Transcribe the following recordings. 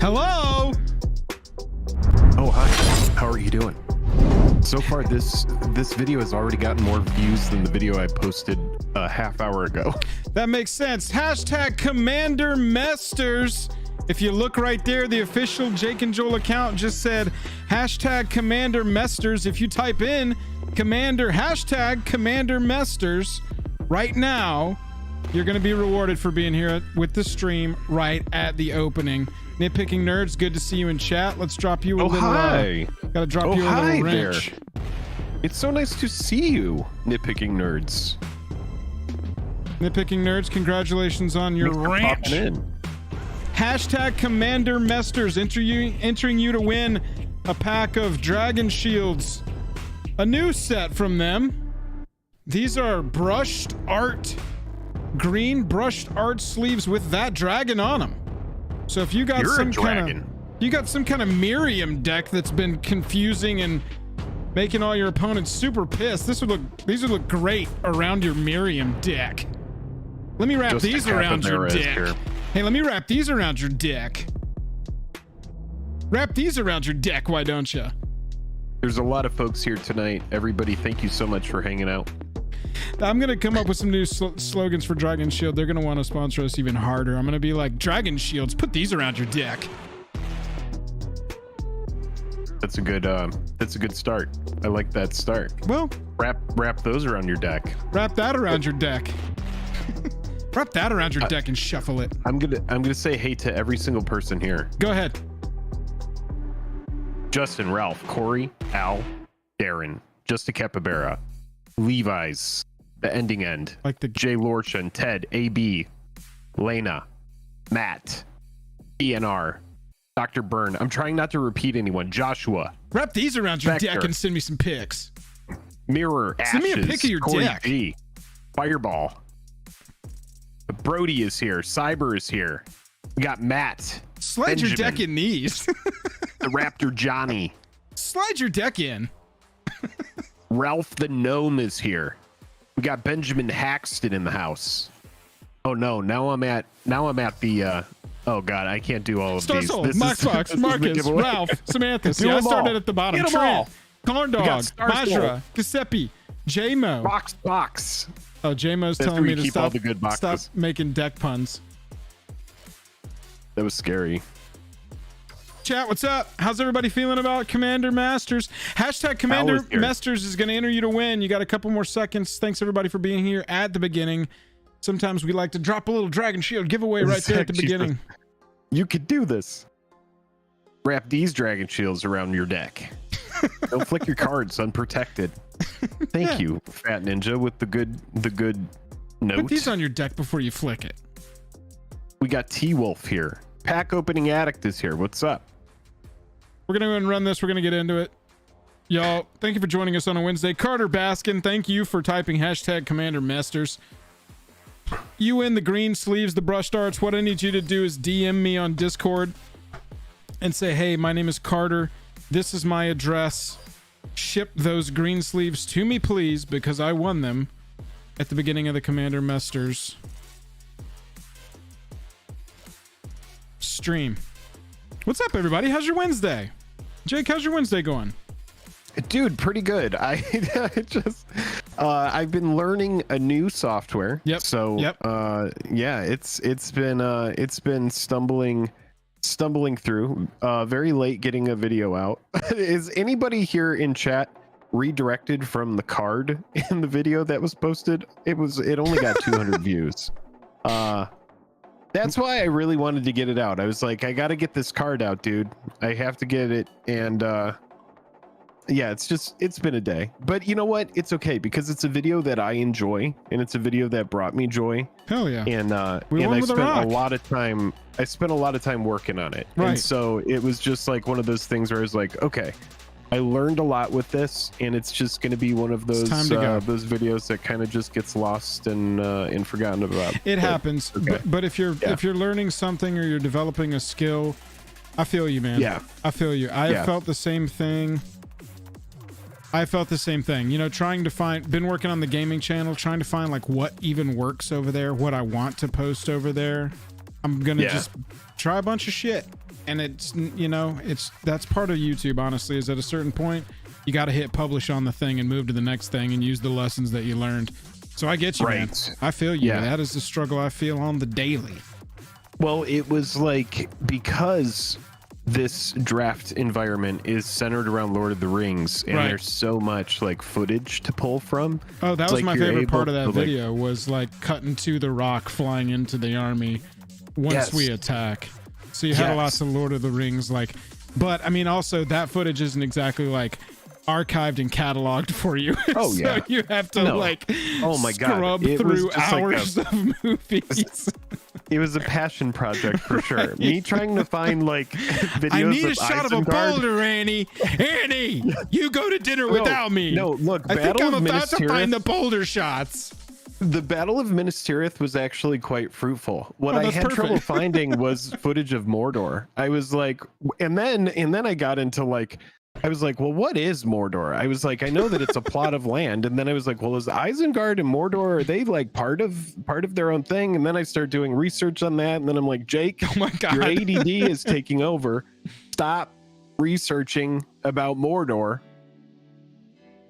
Hello? Oh, hi. How are you doing? So far, this video has already gotten more views than the video I posted a half hour ago. That makes sense. Hashtag Commander Mesters. If you look right there, the official Jake and Joel account just said hashtag Commander Mesters. If you type in hashtag Commander Mesters right now, you're going to be rewarded for being here with the stream right at the opening. Nitpicking Nerds, good to see you in chat. Let's drop you a little. Hi. Gotta drop you a little wrench. There. It's so nice to see you, Nitpicking Nerds. Nitpicking Nerds, congratulations on your ranch. Hashtag Commander Mesters, entering you to win a pack of Dragon Shields. A new set from them. These are brushed art, green brushed art sleeves with that dragon on them. So if you got some kind of Miriam deck that's been confusing and making all your opponents super pissed. These would look great around your Miriam deck. Let me wrap these around your deck. Hey, let me wrap these around your deck. Wrap these around your deck, why don't you? There's a lot of folks here tonight. Everybody, thank you so much for hanging out. I'm going to come up with some new slogans for Dragon Shield. They're going to want to sponsor us even harder. I'm going to be like, Dragon Shields, put these around your deck. That's a good start. I like that start. Well, wrap those around your deck. Wrap that around your deck. Wrap that around your deck and shuffle it. I'm gonna say hey to every single person here. Go ahead. Justin, Ralph, Corey, Al, Darren, Just a Capybara, Levi's, The Ending End, like the Jay Lorshan, Ted, AB, Lena, Matt, ENR, Dr. Byrne. I'm trying not to repeat anyone. Joshua. Wrap these around your deck and send me some pics. Mirror, Ashes, send me a pic of your Corey deck. G, Fireball. Brody is here. Cyber is here. We got Matt. Slide Benjamin, your deck in these. the Raptor Johnny. Slide your deck in. Ralph the Gnome is here. We got Benjamin Haxton in the house. Oh no, now I'm at the oh god, I can't do all of Star these. Soul, This Max is- Fox, this is the Marcus, giveaway. Ralph, Samantha. See, Do I them started all. at the bottom. Get 'em Trent, all. Corn We got Dog, Star Soul. Majra, Giuseppe, J-Mo. Box. Oh, J-Mo's That's telling where me you to keep all stop, the good boxes. stop making deck puns. That was scary. Chat, what's up? How's everybody feeling about Commander Masters? Hashtag Commander here. Masters is going to enter you to win. You got a couple more seconds. Thanks everybody for being here at the beginning. Sometimes we like to drop a little Dragon Shield giveaway right there at the beginning. You could do this. Wrap these Dragon Shields around your deck. Don't flick your cards unprotected. Thank you, Fat Ninja, with the good note. Put these on your deck before you flick it. We got T-Wolf here. Pack Opening Addict is here. What's up? We're going to go and run this. We're going to get into it. Y'all, thank you for joining us on a Wednesday. Carter Baskin, thank you for typing hashtag Commander Masters. You win the green sleeves, the brush darts. What I need you to do is DM me on Discord and say, hey, my name is Carter. This is my address. Ship those green sleeves to me, please, because I won them at the beginning of the Commander Masters stream. What's up, everybody? How's your Wednesday? Jake, how's your Wednesday going? Dude, pretty good. I've been learning a new software. Yep. So yeah, it's been stumbling through. Very late getting a video out. Is anybody here in chat redirected from the card in the video that was posted? It only got 200 views. That's why I really wanted to get it out. I was like, I got to get this card out, dude. I have to get it. And yeah, it's been a day, but you know what? It's okay because it's a video that I enjoy and it's a video that brought me joy. Hell yeah. And I spent a lot of time. I spent a lot of time working on it. Right. And so it was just like one of those things where I was like, okay, I learned a lot with this, and it's just going to be one of those those videos that kind of just gets lost and forgotten about. It happens. Okay. But if you're learning something or you're developing a skill, I feel you, man. Yeah. I feel you. I felt the same thing. You know, been working on the gaming channel, trying to find like what even works over there, what I want to post over there. I'm going to just try a bunch of shit. And it's, you know, that's part of YouTube, honestly, is at a certain point, you got to hit publish on the thing and move to the next thing and use the lessons that you learned. So I get you, man. I feel you. Yeah. That is the struggle I feel on the daily. Well, it was like, because this draft environment is centered around Lord of the Rings, and there's so much like footage to pull from. Oh, that was like my you're favorite part of able that to, video was like cutting to the rock flying into the army once we attack. So you had lots of Lord of the Rings, like, but I mean, also that footage isn't exactly like archived and cataloged for you. Oh so yeah, you have to like, oh my god, scrub through hours of movies. It was a passion project for sure. Me trying to find like videos. I need a of shot of a boulder, Annie. Annie, you go to dinner without me. No, look, I think I'm about to Minas find the boulder shots. The Battle of Minas Tirith was actually quite fruitful. What I had trouble finding was footage of Mordor. I was like, and then I got into like I was like, well, what is Mordor? I was like, I know that it's a plot of land, and then I was like, well, is Isengard and Mordor, are they like part of their own thing? And then I started doing research on that, and then I'm like, Jake, Oh my God. your ADD is taking over. Stop researching about Mordor.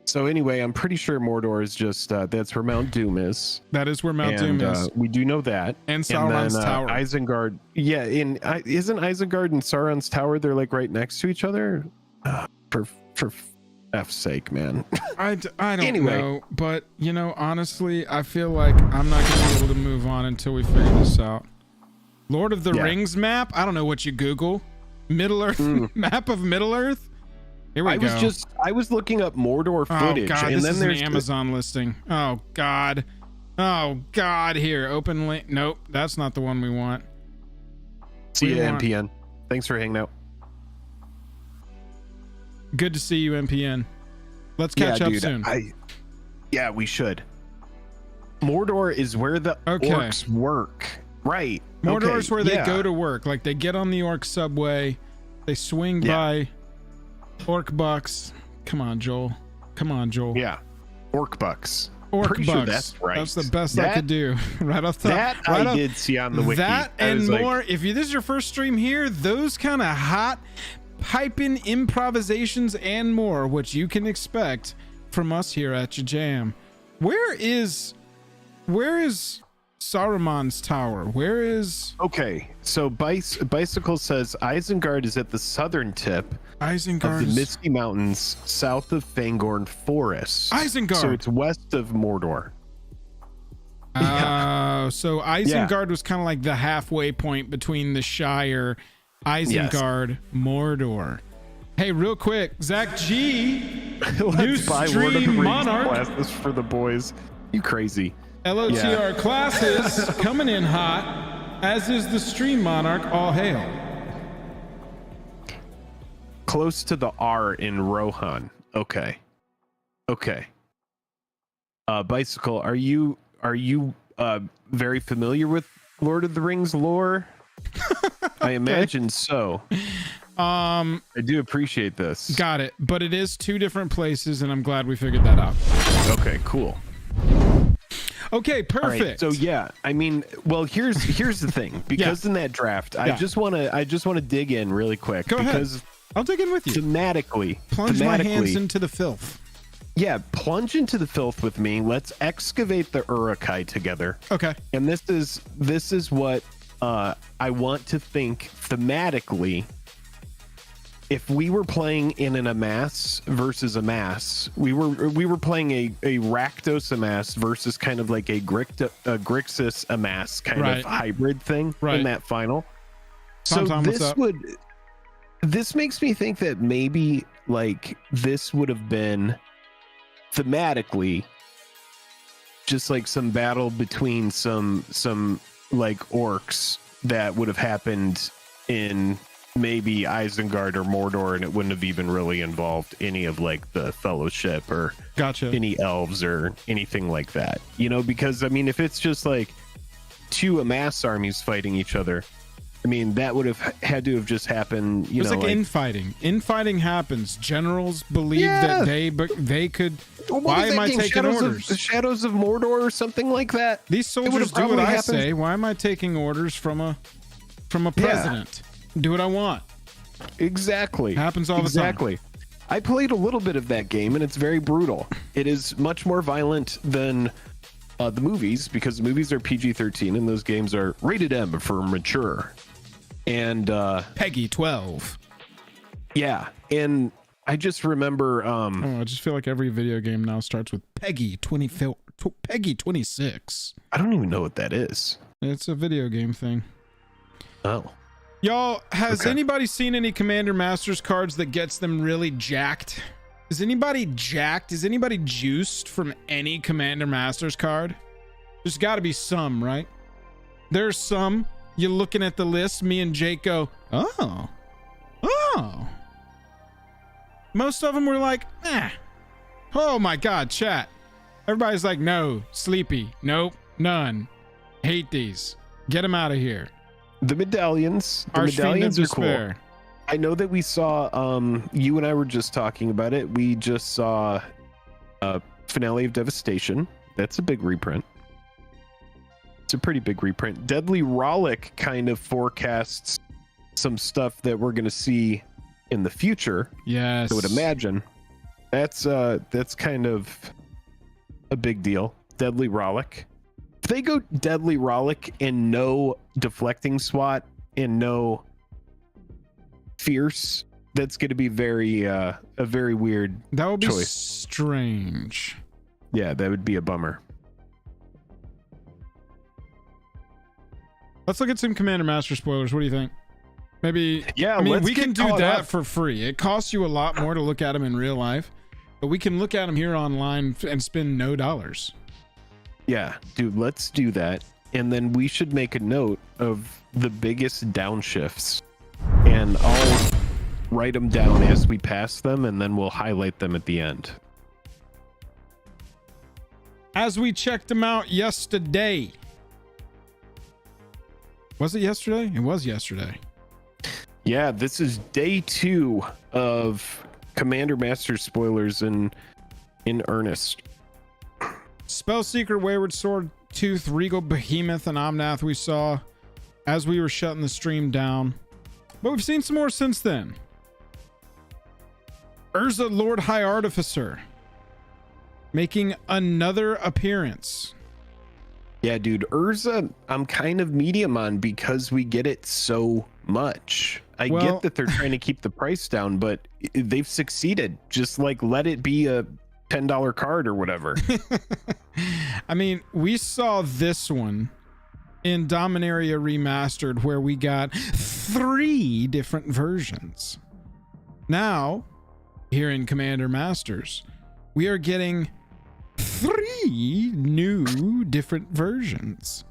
So anyway, I'm pretty sure Mordor is just that's where Mount Doom is. That is where Mount Doom is. We do know that. And Sauron's tower. Isengard. Yeah, isn't Isengard and Sauron's tower? They're like right next to each other. For F's sake, man. I don't know, but you know, honestly, I feel like I'm not gonna be able to move on until we figure this out. Lord of the Rings map. I don't know what you Google. Middle Earth map of Middle Earth. Here we go. I was looking up Mordor footage, oh God, and this then is there's an Amazon listing. Oh God. Here, open link. Nope, that's not the one we want. See you, MPN. Thanks for hanging out. Good to see you, MPN. Let's catch up soon. Yeah, we should. Mordor is where the orcs work, right? Mordor is where they go to work. Like they get on the orc subway, they swing by orc bucks. Come on, Joel. Yeah, orc bucks. Orc Pretty bucks. sure that's right. That's the best I could do. Right off the that right I did see on the wiki. That and more. If this is your first stream here, those kind of hot piping improvisations and more, which you can expect from us here at Jam. Where is Saruman's tower? Where is... Okay, so Bicycle says Isengard is at the southern tip of the Misty Mountains, south of Fangorn Forest. Isengard! So it's west of Mordor. So Isengard was kind of like the halfway point between the Shire, Isengard, Mordor. Hey, real quick, Zach G, new stream Monarch classes for the boys. You crazy. LOTR classes coming in hot, as is the stream Monarch. All hail. Close to the R in Rohan. Okay. Bicycle, are you very familiar with Lord of the Rings lore? I imagine so. I do appreciate this. Got it. But it is two different places, and I'm glad we figured that out. Okay, cool. Okay, perfect. Right, so yeah, I mean, well, here's the thing. Because in that draft, I just want to dig in really quick. Go ahead. I'll dig in with you. Plunge my hands into the filth. Yeah, plunge into the filth with me. Let's excavate the Uruk-hai together. Okay. And this is what I want to think thematically. If we were playing in an amass versus amass, we were playing a Rakdos amass versus kind of like a Grixis amass kind of hybrid thing in that final. So this makes me think that maybe like this would have been thematically just like some battle between some like orcs that would have happened in maybe Isengard or Mordor, and it wouldn't have even really involved any of like the Fellowship or any elves or anything like that, you know, because I mean, if it's just like two amass armies fighting each other, I mean, that would have had to have just happened. You know, like infighting. Infighting happens. Generals believe that they could. Well, why am I taking orders? The Shadows of Mordor or something like that. These soldiers do what I say. Why am I taking orders from a president? Do what I want. Exactly. Happens all the time. I played a little bit of that game, and it's very brutal. It is much more violent than the movies, because the movies are PG-13 and those games are rated M for mature. And Peggy 12. Yeah, and I just remember I just feel like every video game now starts with Peggy 26. I don't even know what that is. It's a video game thing. Oh. Y'all, has anybody seen any Commander Masters cards that gets them really jacked? Is anybody jacked? Is anybody juiced from any Commander Masters card? There's got to be some, right? There's some. You're looking at the list. Me and Jake go, oh. Most of them were like, oh my God, chat. Everybody's like, no, sleepy. Nope, none. Hate these. Get them out of here. The medallions. The medallions are cool. I know that we saw, you and I were just talking about it. We just saw Finale of Devastation. That's a big reprint. It's a pretty big reprint. Deadly Rollick kind of forecasts some stuff that we're going to see in the future. Yes. I would imagine. That's kind of a big deal. Deadly Rollick. If they go Deadly Rollick and no deflecting SWAT and no Fierce, that's going to be a very weird That would be choice. Strange. Yeah, that would be a bummer. Let's look at some Commander Master spoilers. What do you think? Maybe. Yeah, I mean, let's we get can do caught that up. for free. It costs you a lot more to look at them in real life, but we can look at them here online and spend no dollars. Yeah, dude, let's do that. And then we should make a note of the biggest downshifts. And I'll write them down as we pass them, and then we'll highlight them at the end. As we checked them out yesterday. Was it yesterday? It was yesterday. Yeah, this is day 2 of Commander Master spoilers in earnest. Spellseeker, Wayward Sword, Tooth, Regal Behemoth, and Omnath we saw as we were shutting the stream down. But we've seen some more since then. Urza, Lord High Artificer, making another appearance. Yeah, dude, Urza, I'm kind of medium on because we get it so much. I get that they're trying to keep the price down, but they've succeeded. Just like let it be a $10 card or whatever. I mean, we saw this one in Dominaria Remastered where we got 3 different versions. Now, here in Commander Masters, we are getting 3 new different versions.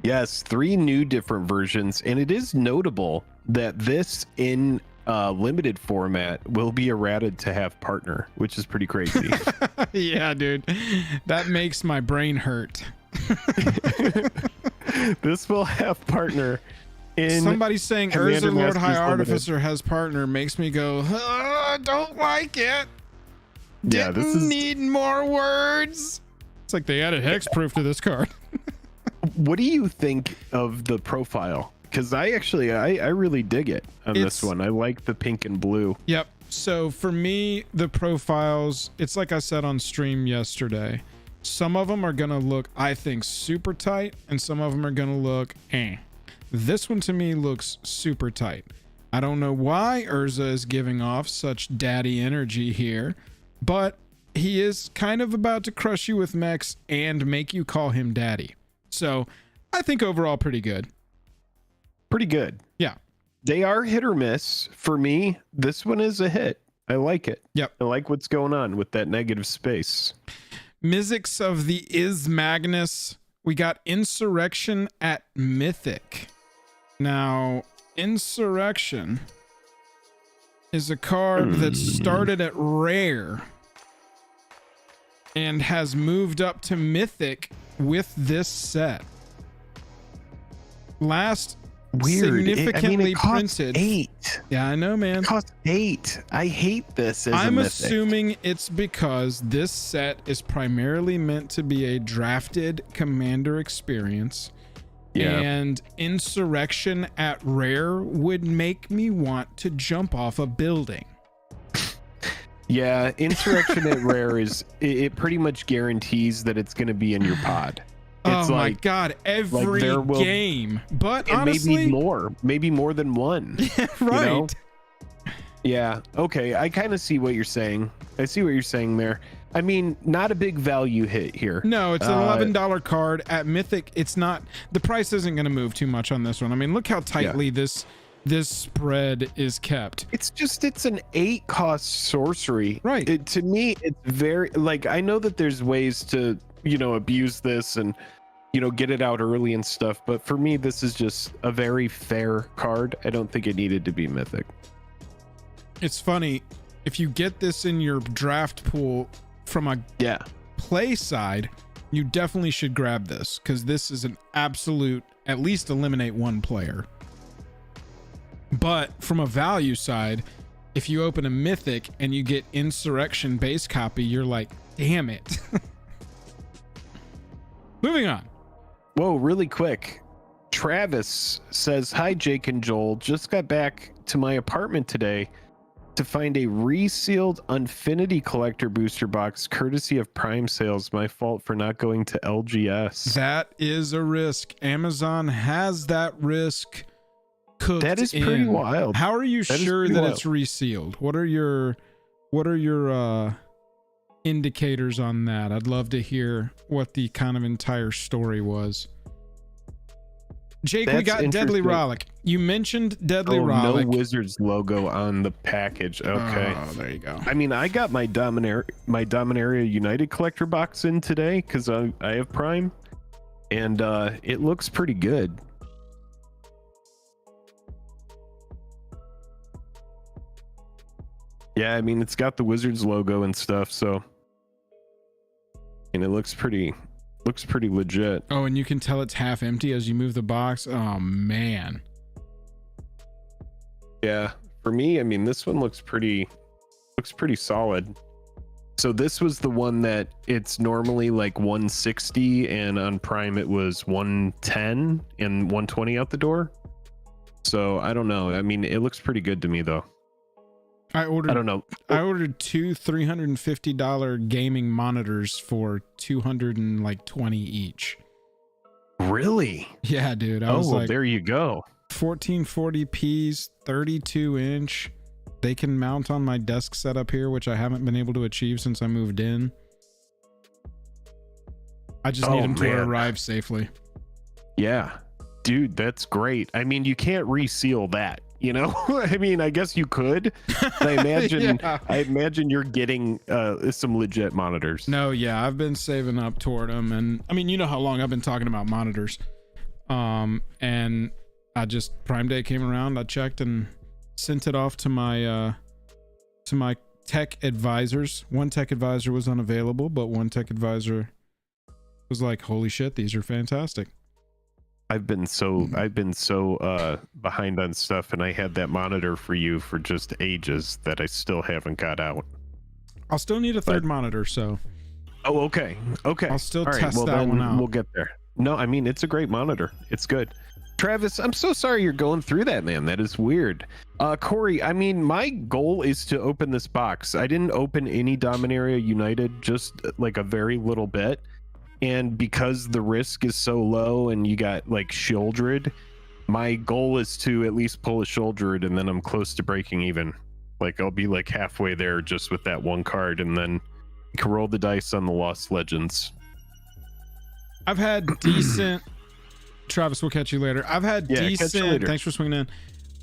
Yes, 3 new different versions, and it is notable that this in limited format will be errated to have partner, which is pretty crazy. Yeah, dude, that makes my brain hurt. This will have partner in Somebody saying Commander Urza Lord High Masters Artificer has partner makes me go, I don't like it. Yeah, this is Need more words. It's like they added hexproof to this card. What do you think of the profile? Because I really dig it on this one. I like the pink and blue. Yep. So for me, the profiles, it's like I said on stream yesterday. Some of them are going to look, I think, super tight, and some of them are going to look eh. This one to me looks super tight. I don't know why Urza is giving off such daddy energy here, but he is kind of about to crush you with mechs and make you call him daddy. So I think overall pretty good. Pretty good. Yeah. They are hit or miss. For me, this one is a hit. I like it. Yep. I like what's going on with that negative space. Mizzix of the Is Magnus. We got Insurrection at Mythic. Now, Insurrection is a card that started at Rare and has moved up to Mythic with this set. Last significantly it costs printed. 8. Yeah, I know, man. It costs 8. I hate this. I'm assuming it's because this set is primarily meant to be a drafted Commander experience. Yeah. And Insurrection at Rare would make me want to jump off a building. Yeah, Insurrection at Rare it pretty much guarantees that it's going to be in your pod. It's Oh my god, every game. But honestly, maybe more than one. Right. You know? Yeah. Okay. I kind of see what you're saying. I see what you're saying there. I mean, not a big value hit here. No, it's an $11 card at Mythic. It's not, the price isn't going to move too much on this one. I mean, look how tightly this spread is kept. It's an 8 cost sorcery. Right. To me, it's very, like, I know that there's ways to, abuse this and, get it out early and stuff. But for me, this is just a very fair card. I don't think it needed to be Mythic. It's funny. If you get this in your draft pool from a play side, you definitely should grab this because this is an absolute, at least eliminate one player. But from a value side, if you open a mythic and you get Insurrection base copy, you're like, damn it. Moving on. Whoa, really quick. Travis says, hi, Jake and Joel. Just got back to my apartment today to find a resealed Infinity Collector booster box courtesy of Prime Sales. My fault for not going to LGS. That is a risk. Amazon has that risk cooked That is in. pretty wild. How are you That is sure pretty that wild. it's resealed? What are your indicators on that? I'd love to hear what the kind of entire story was. Jake, we That's got Deadly interesting. Rollick. You mentioned Deadly Oh, Rollick. no Wizards logo on the package. Okay. Oh, there you go. I mean, I got my Dominaria United collector box in today because I have Prime, and it looks pretty good. Yeah, I mean, it's got the Wizards logo and stuff, so, and it looks pretty legit. Oh, and you can tell it's half empty as you move the box. Oh man. Yeah, for me, I mean, this one looks pretty solid. So this was the one that it's normally like 160, and on Prime it was 110 and 120 out the door. So I don't know. I mean, it looks pretty good to me though. I don't know. I ordered two $350 gaming monitors for $220 each. Really? Yeah, dude. I was like, there you go. 1440p's, 32-inch. They can mount on my desk setup here, which I haven't been able to achieve since I moved in. I just need them to arrive safely. Yeah, dude, that's great. I mean, you can't reseal that. You know, I mean, I guess you could. But I imagine, Yeah. I imagine you're getting some legit monitors. No, yeah, I've been saving up toward them, and I mean, you know how long I've been talking about monitors. And I just Prime Day came around, I checked and sent it off to my tech advisors. One tech advisor was unavailable, but one tech advisor was like, "Holy shit, these are fantastic." I've been so behind on stuff, and I had that monitor for you for just ages that I still haven't got out. I'll still need a third monitor, so. Oh, okay. I'll still All right, test well, that then one out. we'll get there. No, I mean, it's a great monitor. It's good. Travis, I'm so sorry you're going through that, man. That is weird. Corey, I mean, my goal is to open this box. I didn't open any Dominaria United, just like a very little bit. And because the risk is so low and you got like Shieldred, my goal is to at least pull a Shieldred, and then I'm close to breaking even. Like I'll be like halfway there just with that one card, and then you can roll the dice on the Lost Legends. I've had decent. Travis, we'll catch you later. I've had Catch you decent. later. Thanks for swinging in.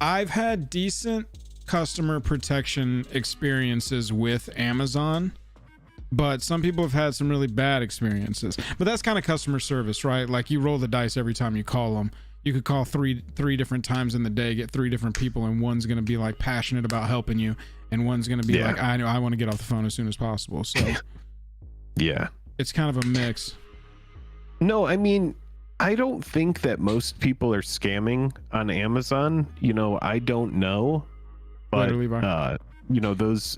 I've had decent customer protection experiences with Amazon, but some people have had some really bad experiences. But that's kind of customer service, right? Like you roll the dice every time you call them. You could call three different times in the day, get three different people, and one's going to be like passionate about helping you, and one's going to be like, I know I want to get off the phone as soon as possible. So yeah, it's kind of a mix. No, I mean, I don't think that most people are scamming on Amazon. You know, I don't know, but you know, those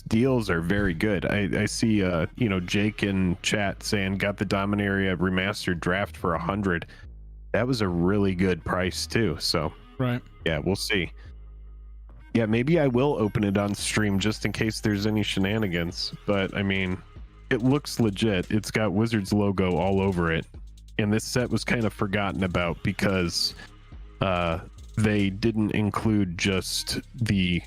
deals are very good. I see you know, Jake in chat saying got the Dominaria remastered draft for 100. That was a really good price too. So right, yeah, we'll see. Yeah, maybe I will open it on stream just in case there's any shenanigans. But I mean, it looks legit. It's got Wizards logo all over it. And this set was kind of forgotten about because they didn't include just the,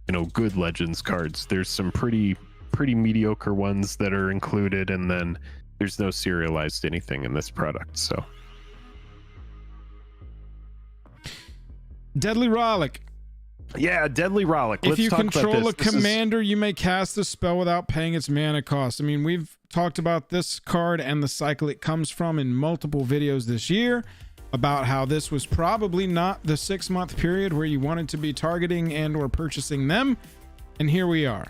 you know, good Legends cards. There's some pretty mediocre ones that are included, and then there's no serialized anything in this product. So Deadly Rollick. yeah, Deadly Rollick. If you talk about control a this. commander, you may cast the spell without paying its mana cost. I mean, we've talked about this card and the cycle it comes from in multiple videos this year about how this was probably not the 6-month period where you wanted to be targeting and or purchasing them. And here we are.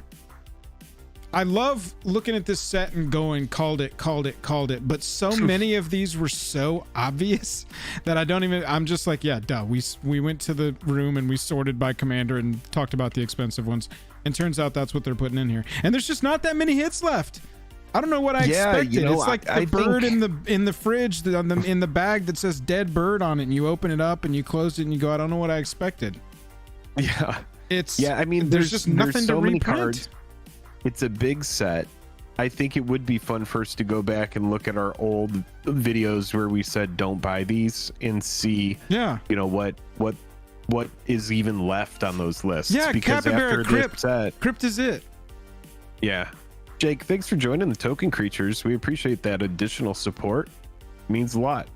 I love looking at this set and going, called it. But so many of these were so obvious that I'm just like, yeah, duh. We went to the room and we sorted by commander and talked about the expensive ones. And turns out that's what they're putting in here. And there's just not that many hits left. I don't know what I expected. You know, it's like the bird in the fridge, in the bag that says dead bird on it, and you open it up and you close it and you go, I don't know what I expected. Yeah. I mean, there's just nothing so to many reprint. cards. It's a big set. I think it would be fun for us to go back and look at our old videos where we said don't buy these and see, you know, what is even left on those lists. Yeah, because Capybara, after this set, Crypt is it. Yeah. Jake, thanks for joining the Token Creatures. We appreciate that additional support. It means a lot.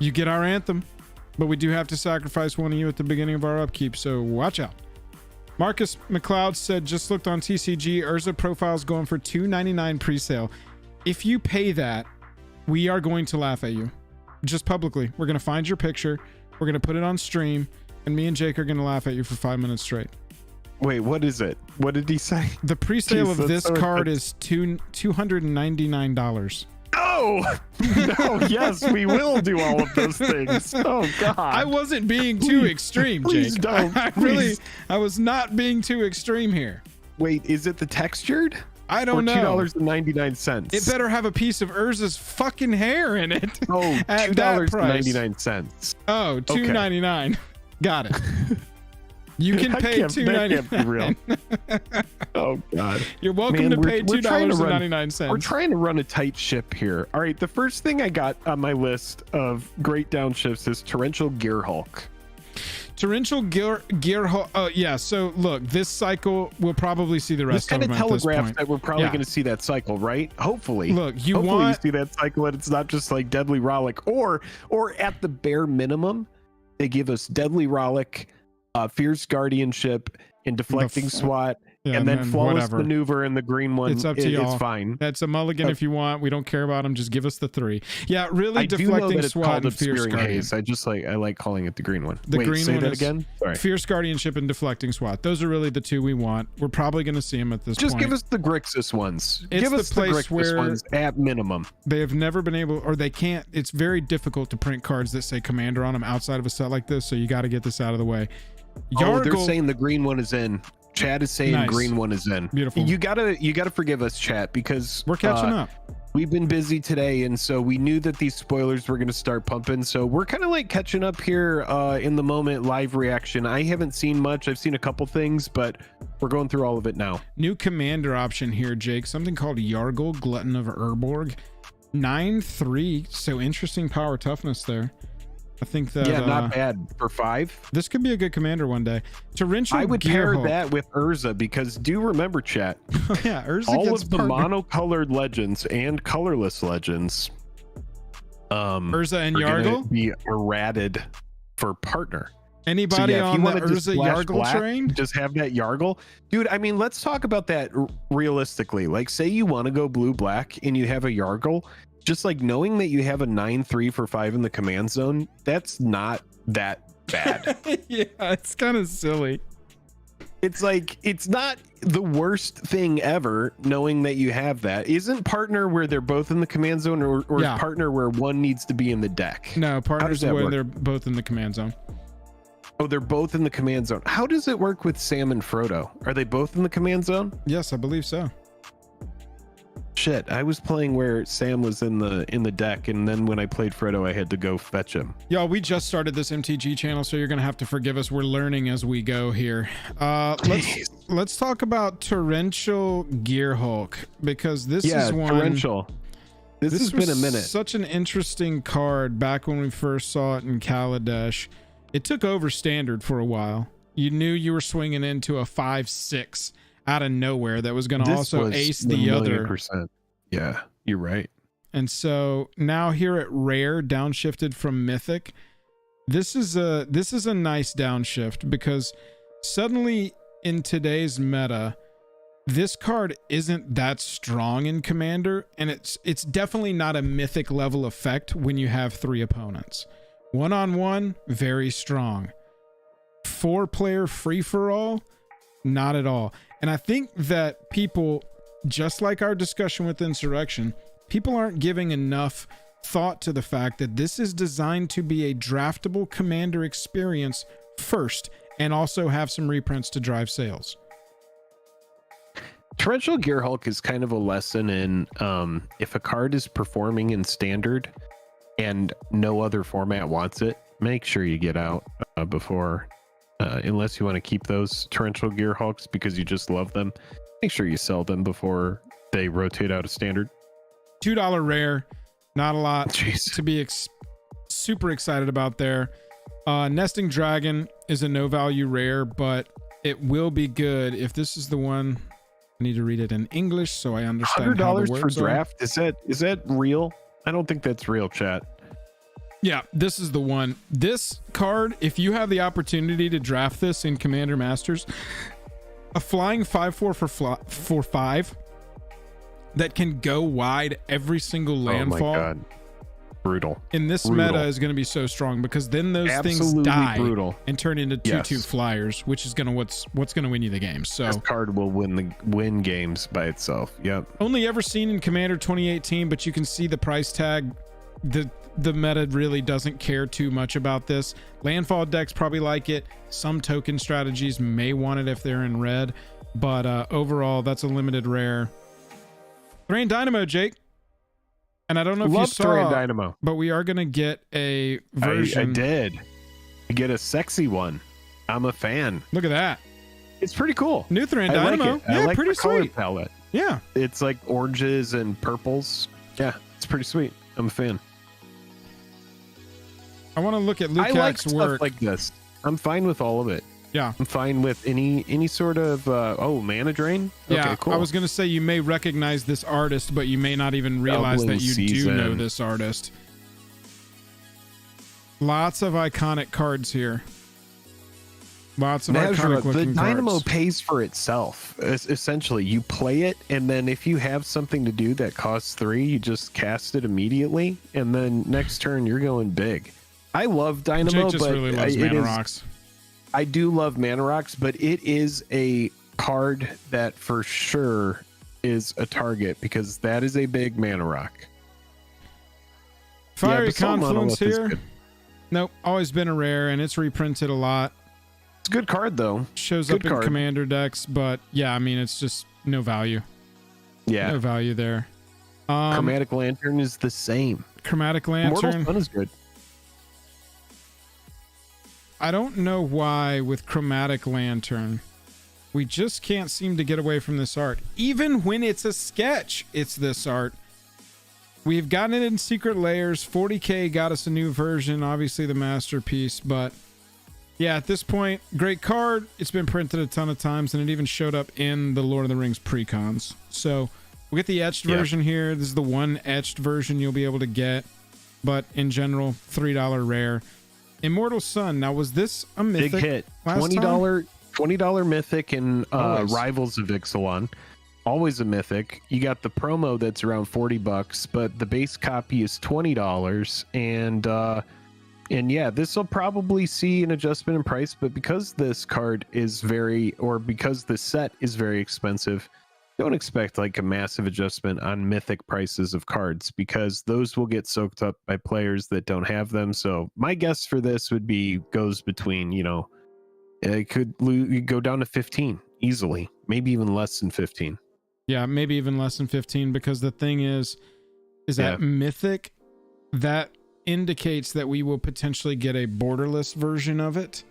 You get our anthem, but we do have to sacrifice one of you at the beginning of our upkeep, so watch out. Marcus McLeod said, just looked on TCG, Urza profile's going for $2.99 pre-sale. If you pay that, we are going to laugh at you. Just publicly. We're going to find your picture, we're going to put it on stream, and me and Jake are going to laugh at you for 5 minutes straight. Wait, what is it? What did he say? The pre-sale of this card is $299. Oh no! Yes, we will do all of those things. Oh God! I wasn't being too extreme, Jake. Please don't. I was not being too extreme here. Wait, is it the textured? I don't know. $2.99. It better have a piece of Urza's fucking hair in it. Oh, $2.99. Oh, $2.99. Okay. Got it. You can pay $2.99. That can't be real. Oh God! You're welcome to pay $2.99. We're trying to run a tight ship here. All right, the first thing I got on my list of great downshifts is Torrential Gearhulk. Torrential Gearhulk. Oh yeah. So look, this cycle we'll probably see the rest of them. This kind of telegraphs that we're probably going to see that cycle, right? Hopefully. Look, hopefully you see that cycle, and it's not just like Deadly Rollick, or at the bare minimum, they give us Deadly Rollick, Fierce Guardianship, and Deflecting Swat, and then Flawless Maneuver and the green one. It's up to y'all. It's fine. That's a mulligan if you want. We don't care about them. Just give us the 3. Yeah, really. Deflecting Swat and Fierce Guardianship. I like calling it the green one. The green say one that is again. Sorry. Fierce Guardianship and Deflecting Swat. Those are really the 2 we want. We're probably going to see them at this point. Just give us the Grixis ones. It's give us the place Grixis where ones at minimum. They have never been able, or they can't. It's very difficult to print cards that say Commander on them outside of a set like this. So you got to get this out of the way. Oh, they're saying the green one is in. Chad is saying green one is in. Beautiful. You gotta forgive us, chat, because we're catching up. We've been busy today, and so we knew that these spoilers were going to start pumping. So we're kind of like catching up here in the moment. Live reaction. I haven't seen much. I've seen a couple things, but we're going through all of it now. New commander option here, Jake. Something called Yargle, Glutton of Urborg. 9/3. So interesting power toughness there. I think that not bad for 5. This could be a good commander one day. Torrential I would pair that with Urza, because do remember, chat. Yeah, Urza all of the monocolored legends and colorless legends. Urza and Yargle be errated for partner. Anybody on the Urza Yargle train? Just have that Yargle, dude. I mean, let's talk about that realistically. Like, say you want to go blue-black and you have a Yargle. Just like knowing that you have a 9/3 for 5 in the command zone, that's not that bad. Yeah, it's kind of silly. It's like, it's not the worst thing ever knowing that you have that. Isn't partner where they're both in the command zone, or partner where one needs to be in the deck? No, partner's where they're both in the command zone. Oh, they're both in the command zone. How does it work with Sam and Frodo? Are they both in the command zone? Yes, I believe so. Shit, I was playing where Sam was in the deck, and then when I played Frodo, I had to go fetch him. Y'all, we just started this MTG channel, so you're gonna have to forgive us. We're learning as we go here. Let's talk about Torrential Gearhulk, because this is one. Torrential. This has been a minute. Such an interesting card back when we first saw it in Kaladesh. It took over standard for a while. You knew you were swinging into a 5/6 out of nowhere that was going to also ace the other. Yeah, you're right. And so now here at rare, downshifted from mythic, this is a nice downshift, because suddenly in today's meta, this card isn't that strong in commander, and it's definitely not a mythic level effect when you have 3 opponents. 1-on-1, very strong. 4-player free for all, not at all. And I think that people just like our discussion with Insurrection, people aren't giving enough thought to the fact that this is designed to be a draftable commander experience first, and also have some reprints to drive sales. Torrential Gearhulk is kind of a lesson in if a card is performing in standard and no other format wants it, make sure you get out before, unless you want to keep those Torrential Gearhulks because you just love them, make sure you sell them before they rotate out of standard. $2 rare, not a lot Jeez. to be super excited about there. Nesting Dragon is a no value rare, but it will be good if this is the one. I need to read it in English so I understand how the $100 for words draft. are. Is that real? I don't think that's real, chat. Yeah, this is the one. This card, if you have the opportunity to draft this in Commander Masters, a flying 5/4 for 5 that can go wide every single landfall. Oh my god. Brutal. In this meta is going to be so strong because then those things die and turn into 2/2 flyers, which is going to what's going to win you the game. So this card will win games by itself. Yep. Only ever seen in Commander 2018, but you can see the price tag. The meta really doesn't care too much about this. Landfall decks probably like it. Some token strategies may want it if they're in red, but overall that's a limited rare. Thrain Dynamo, Jake. And I don't know if you saw Thrain Dynamo, but we are gonna get a version. I did. You get a sexy one. I'm a fan. Look at that. It's pretty cool. New Thrain Dynamo. Like Yeah, I like pretty the color sweet. palette. Yeah. It's like oranges and purples. Yeah, it's pretty sweet. I'm a fan. I want to look at I like Lucac's stuff work. like this. I'm fine with all of it. Yeah. I'm fine with any sort of mana drain. Yeah, okay, cool. I was gonna say you may recognize this artist, but you may not even realize that you do know this artist. Lots of iconic cards here. Lots of iconic looking the Dynamo cards. pays for itself. Essentially, you play it, and then if you have something to do that costs 3, you just cast it immediately, and then next turn you're going big. I love Dynamo, Jake just but really loves Mana Rocks. I do love Mana Rocks, but it is a card that for sure is a target because that is a big Mana Rock. Fiery Confluence Monolith here. Nope, always been a rare, and it's reprinted a lot. It's a good card though. Shows good up in card. Commander decks, but yeah, I mean it's just no value. Yeah, No value there. Chromatic Lantern is the same. Chromatic Mortal Lantern. Sun is good. I don't know why with Chromatic Lantern we just can't seem to get away from this art. Even when it's a sketch, it's this art. We've gotten it in Secret Layers. 40k got us a new version, obviously the masterpiece, but yeah, at this point, great card. It's been printed a ton of times, and it even showed up in the Lord of the Rings precons. So we'll get the etched version here. This is the one etched version you'll be able to get, but in general, $3 rare. Immortal Sun. Now, was this a mythic? Big hit. $20 mythic in Rivals of Ixalan. Always a mythic. You got the promo that's around $40, but the base copy is $20. And yeah, this will probably see an adjustment in price, but because this card is because the set is very expensive, don't expect like a massive adjustment on mythic prices of cards because those will get soaked up by players that don't have them. So my guess for this would be goes between, it could go down to 15 easily, maybe even less than 15. Yeah, maybe even less than 15 because the thing is that mythic, that indicates that we will potentially get a borderless version of it.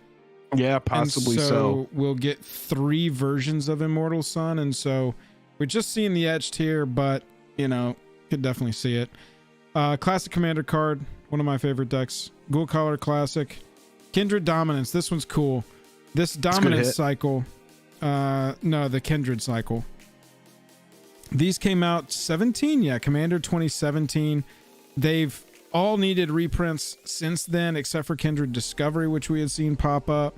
Yeah, possibly and so. We'll get 3 versions of Immortal Sun, and so we're just seeing the etched here, but could definitely see it. Classic Commander card, one of my favorite decks. Ghoul Collar Classic. Kindred Dominance. This one's cool. This Dominance cycle. No, the Kindred cycle. These came out 17. Yeah, Commander 2017. They've all needed reprints since then, except for Kindred Discovery, which we had seen pop up.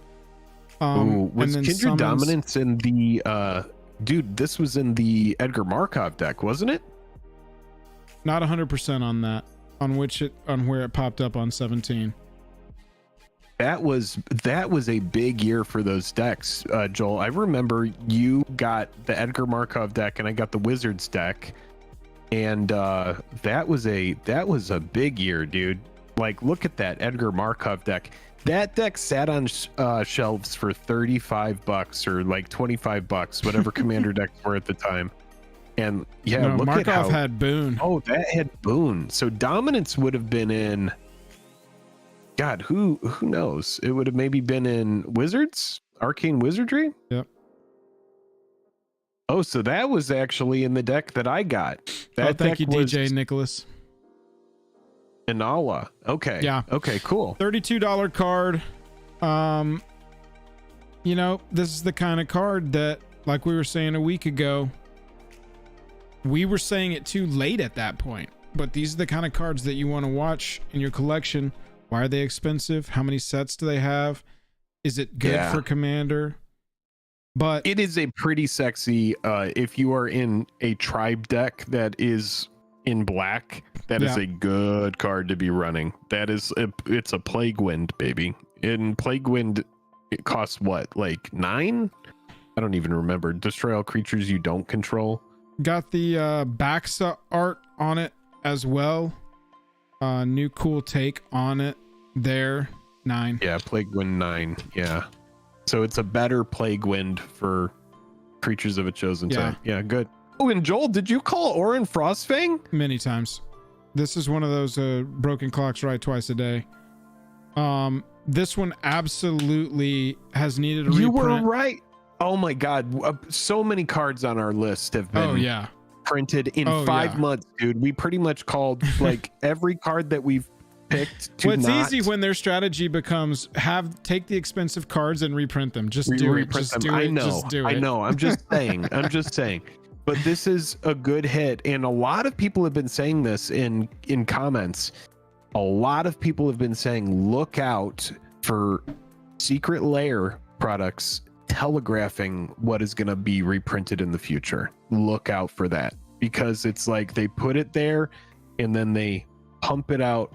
Was Kindred Dominance in the dude, this was in the Edgar Markov deck, wasn't it? Not 100% on that, on where it popped up on 17. That was a big year for those decks, Joel. I remember you got the Edgar Markov deck and I got the Wizards deck, and that was a big year, dude. Like, look at that Edgar Markov deck. That deck sat on shelves for $35 or like $25, whatever commander decks were at the time. And yeah, no, look Markov at how, had Boone. Oh, that had Boone. So Dominance would have been in. God, who knows? It would have maybe been in Wizards, Arcane Wizardry. Yep. Oh, so that was actually in the deck that I got. That thank deck you, was DJ Nicholas. Inala. Okay. Yeah. Okay. Cool. $32 card. You know, this is the kind of card that, like we were saying a week ago, we were saying it too late at that point. But these are the kind of cards that you want to watch in your collection. Why are they expensive? How many sets do they have? Is it good for Commander? But it is a pretty sexy, if you are in a tribe deck that is in black, that is a good card to be running. That is, it's a Plague Wind, baby. In Plague Wind, it costs what, like 9? I don't even remember. Destroy all creatures you don't control. Got the Baxa art on it as well. New cool take on it there. 9. Yeah, Plague Wind 9. Yeah. So it's a better Plague Wind for creatures of a chosen type. Yeah, good. Oh, and Joel, did you call Orin Frostfang? Many times. This is one of those broken clocks right twice a day. This one absolutely has needed a reprint. You were right. Oh my God. So many cards on our list have been printed in 5 months, dude. We pretty much called like every card that we've picked to it's easy when their strategy becomes take the expensive cards and reprint them. Just do it. Just do it. Just do it. I know. I'm just saying. I'm just saying. But this is a good hit, and a lot of people have been saying this in comments. A lot of people have been saying, look out for Secret Lair products telegraphing what is going to be reprinted in the future. Look out for that, because it's like they put it there and then they pump it out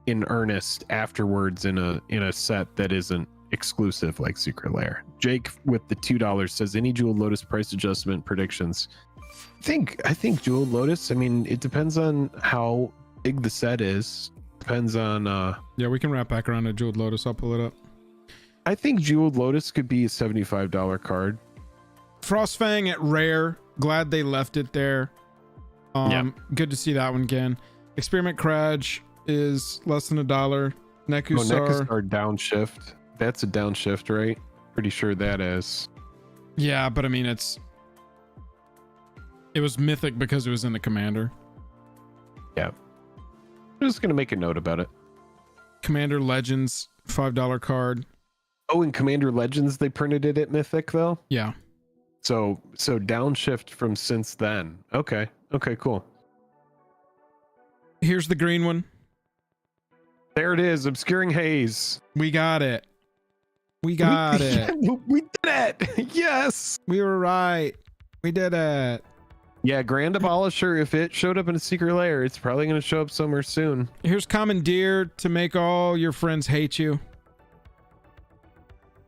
in earnest afterwards in a set that isn't exclusive like Secret Lair. Jake with the $2 says, any Jeweled Lotus price adjustment predictions? I think Jeweled Lotus, I mean, it depends on how big the set is. Depends on yeah, we can wrap back around to Jeweled Lotus. I'll pull it up. I think Jeweled Lotus could be a $75 card. Frostfang at rare. Glad they left it there. Good to see that one again. Experiment Crag is less than $1. Nekusar. Nekusar downshift. That's a downshift, right? Pretty sure that is. Yeah, but I mean, it was mythic because it was in the Commander. Yeah. I'm just going to make a note about it. Commander Legends, $5 card. Oh, in Commander Legends, they printed it at Mythic, though? Yeah. So downshift from since then. Okay. Okay, cool. Here's the green one. There it is. Obscuring Haze. We got it. We got it. We did it. Yes. We were right. We did it. Yeah, Grand Abolisher, if it showed up in a Secret Lair, it's probably going to show up somewhere soon. Here's Commandeer to make all your friends hate you.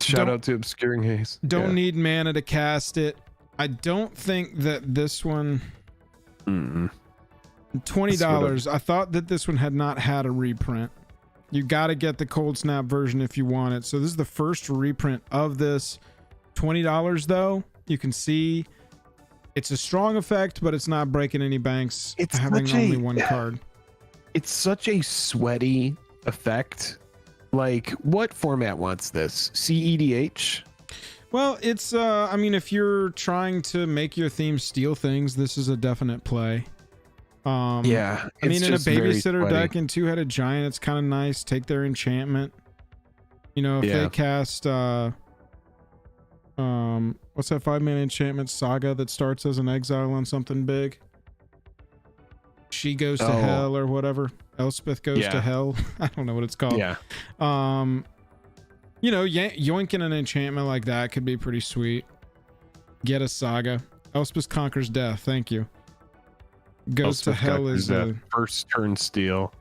Shout out to Obscuring Haze. Don't need mana to cast it. I don't think that this one... $20. I thought that this one had not had a reprint. You got to get the Cold Snap version if you want it. So this is the first reprint of this. $20 though. You can see it's a strong effect, but it's not breaking any banks. It's having only one card. It's such a sweaty effect. Like, what format wants this? CEDH? Well, it's I mean, if you're trying to make your theme steal things, this is a definite play. Yeah, I mean, in a babysitter deck and two-headed giant, it's kind of nice. Take their enchantment. You know, if they cast what's that 5-mana enchantment Saga that starts as an exile on something big? She goes to hell or whatever. Elspeth goes to hell. I don't know what it's called. Yeah. You know, yoinking an enchantment like that could be pretty sweet. Get a Saga. Elspeth conquers death. Thank you. Goes to hell is a first turn steal.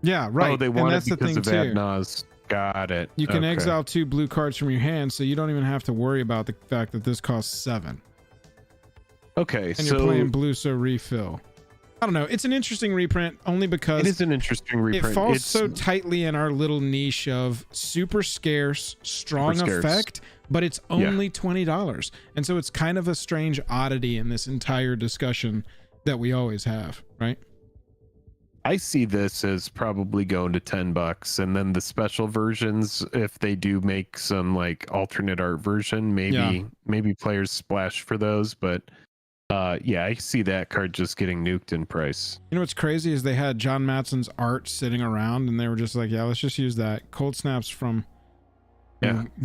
Yeah, right. Oh, they want it because of Adnaz. Got it. You can Okay. exile 2 blue cards from your hand, so you don't even have to worry about the fact that this costs 7. Okay, And you're playing blue, so refill. I don't know. It's an interesting reprint only because it is an interesting reprint. It falls so tightly in our little niche of super scarce, strong effect, but it's only $20. And so it's kind of a strange oddity in this entire discussion that we always have, right? I see this as probably going to $10, and then the special versions, if they do make some like alternate art version, maybe players splash for those. But yeah, I see that card just getting nuked in price. You know what's crazy is they had John Matson's art sitting around, and they were just like, "Yeah, let's just use that." Cold Snaps from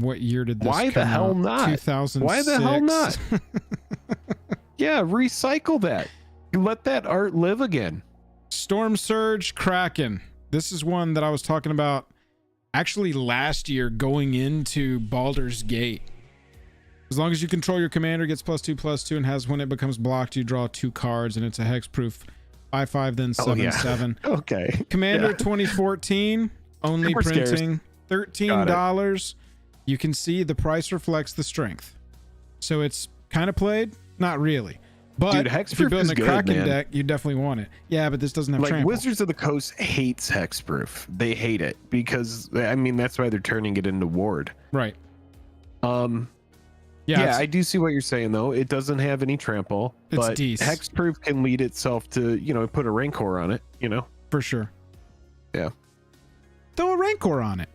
what year did this? Why the hell out? not? 2006. Why the hell not? Yeah, recycle that. Let that art live again. Storm Surge Kraken. This is one that I was talking about actually last year going into Baldur's Gate. As long as you control your commander, gets +2/+2, and has when it becomes blocked, you draw 2 cards, and it's a hexproof 5/5, then 7/7. Okay. Commander 2014, only Super printing $13. You can see the price reflects the strength. So it's kind of played, not really. But dude, if you're building a Kraken deck, you definitely want it. Yeah, but this doesn't have trample. Wizards of the Coast hates hexproof. They hate it because I mean that's why they're turning it into ward. Right. Yeah, I do see what you're saying though. It doesn't have any trample, but hexproof can lead itself to, put a Rancor on it, For sure. Yeah. Throw a Rancor on it.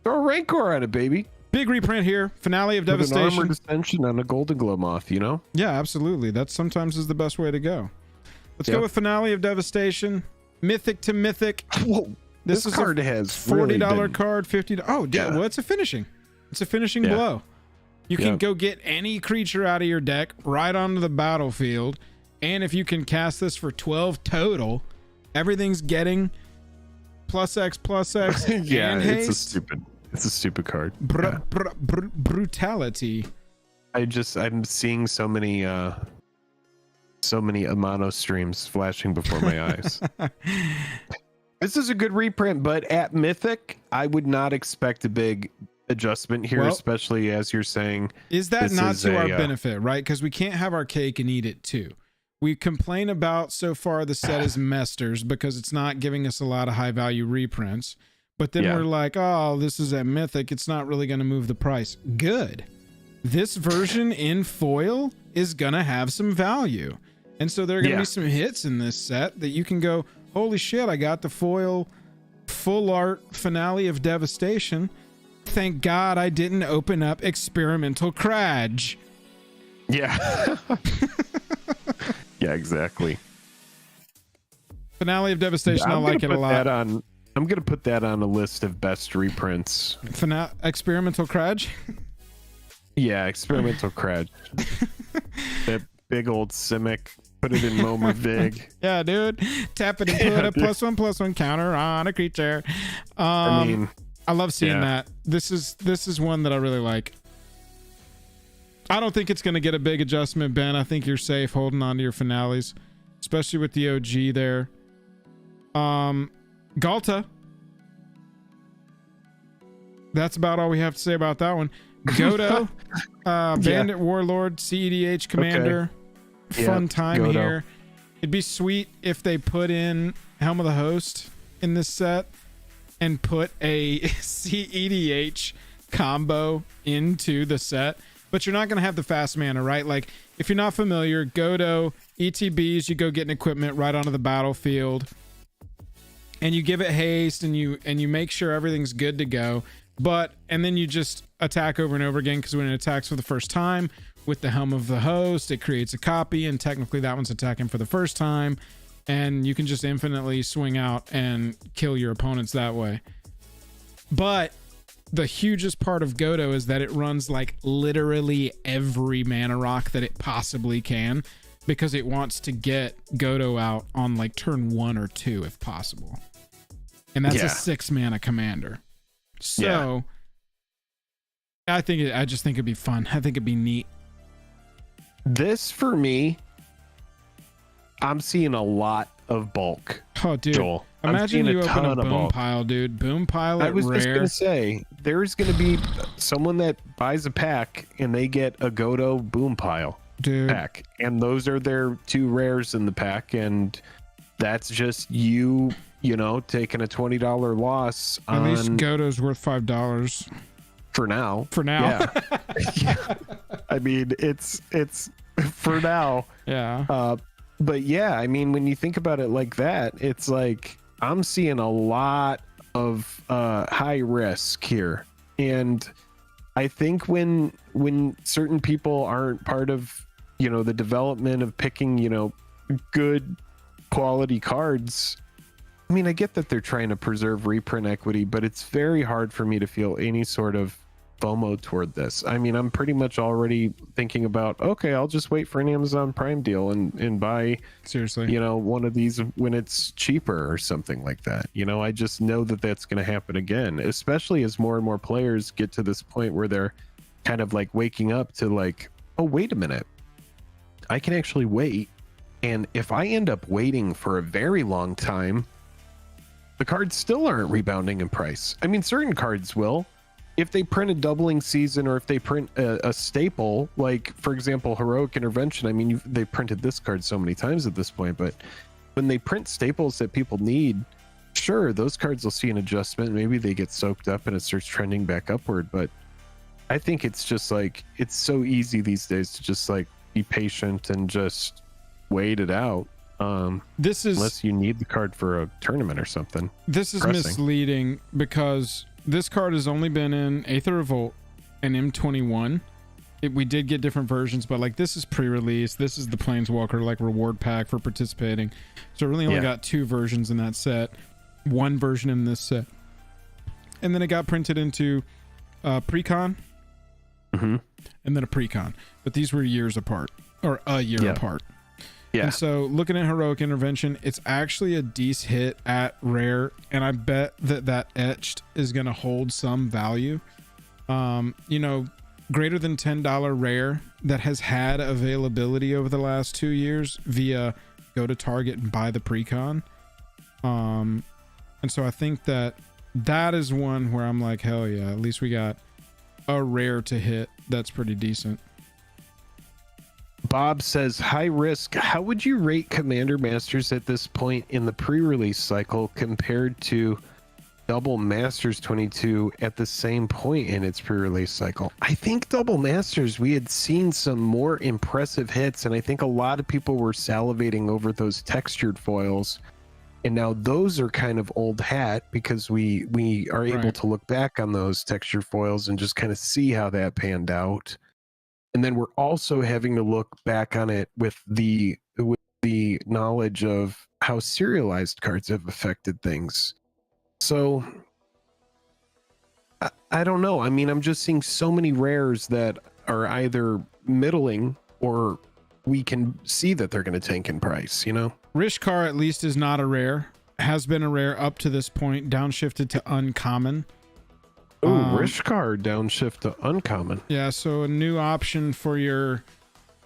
Throw a Rancor on it, baby. Big reprint here. Finale of With Devastation. an armored ascension on a Golden Glow Moth, Yeah, absolutely. That sometimes is the best way to go. Let's go with Finale of Devastation. Mythic to Mythic. Whoa. This card has $40 card, $50. Oh, yeah. Well, it's a finishing. It's a finishing blow. You can go get any creature out of your deck right onto the battlefield. And if you can cast this for 12 total, everything's getting +X. Yeah, and haste. It's a stupid card. Brutality. I'm seeing so many Amano streams flashing before my eyes. This is a good reprint, but at Mythic, I would not expect a big adjustment here, especially as you're saying. Is that not to our benefit, right? Because we can't have our cake and eat it too. We complain about so far the set is Mesters because it's not giving us a lot of high value reprints. But then we're like, oh, this is at Mythic. It's not really going to move the price. Good. This version in foil is going to have some value. And so there are going to be some hits in this set that you can go, holy shit, I got the foil full art Finale of Devastation. Thank God I didn't open up Experimental Kraj. Yeah. Yeah, exactly. Finale of Devastation, I like it a lot. I'm going to put that on a list of best reprints. Experimental Kraj? Yeah, Experimental Kraj. That big old Simic. Put it in Momer Vig. Yeah, dude. Tap it and put a +1/+1 counter on a creature. I love seeing that. This is one that I really like. I don't think it's going to get a big adjustment, Ben. I think you're safe holding on to your finales, especially with the OG there. Galta. That's about all we have to say about that one. Godo, Bandit Warlord, CEDH Commander. Okay. Fun time here. It'd be sweet if they put in Helm of the Host in this set and put a CEDH combo into the set. But you're not going to have the fast mana, right? Like, if you're not familiar, Godo, ETBs, you go get an equipment right onto the battlefield. And you give it haste and you make sure everything's good to go. And then you just attack over and over again, because when it attacks for the first time with the Helm of the Host, it creates a copy, and technically that one's attacking for the first time. And you can just infinitely swing out and kill your opponents that way. But the hugest part of Godo is that it runs like literally every mana rock that it possibly can, because it wants to get Godo out on like turn 1 or 2 if possible. And that's a 6 mana commander. So I just think it'd be fun. I think it'd be neat. This, for me, I'm seeing a lot of bulk. Oh, dude. Joel. Imagine you open a ton of boom bulk. pile, dude. Boom pile I at was just rare. gonna say, there's gonna be someone that buys a pack and they get a Godo boom pile Dude. pack, and those are their 2 rares in the pack, and that's just you know, taking a $20 loss. At least Godo's worth $5 for now. for now. Yeah. I mean, it's for now. Yeah. But yeah, I mean, when you think about it like that, it's like I'm seeing a lot of high risk here, and I think when certain people aren't part of, you know, the development of picking, you know, good quality cards. I mean, I get that they're trying to preserve reprint equity, but it's very hard for me to feel any sort of FOMO toward this. I mean, I'm pretty much already thinking about, okay, I'll just wait for an Amazon Prime deal and buy, Seriously, you know, one of these when it's cheaper or something like that. You know, I just know that that's going to happen again, especially as more and more players get to this point where they're kind of like waking up to like, oh, wait a minute, I can actually wait. And if I end up waiting for a very long time, the cards still aren't rebounding in price. I mean, certain cards will. If they print a doubling season, or if they print a staple, like, for example, Heroic Intervention, I mean, they've printed this card so many times at this point, but when they print staples that people need, sure, those cards will see an adjustment. Maybe they get soaked up and it starts trending back upward. But I think it's just like, it's so easy these days to just like be patient and just wait it out. this is Unless you need the card for a tournament or something. This is Pressing. misleading because this card has only been in Aether Revolt and M21. We did get different versions, but like this is pre-release. This is the Planeswalker like reward pack for participating. So it really only got 2 versions in that set, 1 version in this set, and then it got printed into Precon, and then a Precon. But these were years apart, or a year apart. Yeah. And so looking at Heroic Intervention, it's actually a decent hit at rare, and I bet that etched is going to hold some value. You know, greater than $10 rare that has had availability over the last 2 years via go to Target and buy the Precon. And so I think that is one where I'm like, hell yeah, at least we got a rare to hit that's pretty decent. Bob says, high risk. How would you rate Commander Masters at this point in the pre-release cycle compared to Double Masters 22 at the same point in its pre-release cycle? I think Double Masters, we had seen some more impressive hits, and I think a lot of people were salivating over those textured foils. And now those are kind of old hat because we are able to look back on those textured foils and just kind of see how that panned out. And then we're also having to look back on it with the knowledge of how serialized cards have affected things. So I don't know. I mean, I'm just seeing so many rares that are either middling or we can see that they're going to tank in price, you know? Rishkar at least is not a rare. Has been a rare up to this point, downshifted to uncommon. Oh, Rishkar downshift to uncommon. Yeah, so a new option for your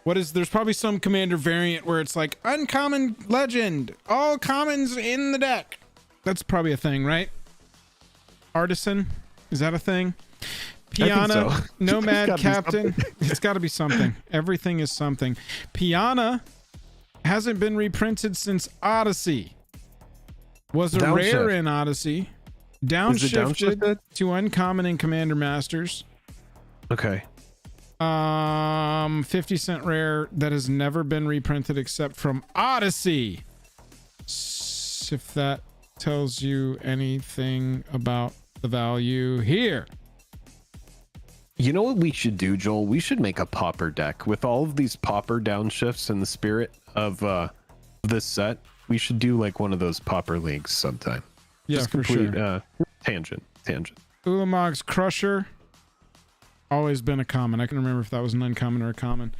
there's probably some commander variant where it's like uncommon legend, all commons in the deck. That's probably a thing, right? Artisan, is that a thing? Piana, so. Nomad Captain. It's got to be something. Everything is something. Piana hasn't been reprinted since Odyssey. Was a rare in Odyssey. Downshifted to uncommon in Commander Masters. Okay. 50-cent rare that has never been reprinted except from Odyssey. If that tells you anything about the value here. You know what we should do, Joel? We should make a pauper deck with all of these pauper downshifts in the spirit of this set. We should do like one of those pauper leagues sometime. Yeah, just for complete, sure. Tangent. Ulamog's Crusher. Always been a common. I can remember if that was an uncommon or a common.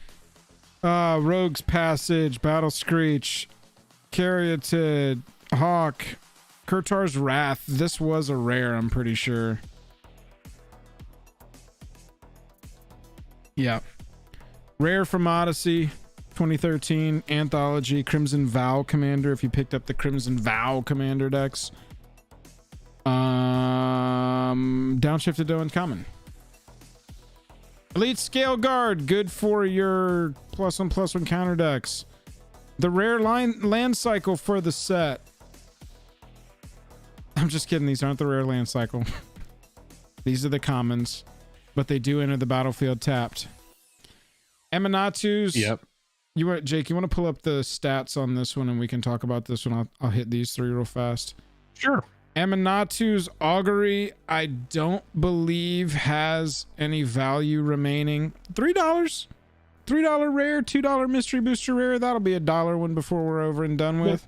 Rogue's Passage, Battle Screech, Caryatid, Hawk, Kurtar's Wrath. This was a rare, I'm pretty sure. Yeah. Rare from Odyssey. 2013 Anthology Crimson Vow Commander. If you picked up the Crimson Vow Commander decks, downshifted to uncommon. Elite Scale Guard, good for your +1/+1 counter decks. The rare land cycle for the set. I'm just kidding. These aren't the rare land cycle. These are the commons, but they do enter the battlefield tapped. Eminatus. Yep. Jake, you want to pull up the stats on this one and we can talk about this one? I'll hit these three real fast. Sure. Eminatu's Augury, I don't believe has any value remaining. $3 rare, $2 mystery booster rare. That'll be $1 one before we're over and done with.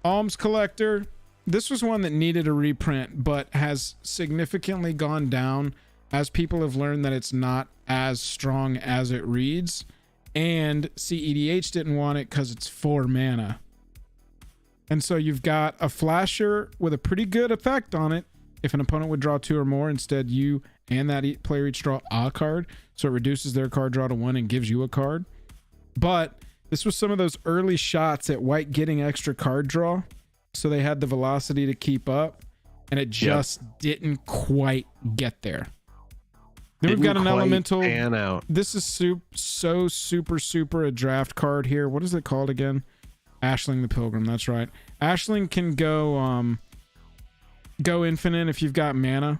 Alms Collector. This was one that needed a reprint, but has significantly gone down as people have learned that it's not as strong as it reads. And CEDH didn't want it because it's 4 mana. And so you've got a flasher with a pretty good effect on it. If an opponent would draw 2 or more, instead you and that player each draw a card. So it reduces their card draw to 1 and gives you a card. But this was some of those early shots at white getting extra card draw. So they had the velocity to keep up. And it just didn't quite get there. Then we've got an elemental. Out. This is super a draft card here. What is it called again? Ashling the Pilgrim. That's right. Ashling can go infinite if you've got mana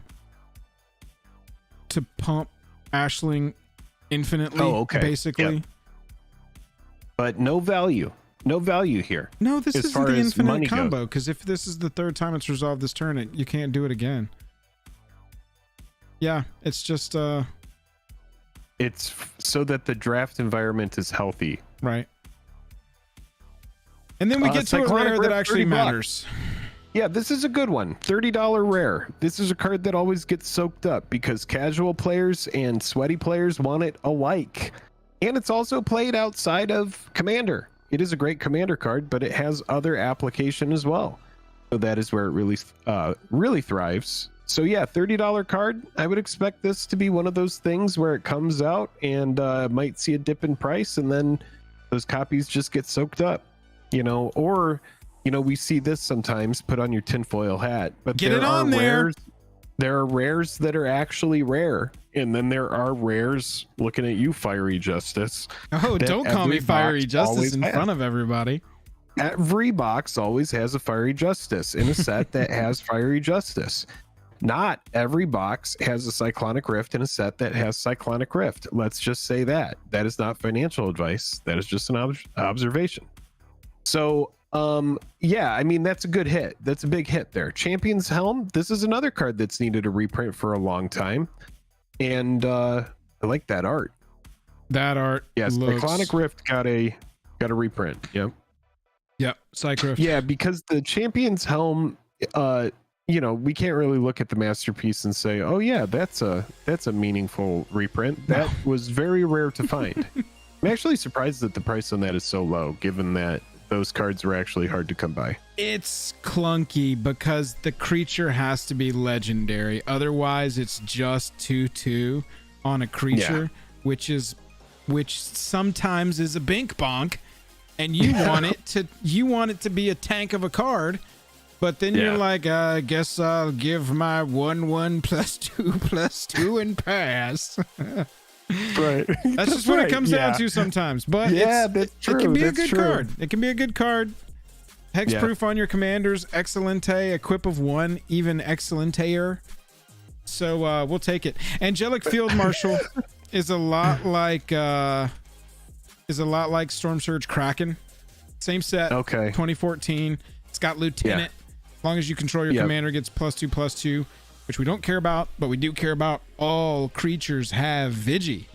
to pump Ashling infinitely. Oh, okay. Basically. Yep. But no value. No value here. No, this as isn't far the as infinite money combo, goes. because if this is the third time it's resolved this turn, you can't do it again. Yeah, it's just it's so that the draft environment is healthy. Right. And then we get to a rare that actually matters. Yeah, this is a good one. $30 rare. This is a card that always gets soaked up because casual players and sweaty players want it alike. And it's also played outside of Commander. It is a great Commander card, but it has other application as well. So that is where it really thrives. So yeah, $30 card. I would expect this to be one of those things where it comes out and might see a dip in price, and then those copies just get soaked up. Or we see this sometimes. Put on your tinfoil hat, but get it on there. Rares, there are rares that are actually rare, and then there are rares. Looking at you, Fiery Justice. Oh, don't call me Fiery Justice in front of everybody. Every box always has a Fiery Justice in a set that has Fiery Justice. Not every box has a Cyclonic Rift in a set that has Cyclonic Rift. Let's just say that. That is not financial advice. That is just an observation. So, yeah, I mean, that's a good hit. That's a big hit there. Champion's Helm. This is another card that's needed a reprint for a long time. And I like that art. That art. Yes, Cyclonic Rift got a reprint. Yep. Yep. Cyclonic Rift. Yeah, because the Champion's Helm, we can't really look at the masterpiece and say, oh yeah, that's a meaningful reprint. That was very rare to find. I'm actually surprised that the price on that is so low, given that those cards were actually hard to come by. It's clunky because the creature has to be legendary. Otherwise, it's just 2/2 on a creature, which sometimes is a bink bonk, and you want it to be a tank of a card. But then you're like, I guess I'll give my 1/1+2/2 and pass. Right. That's just what it comes down to sometimes. But that's true. It can be a good card. It can be a good card. Hexproof on your commanders. Excellente. Equip of 1. Even Excellentaire. So we'll take it. Angelic Field Marshal is a lot like Storm Surge Kraken. Same set. Okay. 2014. It's got Lieutenant. As long as you control your commander gets +2/+2, which we don't care about, but we do care about all creatures have Vigi.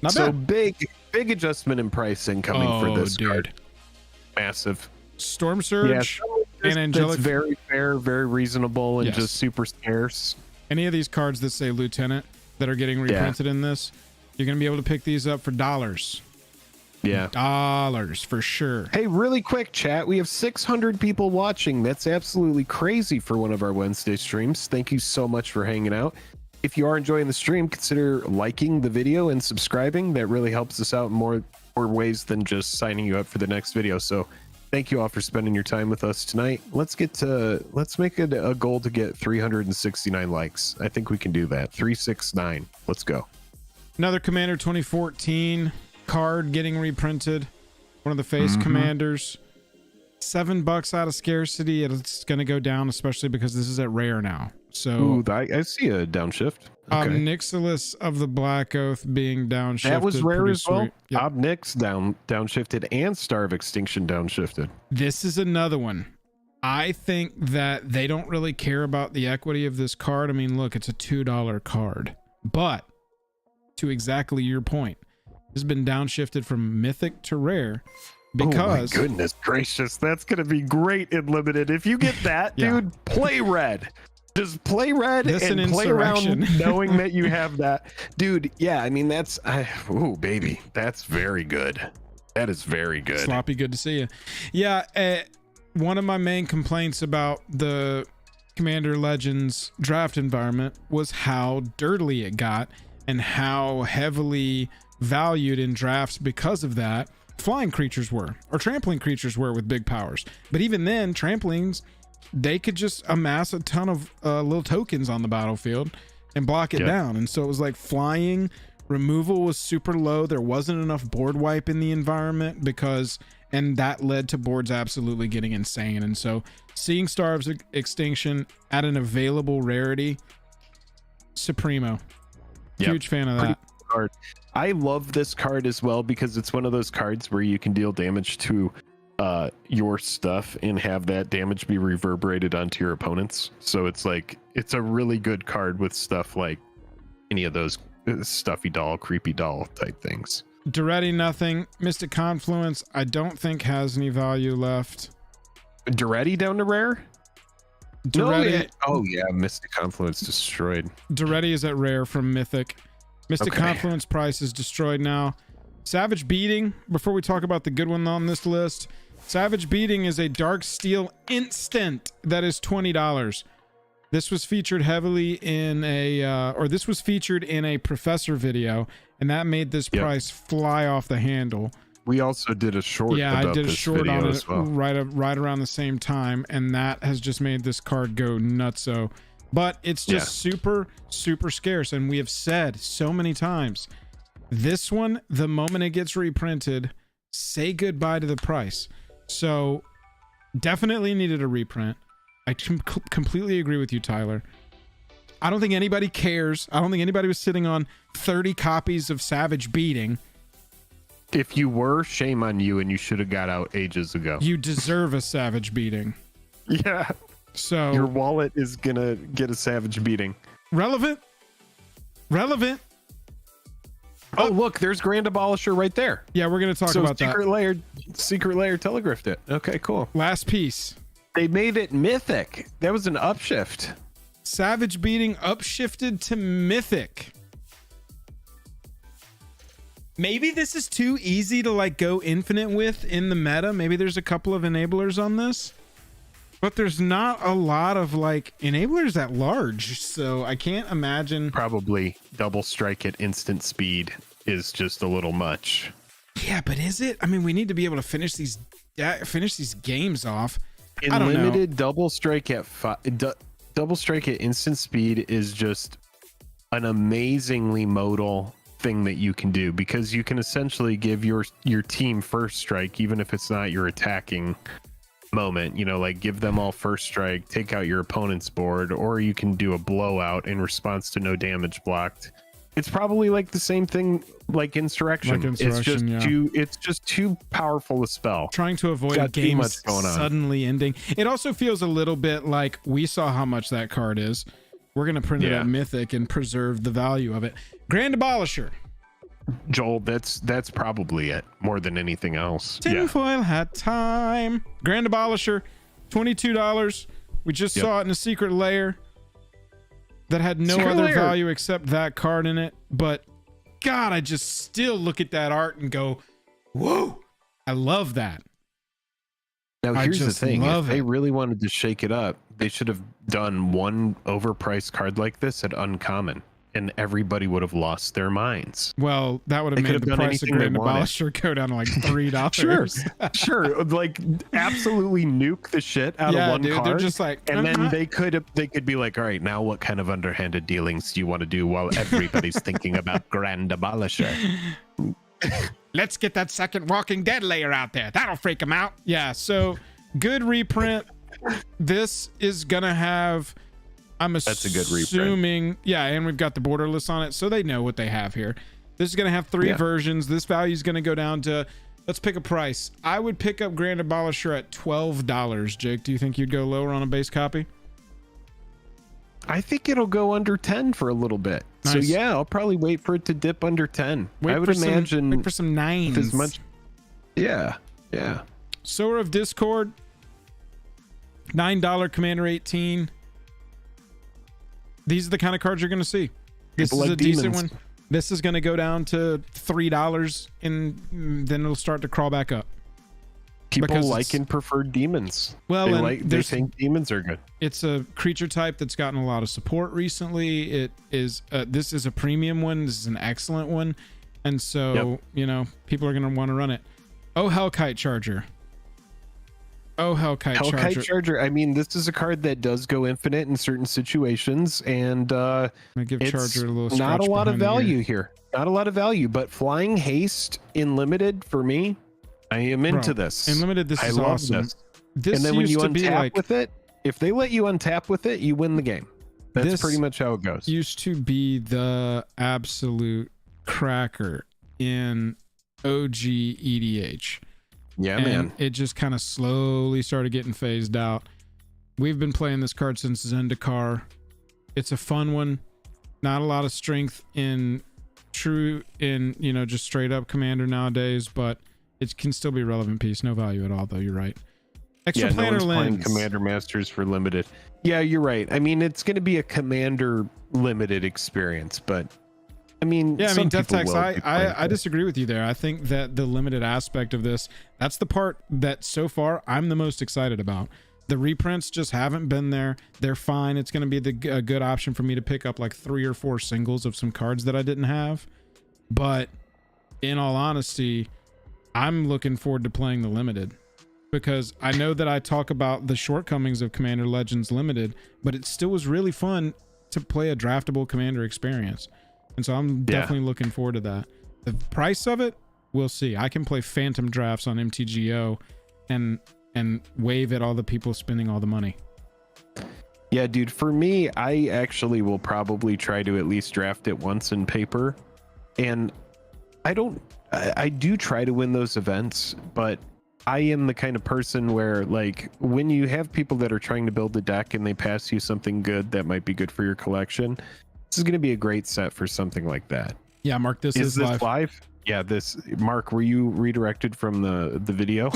Not bad. big adjustment in pricing coming for this card. Massive. Storm Surge and Angelic. It's very fair, very reasonable, and just super scarce. Any of these cards that say Lieutenant that are getting reprinted in this, you're going to be able to pick these up for dollars. Yeah. Dollars for sure. Hey, really quick, chat. We have 600 people watching. That's absolutely crazy for one of our Wednesday streams. Thank you so much for hanging out. If you are enjoying the stream, consider liking the video and subscribing. That really helps us out more more ways than just signing you up for the next video. So thank you all for spending your time with us tonight. Let's make it a goal to get 369 likes. I think we can do that. 369. Let's go. Another Commander 2014 card getting reprinted. One of the face commanders. $7 out of scarcity. It's going to go down, especially because this is at rare now. So ooh, I see a downshift. Okay. Nixilus of the Black Oath being downshifted. That was rare as well. Yep. Obnix downshifted and Star of Extinction downshifted. This is another one. I think that they don't really care about the equity of this card. I mean, look, it's a $2 card. But to exactly your point, has been downshifted from mythic to rare because oh my goodness gracious, that's gonna be great in limited. If you get that, dude, play red. Just play red and play around knowing that you have that, dude. Yeah, I mean oh baby, that's very good. That is very good. Sloppy, good to see you. Yeah, one of my main complaints about the Commander Legends draft environment was how dirtily it got and how heavily valued in drafts because of that flying creatures were, or trampling creatures were with big powers. But even then, tramplings, they could just amass a ton of little tokens on the battlefield and block it down. And so it was like flying removal was super low. There wasn't enough board wipe in the environment and that led to boards absolutely getting insane. And so seeing Star of Extinction at an available rarity, Supremo. Huge fan of that. Card. I love this card as well because it's one of those cards where you can deal damage to your stuff and have that damage be reverberated onto your opponents. So it's like, it's a really good card with stuff like any of those stuffy doll, creepy doll type things. Duretti, nothing. Mystic Confluence, I don't think has any value left. Duretti down to rare? Duretti, oh yeah, Mystic Confluence destroyed. Duretti is at rare from Mythic. Mystic Confluence price is destroyed now. Savage Beating, before we talk about the good one on this list, Savage Beating is a Dark Steel instant that is $20. This was featured heavily in this was featured in a Professor video, and that made this price fly off the handle. We also did a short. Yeah, I did a short on it well. right around the same time, and that has just made this card go nutso. But it's just super, super scarce, and we have said so many times, this one, the moment it gets reprinted, say goodbye to the price. So definitely needed a reprint. I completely agree with you, Tyler. I don't think anybody cares. I don't think anybody was sitting on 30 copies of Savage Beating. If you were, shame on you, and you should have got out ages ago. You deserve a Savage Beating. Yeah. So your wallet is gonna get a Savage Beating. Relevant. Oh, look, there's Grand Abolisher right there. Yeah, we're gonna talk about that. Secret Layer telegraphed it. Okay, cool. Last piece. They made it mythic. That was an upshift. Savage Beating upshifted to mythic. Maybe this is too easy to like go infinite with in the meta. Maybe there's a couple of enablers on this, but there's not a lot of like enablers at large. So I can't imagine. Probably double strike at instant speed is just a little much. Yeah, but is it? I mean, we need to be able to finish these games off. In I don't limited, know. double strike at instant speed is just an amazingly modal thing that you can do, because you can essentially give your team first strike even if it's not your attacking moment, you know, like give them all first strike, take out your opponent's board, or you can do a blowout in response to no damage blocked. It's probably like the same thing like Insurrection. It's just too powerful a spell. Trying to avoid games suddenly ending. It also feels a little bit like we saw how much that card is. We're gonna print it at Mythic and preserve the value of it. Grand Abolisher. Joel, that's probably it more than anything else. Tinfoil hat time. Grand Abolisher, $22. We just saw it in a Secret Layer that had no other value except that card in it. But God, I just still look at that art and go, whoa, I love that. Now here's the thing, if they really wanted to shake it up, they should have done one overpriced card like this at uncommon and everybody would have lost their minds. Well, that would have They could made the have done price of anything they Grand wanted. Abolisher go down to like $3. Sure, like absolutely nuke the shit out Yeah, of one dude, card. they're just like, and then "Uh-huh." they could be like, all right, now what kind of underhanded dealings do you want to do while everybody's thinking about Grand Abolisher? Let's get that second Walking Dead layer out there. That'll freak them out. Yeah, so good reprint. This is gonna have, That's a good reprint. assuming, yeah, and we've got the borderless on it, so they know what they have here. This is gonna have 3 versions. This value is gonna go down to, let's pick a price. I would pick up Grand Abolisher at $12. Jake, do you think you'd go lower on a base copy? I think it'll go under 10 for a little bit. Nice. So yeah, I'll probably wait for it to dip under 10. I would imagine wait for some 9s. as much. Yeah. Sower of Discord, $9 Commander 18. These are the kind of cards you're going to see. This People is like a decent demons. one. This is going to go down to $3 and then it'll start to crawl back up. People Because like it's- and prefer demons. Well, and they there's- think demons are good. It's a creature type that's gotten a lot of support recently. It is this is a premium one. This is an excellent one. And so, you know, people are going to want to run it. Oh, Hellkite Charger. Hellkite Charger. I mean, this is a card that does go infinite in certain situations, and I'm gonna give it's Charger a little not a scratch lot of behind the ear. value here. Not a lot of value, but Flying Haste in limited for me, I am into Bro, this. in limited, this I is love awesome. this. This And then when used you to be untap like with it, if they let you untap with it, you win the game. That's This pretty much how it goes. used to be the absolute cracker in OG EDH. Yeah, And man. it just kind of slowly started getting phased out. We've been playing this card since Zendikar. It's a fun one. Not a lot of strength in you know, just straight up Commander nowadays, but it can still be a relevant piece. No value at all, though. You're right. Extra Yeah, no Planar one's playing Lens. Commander Masters for limited. Yeah, you're right. I mean, it's going to be a Commander limited experience, but I mean, Yeah, I some mean, Death people Tax, will be playing I it. disagree with you there. I think that the limited aspect of this, that's the part that so far I'm the most excited about. The reprints just haven't been there. They're fine. It's going to be a good option for me to pick up like 3 or 4 singles of some cards that I didn't have. But in all honesty, I'm looking forward to playing the limited, because I know that I talk about the shortcomings of Commander Legends Limited, but it still was really fun to play a draftable Commander experience. And so I'm definitely looking forward to that. The price of it, we'll see. I can play phantom drafts on MTGO and wave at all the people spending all the money. Yeah, dude, for me, I actually will probably try to at least draft it once in paper. And I do try to win those events, but I am the kind of person where, like, when you have people that are trying to build a deck and they pass you something good that might be good for your collection, this is going to be a great set for something like that. Yeah, Mark, this is this live. Yeah, this, Mark, were you redirected from the video?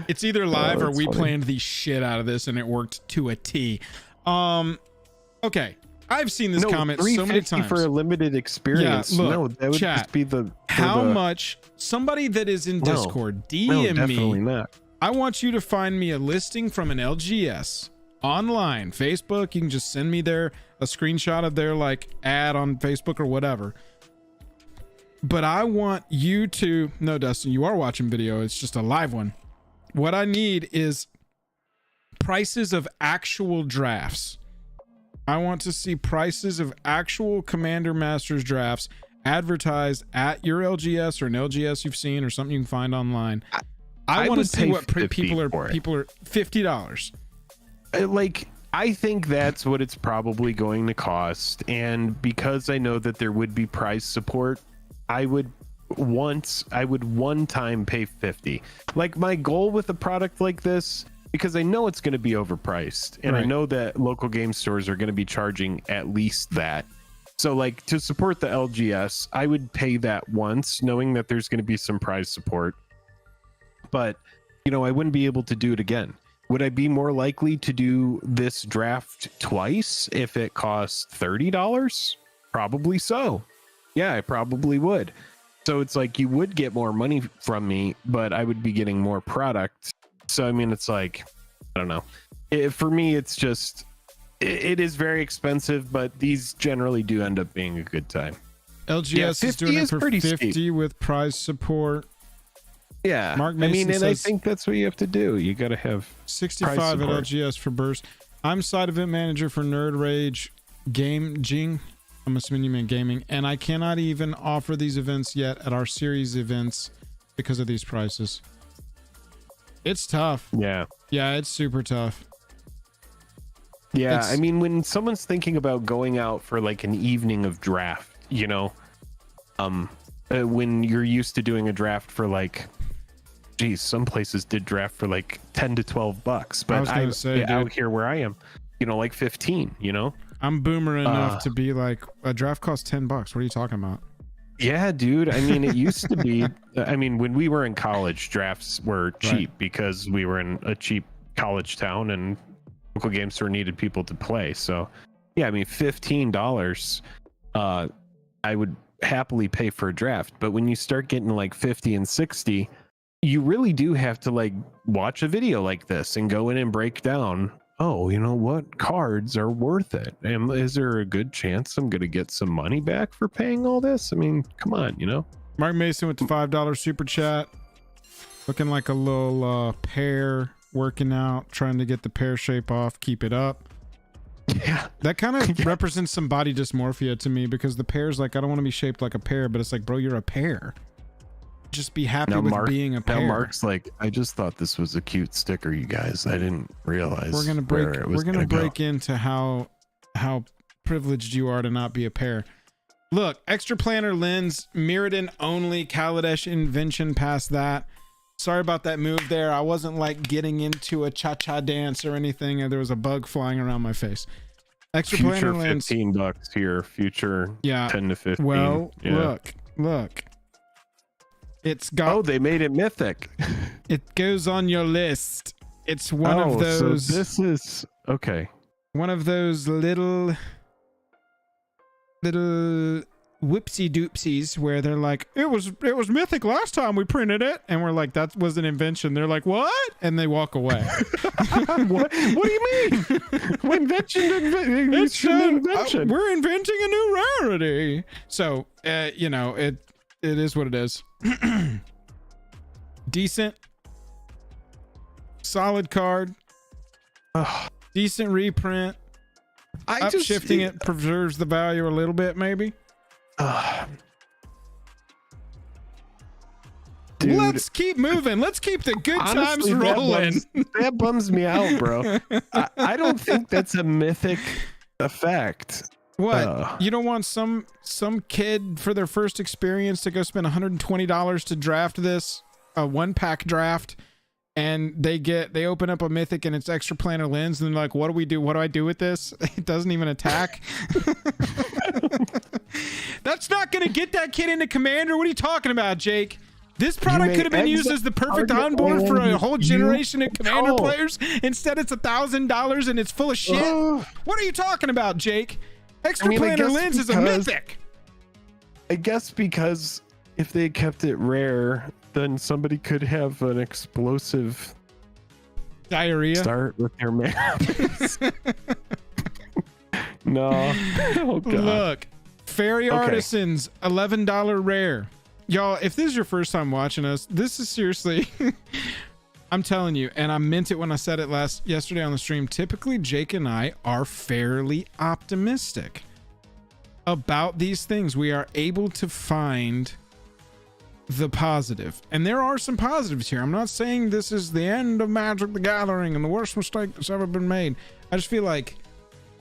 It's either live or that's we funny. planned the shit out of this and it worked to a T. Okay. I've seen this comment so many times. for a limited experience. Yeah, look, no, that would chat, just be the How much somebody that is in No. Discord, No, DM definitely me. not. I want you to find me a listing from an LGS online, Facebook. You can just send me a screenshot of their like ad on Facebook or whatever. But I want you to, no, Dustin, you are watching video. It's just a live one. What I need is prices of actual drafts. I want to see prices of actual Commander Masters drafts advertised at your LGS or an LGS you've seen or something you can find online. I want to would see pay what people are for it. $50. Like, I think that's what it's probably going to cost, and because I know that there would be price support, I would one time pay 50. Like, my goal with a product like this, because I know it's going to be overpriced, and I Right. know that local game stores are going to be charging at least that. So, like, to support the LGS, I would pay that once, knowing that there's going to be some price support. But, you know, I wouldn't be able to do it again. Would I be more likely to do this draft twice if it costs $30? Probably so. Yeah, I probably would. So it's like you would get more money from me, but I would be getting more product. So, I mean, it's like, I don't know. For me, it's just, it is very expensive, but these generally do end up being a good time. LGS is doing it for 50 steep. With prize support. Yeah, Mark Mason and I think that's what you have to do. You got to have 65 at LGS for burst. I'm side event manager for Nerd Rage Game Jing. I'm assuming you mean gaming, and I cannot even offer these events yet at our series events because of these prices. It's tough. Yeah, it's super tough. Yeah, I mean, when someone's thinking about going out for like an evening of draft, you know, when you're used to doing a draft for like, geez, some places did draft for like $10 to $12, but I was gonna say, out here where I am, you know, like 15, you know. I'm boomer enough to be like, a draft costs $10. What are you talking about? Yeah, dude. I mean, it used to be, I mean, when we were in college, drafts were cheap because we were in a cheap college town and local game store needed people to play. So yeah, I mean, $15, I would happily pay for a draft. But when you start getting like 50 and 60, you really do have to like watch a video like this and go in and break down, oh, you know what cards are worth it, and is there a good chance I'm gonna get some money back for paying all this? I mean, come on, you know. Mark Mason with the $5 super chat, looking like a little pear, working out, trying to get the pear shape off. Keep it up. Yeah, that kind of represents some body dysmorphia to me, because the pear's like, I don't want to be shaped like a pear, but it's like, bro, you're a pear. Just be happy with being a pear. Now Mark's like, I just thought this was a cute sticker, you guys. I didn't realize we're gonna break into how privileged you are to not be a pear. Look, extra planner lens, Mirrodin only, Kaladesh invention past that. Sorry about that move there. I wasn't like getting into a cha-cha dance or anything, and there was a bug flying around my face. Extra future planner lens, $15 here. Future 10 to 15. Well, look. It's got. Oh, they made it mythic. It goes on your list. It's one of those. So this is okay. One of those little whoopsie doopsies where they're like, it was mythic last time we printed it, and we're like, that was an invention. They're like, what? And they walk away. What do you mean? Invention. We're inventing a new rarity. So you know, it is what it is. Decent, solid card, decent reprint. Shifting it preserves the value a little bit, maybe. Dude, let's keep moving. Let's keep the good honestly, times rolling. That bums me out, bro. I don't think that's a mythic effect. What? You don't want some kid for their first experience to go spend $120 to draft this, a 1-pack draft, and they open up a mythic and it's extra planner lens, and they're like, what do we do? What do I do with this? It doesn't even attack. That's not gonna get that kid into Commander. What are you talking about, Jake? This product could have been used as the perfect onboard for a whole generation of Commander players. Instead, it's $1,000 and it's full of shit. What are you talking about, Jake? Extra planner lens is a mythic. I guess because if they kept it rare, then somebody could have an explosive diarrhea start with their mana. No. Oh, God. Look, Fairy Artisans, $11 rare. Y'all, if this is your first time watching us, this is seriously I'm telling you, and I meant it when I said it yesterday on the stream. Typically, Jake and I are fairly optimistic about these things. We are able to find the positive, and there are some positives here. I'm not saying this is the end of Magic the Gathering and the worst mistake that's ever been made. I just feel like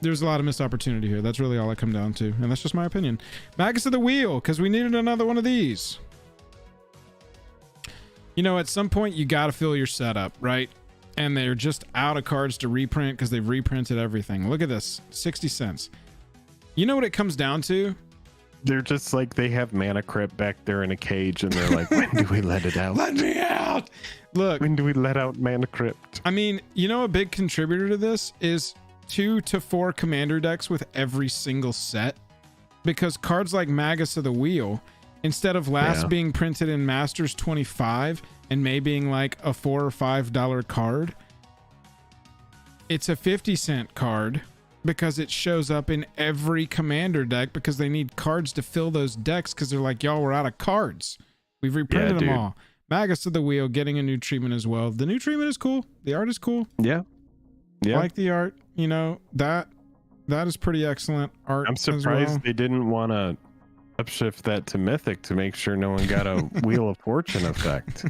there's a lot of missed opportunity here. That's really all I come down to, and that's just my opinion. Magus of the Wheel, because we needed another one of these. You know, at some point you got to fill your setup, right? And they're just out of cards to reprint because they've reprinted everything. Look at this, 60 cents. You know what it comes down to? They're just like, they have Mana Crypt back there in a cage, and they're like, when do we let it out? Let me out! Look. When do we let out Mana Crypt? I mean, you know, a big contributor to this is 2 to 4 Commander decks with every single set. Because cards like Magus of the Wheel, instead of last being printed in Masters 25 and May being like a $4 or $5 card, it's a 50-cent card because it shows up in every commander deck because they need cards to fill those decks because they're like, y'all, we're out of cards. We've reprinted them all. Magus of the Wheel getting a new treatment as well. The new treatment is cool. The art is cool. Yeah. I like the art. You know, that is pretty excellent art. I'm surprised they didn't want to upshift that to Mythic to make sure no one got a Wheel of Fortune effect.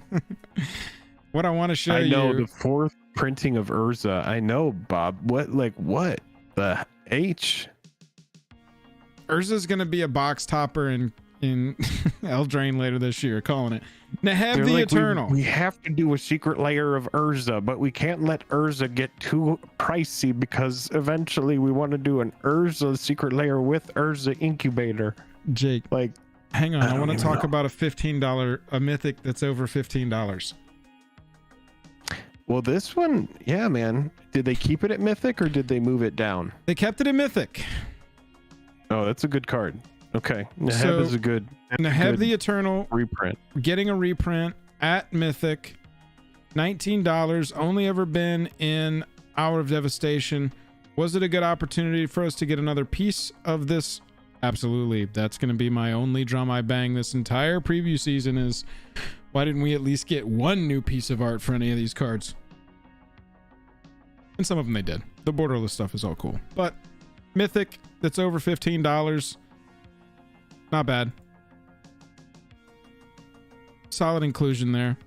What I want to show you. I know the 4th printing of Urza. I know, Bob. What the H? Urza's going to be a box topper in Eldraine later this year, calling it. Neheb the Eternal. We have to do a secret layer of Urza, but we can't let Urza get too pricey because eventually we want to do an Urza secret layer with Urza incubator. Jake, like, hang on. I want to talk about a $15, a Mythic that's over $15. Well, this one, yeah, man. Did they keep it at Mythic or did they move it down? They kept it in Mythic. Oh, that's a good card. Okay, Neheb is a good. Neheb the Eternal reprint. Getting a reprint at Mythic. $19. Only ever been in Hour of Devastation. Was it a good opportunity for us to get another piece of this? Absolutely. That's going to be my only drum I bang this entire preview season is why didn't we at least get one new piece of art for any of these cards? And some of them they did. The borderless stuff is all cool. But Mythic that's over $15. Not bad. Solid inclusion there.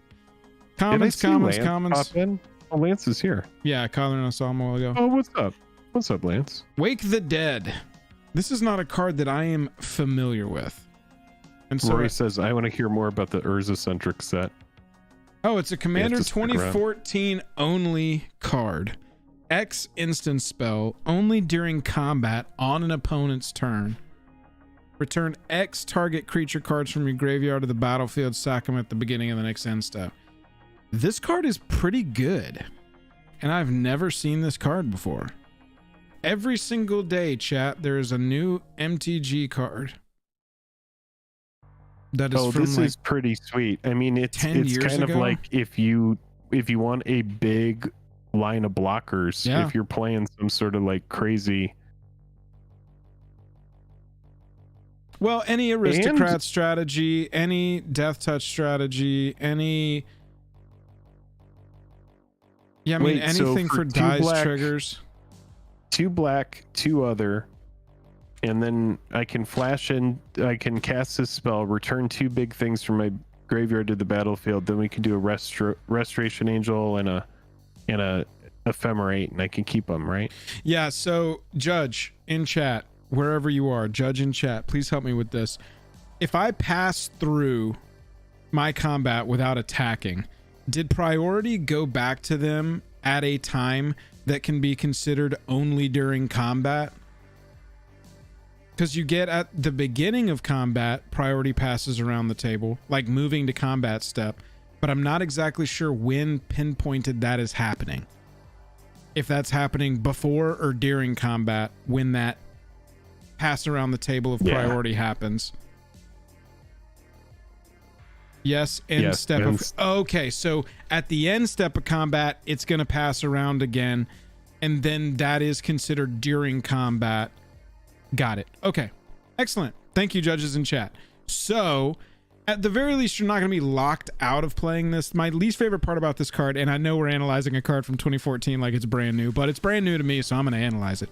Commons. Pop in? Oh, Lance is here. Yeah, Kyler and I saw him a while ago. Oh, what's up? What's up, Lance? Wake the Dead. This is not a card that I am familiar with. And so Rory says, I want to hear more about the Urza-centric set. Oh, it's a Commander 2014 only card. X instant spell only during combat on an opponent's turn. Return X target creature cards from your graveyard to the battlefield, sack them at the beginning of the next end step. This card is pretty good, and I've never seen this card before. Every single day, chat, there is a new MTG card. That is from this is pretty sweet. I mean, it's kind of like if you want a big line of blockers, if you're playing some sort of like crazy. Well, any aristocrat strategy, any death touch strategy, any. Yeah, I mean, anything for dice triggers. 2 black, 2 other, and then I can flash in. I can cast this spell, return 2 big things from my graveyard to the battlefield. Then we can do a restoration angel and a ephemerate, and I can keep them, right? Yeah. So, Judge in chat, wherever you are, Judge in chat, please help me with this. If I pass through my combat without attacking, did priority go back to them at a time that can be considered only during combat? Because you get at the beginning of combat, priority passes around the table, like moving to combat step, but I'm not exactly sure when pinpointed that is happening. If that's happening before or during combat, when that pass around the table of priority happens. Yes, end step of... Okay, so at the end step of combat, it's going to pass around again, and then that is considered during combat. Got it. Okay, excellent. Thank you, judges in chat. So, at the very least, you're not going to be locked out of playing this. My least favorite part about this card, and I know we're analyzing a card from 2014 like it's brand new, but it's brand new to me, so I'm going to analyze it.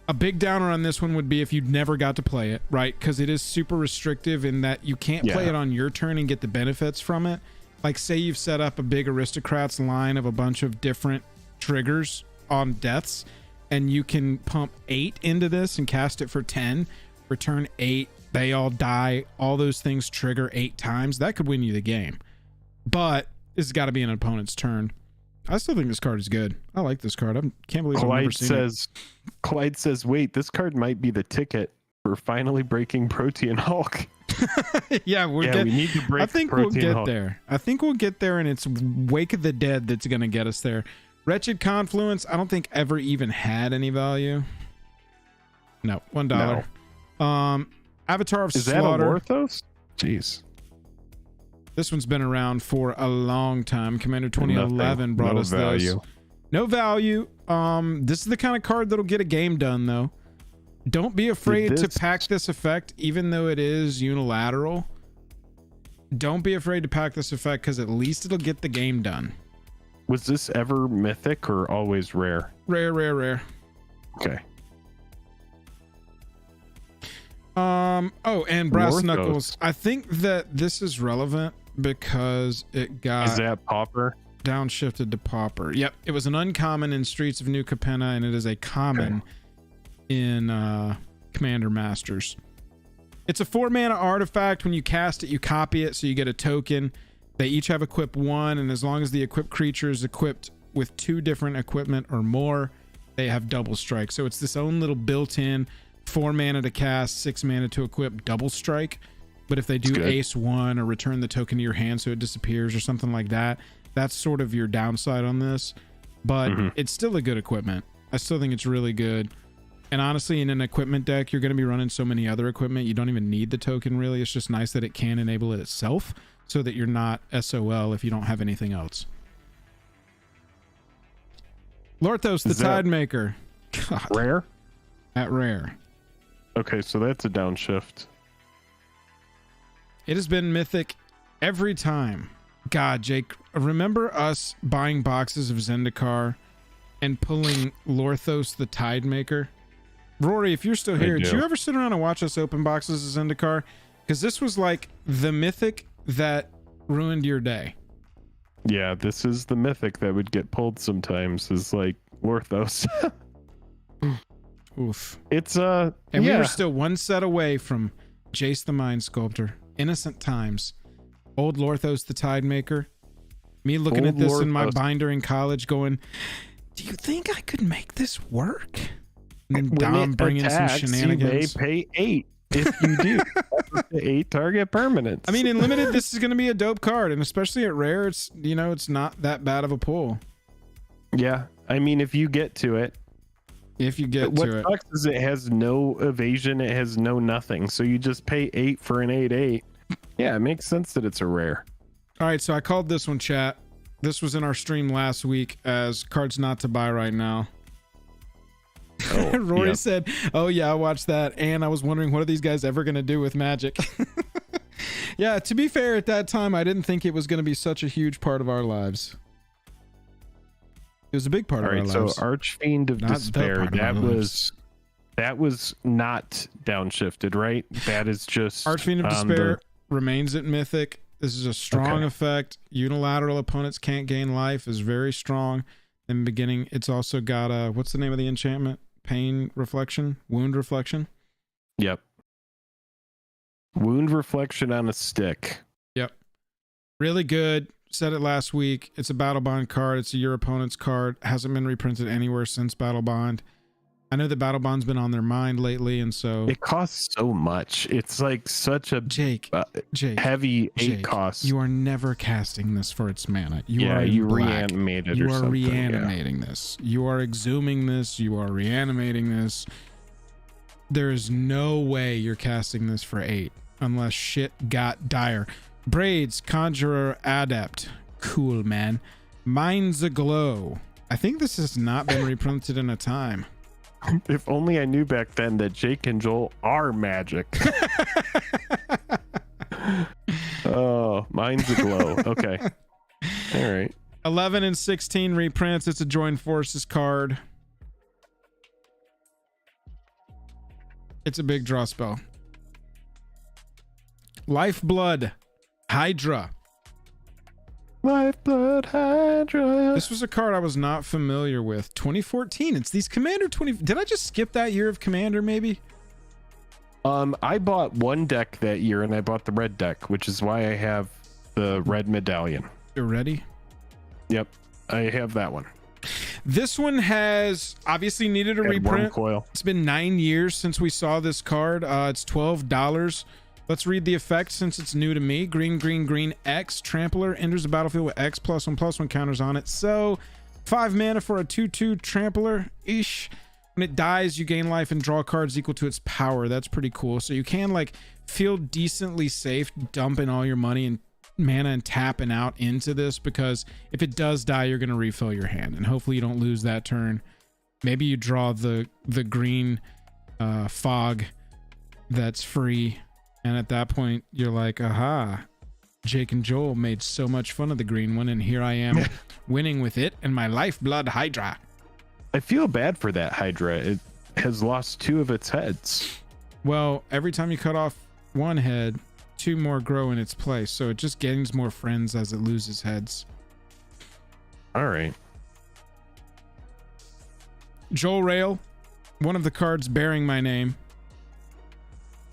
A big downer on this one would be if you never got to play it, right? Because it is super restrictive in that you can't play it on your turn and get the benefits from it. Like, say you've set up a big aristocrats line of a bunch of different triggers on deaths, and you can pump 8 into this and cast it for 10, return 8, they all die, all those things trigger 8 times. That could win you the game. But it's got to be an opponent's turn. I still think this card is good. I like this card. I can't believe I've never seen it. Clyde says, wait, this card might be the ticket for finally breaking Protean Hulk. Yeah, we need to break. I think Protean we'll get Hulk. There. I think we'll get there, and it's Wake of the Dead that's going to get us there. Wretched Confluence, I don't think ever even had any value. No, $1. No. Avatar of Slaughter. Is that a Lorthos? Jeez. This one's been around for a long time. Commander 2011 brought us those. No value. This is the kind of card that'll get a game done, though. Don't be afraid to pack this effect, even though it is unilateral. Don't be afraid to pack this effect, because at least it'll get the game done. Was this ever mythic or always rare? Rare. Okay. Oh, and Brass Lorthos. Knuckles. I think that this is relevant because it got... Is that Pauper? Downshifted to Pauper. Yep, it was an uncommon in Streets of New Capenna, and it is a common in Commander Masters. It's a 4-mana artifact. When you cast it, you copy it, so you get a token. They each have equip 1, and as long as the equipped creature is equipped with 2 different equipment or more, they have double strike. So it's this own little built-in 4 mana to cast, 6 mana to equip double strike. But if they do ace 1 or return the token to your hand so it disappears or something like that, that's sort of your downside on this. But it's still a good equipment. I still think it's really good. And honestly, in an equipment deck, you're going to be running so many other equipment, you don't even need the token, really. It's just nice that it can enable it itself so that you're not SOL if you don't have anything else. Lorthos, the Tidemaker. God. Rare? At rare. Okay, so that's a downshift. It has been mythic every time. God, Jake, remember us buying boxes of Zendikar and pulling Lorthos the Tidemaker? Rory, if you're still here, did you ever sit around and watch us open boxes of Zendikar? Because this was like the mythic that ruined your day. Yeah, this is the mythic that would get pulled sometimes, is like Lorthos. Oof. It's and we were still one set away from Jace the Mind Sculptor, Innocent Times, old Lorthos the Tidemaker. Me looking at this in my binder in college going, do you think I could make this work? And then Dom bringing some shenanigans. You may pay 8 if you do. 8 target permanents. I mean, in limited, this is going to be a dope card, and especially at rare, it's, you know, it's not that bad of a pull. Yeah, I mean, if you get to it. If you get to it. What sucks is it has no evasion, it has no nothing, so you just pay 8 for an 8/8. Yeah, it makes sense that it's a rare. All right, so I called this one, chat. This was in our stream last week as cards not to buy right now. Oh, Rory said, oh yeah, I watched that, and I was wondering, what are these guys ever going to do with Magic? Yeah, to be fair, at that time, I didn't think it was going to be such a huge part of our lives. It was a big part of our lives. So Archfiend of Despair, that was not downshifted, right? That is just Archfiend of Despair remains at Mythic. This is a strong effect. Unilateral opponents can't gain life is very strong. In the beginning, it's also got what's the name of the enchantment? Pain Reflection? Wound Reflection? Yep. Wound Reflection on a stick. Yep. Really good. Said it last week. It's a Battle Bond card. It's a your opponent's card. Hasn't been reprinted anywhere since Battle Bond. I know that Battle Bond's been on their mind lately, and so it costs so much. It's like such a Jake, heavy 8 cost. You are never casting this for its mana. You reanimate it. You are reanimating this. You are exhuming this. You are reanimating this. There is no way you're casting this for 8 unless shit got dire. Braids, Conjurer Adept. Cool, man. Minds Aglow. I think this has not been reprinted in a time. If only I knew back then that Jake and Joel are magic. Oh, Minds Aglow. Okay. All right. 11 and 16 reprints. It's a Join Forces card. It's a big draw spell. Lifeblood Hydra. Lifeblood Hydra. This was a card I was not familiar with. 2014. It's these Commander 20. Did I just skip that year of Commander maybe? I bought one deck that year, and I bought the red deck, which is why I have the red medallion. You're ready? Yep, I have that one. This one has obviously needed a reprint. It's been 9 years since we saw this card. It's $12. Let's read the effect since it's new to me. Green, green, green, X. Trampler enters the battlefield with X +1/+1 counters on it. So 5 mana for a 2/2 Trampler ish. When it dies, you gain life and draw cards equal to its power. That's pretty cool. So you can like feel decently safe dumping all your money and mana and tapping out into this, because if it does die, you're going to refill your hand, and hopefully you don't lose that turn. Maybe you draw the green fog that's free, and at that point you're like, aha, Jake and Joel made so much fun of the green one, and here I am winning with it and my lifeblood Hydra. I feel bad for that Hydra. It has lost 2 of its heads. Well, every time you cut off one head, 2 more grow in its place, so it just gains more friends as it loses heads. All right. Joel Rail, one of the cards bearing my name.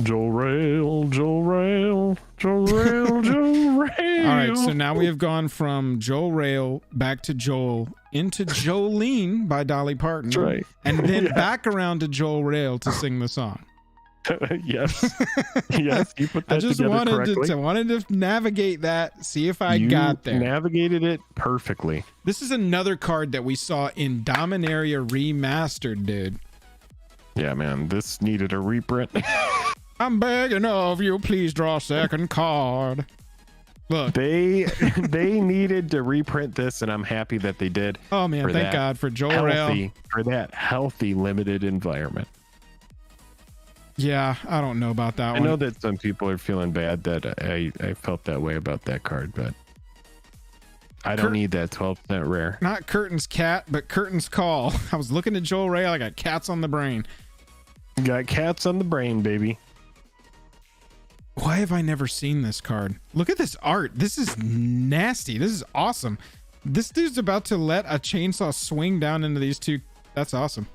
Joel Rail, Joel Rail, Joel Rail, Joel Rail. All right, so now we have gone from Joel Rail back to Joel into Jolene by Dolly Parton. That's right. And then back around to Joel Rail to sing the song. Yes. Yes, you put that I just together correctly. wanted to navigate that, see if I got there. Navigated it perfectly. This is another card that we saw in Dominaria Remastered, dude. Yeah, man, this needed a reprint. I'm begging of you, please draw a second card. Look, they needed to reprint this, and I'm happy that they did. Oh man, thank God for Joel Rail. For that healthy limited environment. Yeah, I don't know about that one. I know that some people are feeling bad that I felt that way about that card, but I don't need that 12% rare. Not Curtain's cat, but Curtain's call. I was looking at Joel Rail. I got cats on the brain. Got cats on the brain, baby. Why have I never seen this card? Look at this art. This is nasty. This is awesome. This dude's about to let a chainsaw swing down into these 2. That's awesome.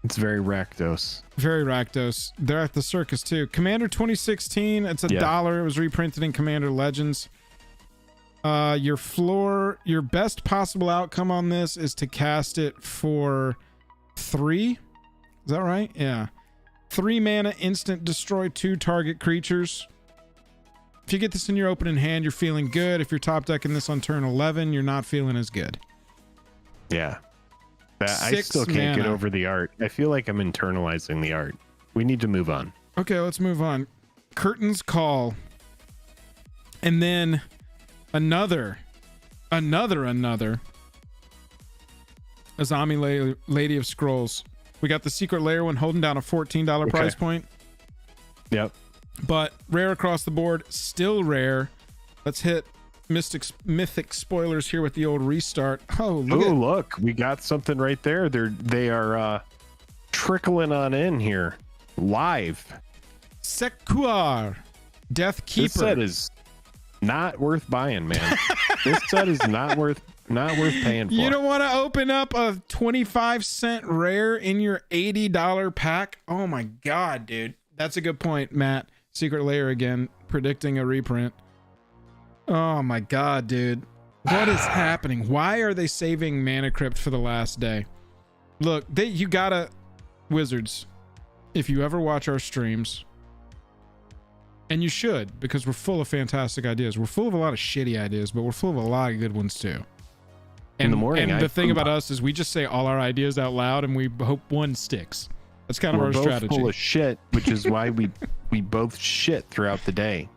It's very Rakdos. Very Rakdos. They're at the circus too. Commander 2016. It's $1. It was reprinted in Commander Legends. Your best possible outcome on this is to cast it for 3. Is that right? Yeah. 3 mana, instant destroy 2 target creatures. If you get this in your opening hand, you're feeling good. If you're top decking this on turn 11, you're not feeling as good. Yeah. I still can't get over the art. I feel like I'm internalizing the art. We need to move on. Okay, let's move on. Curtain's Call. And then another Azami Lady of Scrolls. We got the Secret Lair one holding down a $14 price point. Yep. But rare across the board, still rare. Let's hit mythic spoilers here with the old restart. Look, we got something right there. They are trickling on in here live. Sekuar, Death Keeper. This set is not worth buying, man. This set is not worth paying for. You don't want to open up a 25-cent rare in your $80 pack? Oh my god, dude. That's a good point, Matt. Secret Lair again, predicting a reprint. Oh my god, dude. What is happening? Why are they saving Mana Crypt for the last day? Look, you gotta, Wizards, if you ever watch our streams, and you should, because we're full of fantastic ideas. We're full of a lot of shitty ideas, but we're full of a lot of good ones too. And, in the morning, and the thing about us is we just say all our ideas out loud, and we hope one sticks. That's kind of our strategy. We're both full of shit, which is why we both shit throughout the day.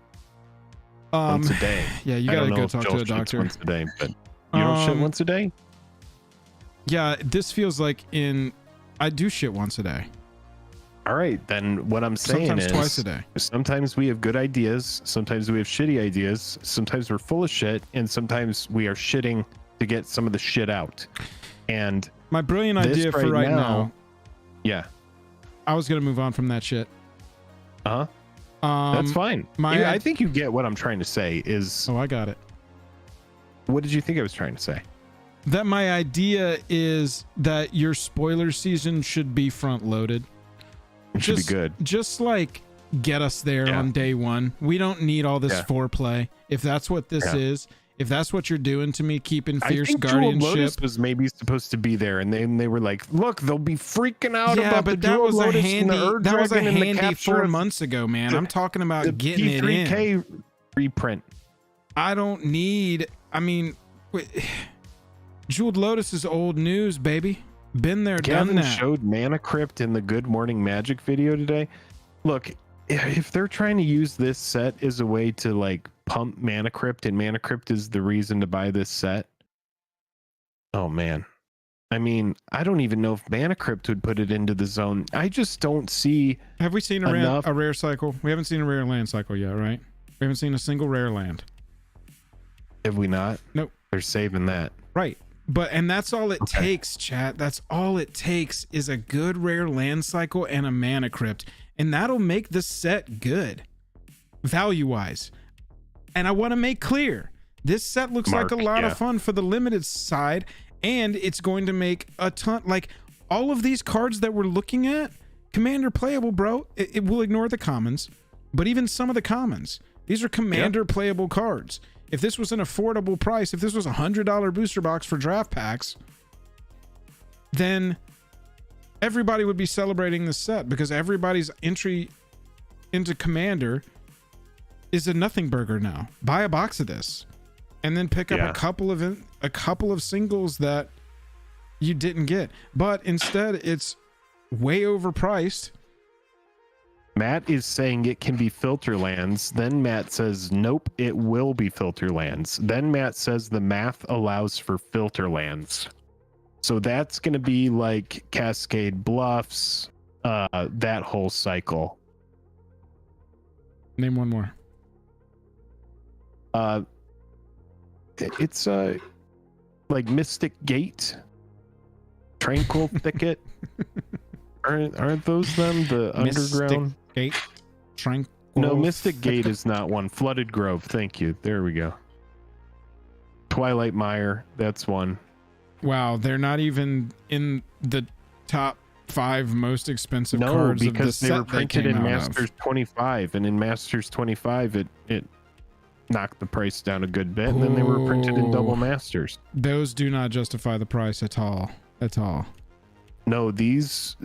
Once a day. Yeah, you gotta go talk to a doctor. Once a day, but you don't shit once a day? Yeah, this feels like I do shit once a day. All right, then what I'm saying is twice a day. Sometimes we have good ideas, sometimes we have shitty ideas, sometimes we're full of shit, and sometimes we are shitting to get some of the shit out. And my brilliant idea for right now. Yeah. I was gonna move on from that shit. Uh-huh. That's fine. I think you get what I'm trying to say is... Oh, I got it. What did you think I was trying to say? That my idea is that your spoiler season should be front loaded. It should be good. Just like get us there on day one. We don't need all this foreplay. If that's what this is, if that's what you're doing to me, keeping fierce guardianship. Jeweled Lotus was maybe supposed to be there, and they were like, "Look, they'll be freaking out about the Jeweled Lotus." That was a handy 4 months ago, man. I'm talking about getting it in. P3K reprint. I don't need. I mean, Jeweled Lotus is old news, baby. Been there, done that. Gavin showed Mana Crypt in the Good Morning Magic video today. Look, if they're trying to use this set as a way to like pump Mana Crypt, and Mana Crypt is the reason to buy this set. Oh man. I mean, I don't even know if Mana Crypt would put it into the zone. I just don't see. Have we seen a rare cycle? We haven't seen a rare land cycle yet, right? We haven't seen a single rare land. Have we not? Nope. They're saving that. Right. And that's all it takes, chat. That's all it takes is a good rare land cycle and a Mana Crypt. And that'll make the set good, value-wise. And I want to make clear, this set looks like a lot of fun for the limited side, and it's going to make a ton. Like, all of these cards that we're looking at, Commander playable, bro. It will ignore the commons, but even some of the commons. These are Commander playable cards. If this was an affordable price, if this was $100 booster box for draft packs, then everybody would be celebrating this set because everybody's entry into Commander is a nothing burger now. Buy a box of this and then pick up a couple of singles that you didn't get. But instead, it's way overpriced. Matt is saying it can be filter lands. Then Matt says, nope, it will be filter lands. Then Matt says the math allows for filter lands. So that's going to be like Cascade Bluffs, that whole cycle. Name one more. It's like Mystic Gate, Tranquil Thicket. Aren't those them? The Mystic underground Gate, Tranquil. No, Mystic Gate is not one. Flooded Grove. Thank you. There we go. Twilight Mire. That's one. Wow, they're not even in the top 5 most expensive cards of the because set they were printed they came in out Masters of. 25, and in Masters 25 it knocked the price down a good bit, and then they were printed in Double Masters. Those do not justify the price at all. At all. No, these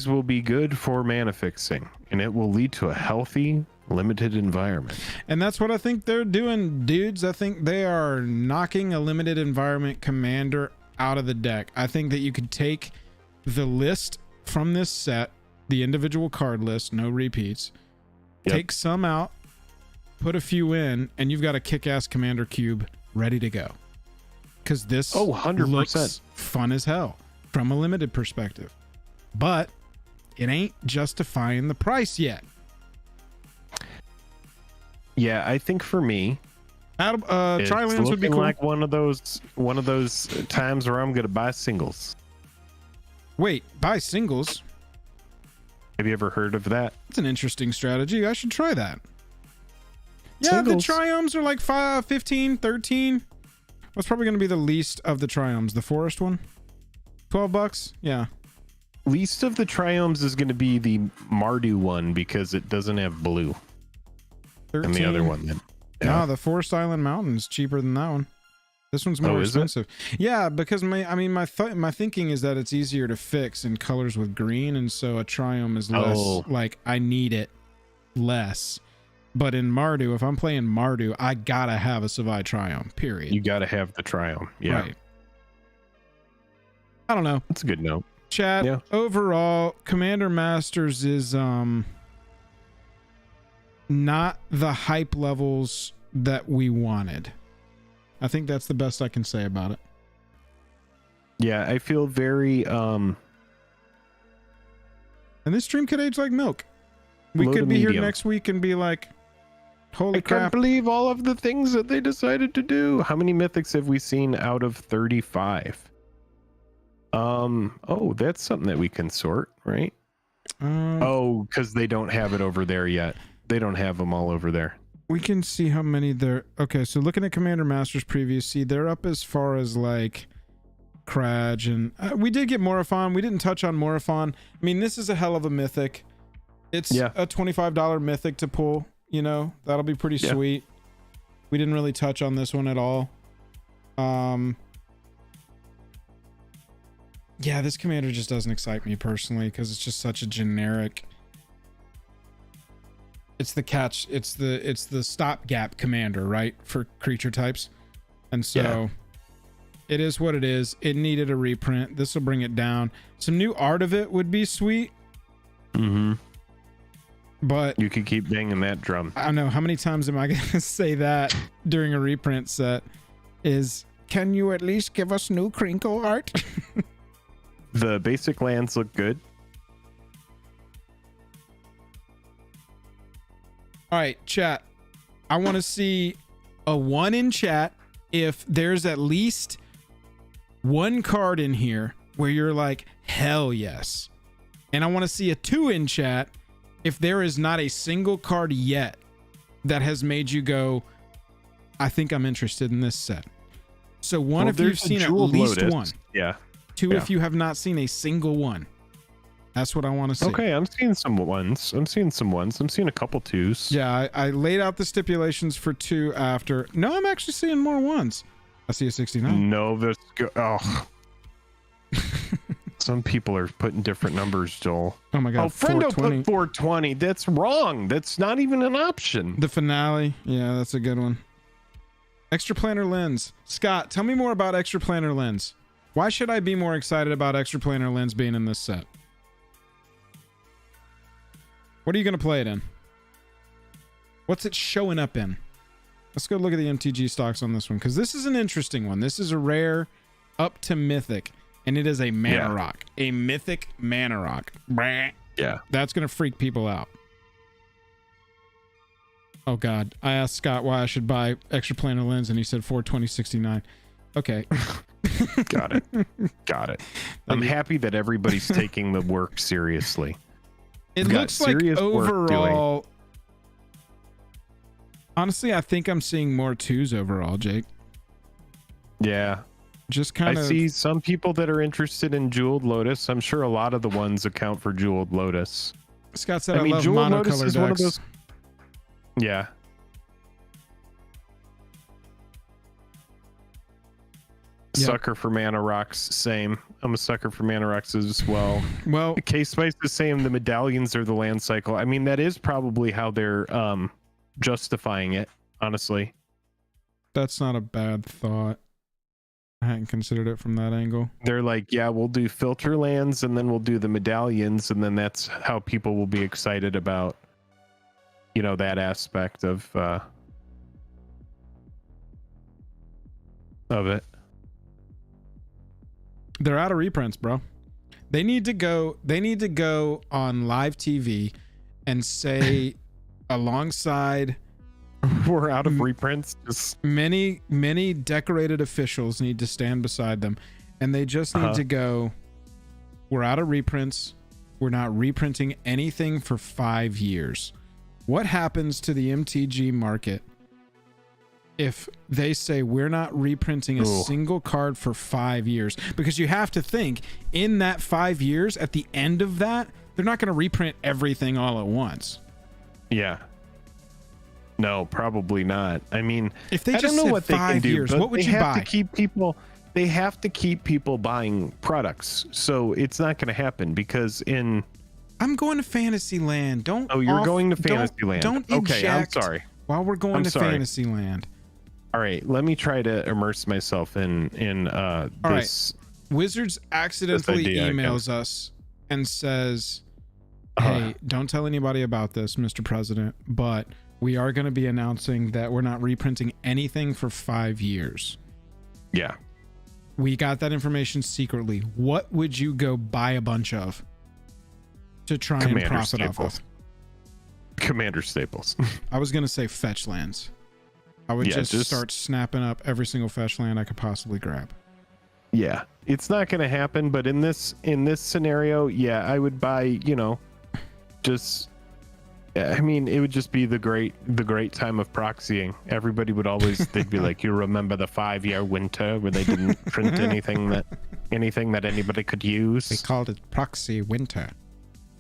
will be good for mana fixing, and it will lead to a healthy, limited environment. And that's what I think they're doing, dudes. I think they are knocking a limited environment commander out of the deck. I think that you could take the list from this set, the individual card list, no repeats, take some out, put a few in, and you've got a kick-ass commander cube ready to go. Because this 100% looks fun as hell from a limited perspective. But it ain't justifying the price yet. Yeah, I think for me, Tri-lands would be cool. Like one of those times where I'm gonna buy singles. Wait, buy singles? Have you ever heard of that? It's an interesting strategy. I should try that. Yeah, Singles. the Triomes are like 5, 15, 13. What's probably going to be the least of the Triomes? The Forest one? $12? Yeah. Least of the Triomes is going to be the Mardu one because it doesn't have blue. 13. And the other one then. No, the Forest Island Mountain is cheaper than that one. This one's more expensive. Yeah, because my thinking is that it's easier to fix in colors with green, and so a Triome is less like I need it less. But in Mardu, if I'm playing Mardu, I gotta have a Savai Triome. Period. You gotta have the Triome. Yeah. Right. I don't know. That's a good note. Chat. Yeah. Overall, Commander Masters is not the hype levels that we wanted. I think that's the best I can say about it. Yeah, I feel very and this stream could age like milk. We could be here next week and be like, holy crap. I can't believe all of the things that they decided to do. How many mythics have we seen out of 35? Oh, that's something that we can sort, right? Because they don't have it over there yet. They don't have them all over there. We can see how many there. Okay, so looking at Commander Masters previews, see they're up as far as like Kraj, and we did get Morophon. We didn't touch on Morophon. I mean, this is a hell of a mythic. It's a $25 mythic to pull. You know, that'll be pretty sweet. We didn't really touch on this one at all. Yeah, this commander just doesn't excite me personally because it's just such a generic. It's the stopgap commander, right, for creature types, and so it is what it is. It needed a reprint. This will bring it down. Some new art of it would be sweet. But you could keep banging that drum. I don't know how many times am I going to say that during a reprint set is, can you at least give us new crinkle art? The basic lands look good. All right, chat. I want to see a 1 in chat if there's at least one card in here where you're like, hell yes. And I want to see a 2 in chat if there is not a single card yet that has made you go, I think I'm interested in this set. So one, if you've seen at least one. Yeah. 2, if you have not seen a single one. That's what I want to see. Okay, I'm seeing some ones. I'm seeing a couple 2s. Yeah, I laid out the stipulations for 2 after. No, I'm actually seeing more 1s. I see a 69. No, oh. Some people are putting different numbers, Joel. Oh my god. Oh, Friendo put 420. That's wrong. That's not even an option. The finale. Yeah, that's a good one. Extra planar lens. Scott, tell me more about extra planar lens. Why should I be more excited about extra planar lens being in this set? What are you going to play it in? What's it showing up in? Let's go look at the MTG stocks on this one, because this is an interesting one. This is a rare up to mythic, and it is a mana rock. A mythic mana rock. Yeah. That's going to freak people out. Oh, God. I asked Scott why I should buy extra planar lens, and he said 420.69. Okay. Got it. Got it. I'm happy that everybody's taking the work seriously. It looks like overall, honestly, I think I'm seeing more 2s overall, Jake. Yeah. Just kind of. I see some people that are interested in Jeweled Lotus. I'm sure a lot of the ones account for Jeweled Lotus. Scott said, I mean, love Jeweled Lotus monocolored is decks. one of those. Yeah. Yep. Sucker for mana rocks. Same. I'm a sucker for mana rocks as well. Well, K-Spice is saying the medallions are the land cycle. I mean, that is probably how they're justifying it, honestly. that's not a bad thought. I hadn't considered it from that angle. They're like, yeah, we'll do filter lands and then we'll do the medallions, and then that's how people will be excited about, you know, that aspect of it. They're out of reprints, bro. They need to go on live TV and say alongside We're out of reprints. Just many decorated officials need to stand beside them, and they just need to go, we're out of reprints. We're not reprinting anything for 5 years. What happens to the MTG market if they say we're not reprinting a single card for 5 years? Because you have to think, in that 5 years, at the end of that, they're not going to reprint everything all at once. Yeah. No, probably not. I mean, if they I just don't know said what they can 5 do, years, but what would they you have buy? to keep people. They have to keep people buying products, so it's not going to happen because in. I'm going to Fantasyland. Don't. Oh, you're going to Fantasyland. Don't okay, I'm eject sorry. While we're going to Fantasyland. All right, let me try to immerse myself in this. Right. Wizards accidentally emails us and says, "Hey, don't tell anybody about this, Mr. President, but we are going to be announcing that we're not reprinting anything for 5 years." Yeah. We got that information secretly. What would you go buy a bunch of to try and profit off of? Commander Staples. I was going to say fetch lands. I would just start snapping up every single fetch land I could possibly grab. Yeah, it's not going to happen, but in this scenario, yeah, I would buy, you know, just I mean, it would just be the great time of proxying. Everybody would always, they'd be like, you remember the 5-year winter where they didn't print anything that anybody could use? They called it proxy winter.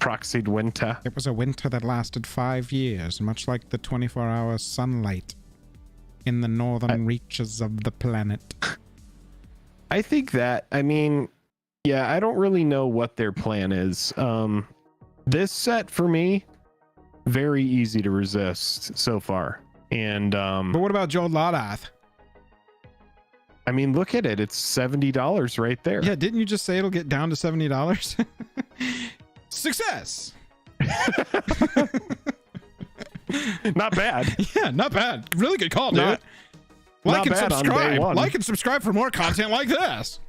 Proxied winter. It was a winter that lasted 5 years, much like the 24-hour sunlight in the northern reaches of the planet. I think that, I mean, yeah, I don't really know what their plan is. This set for me, very easy to resist so far. And but what about Jeweled Lotus? I mean, look at it. It's $70 right there. Yeah, didn't you just say it'll get down to $70? Success. Not bad. Yeah, not bad. Really good call, dude. Like and subscribe. Like and subscribe for more content like this.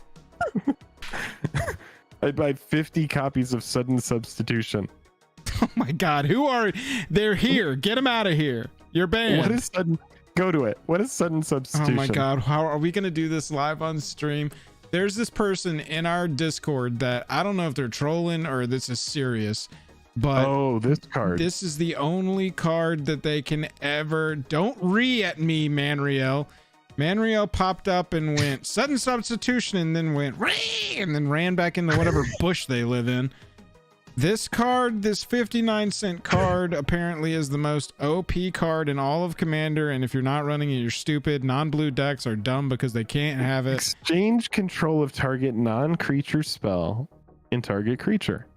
I'd buy 50 copies of Sudden Substitution. Oh my God. Who are they're here? Get them out of here. You're banned. What is sudden? Go to it. What is Sudden Substitution? Oh my God. How are we going to do this live on stream? There's this person in our Discord that I don't know if they're trolling or this is serious, but this card. This is the only card that they can ever. Don't at me, Manriel. Manriel popped up and went Sudden Substitution and then went and then ran back into whatever bush they live in. This card, this 59-cent card, apparently is the most OP card in all of Commander, and if you're not running it, you're stupid. Non-blue decks are dumb because they can't have it. Exchange control of target non-creature spell in target creature.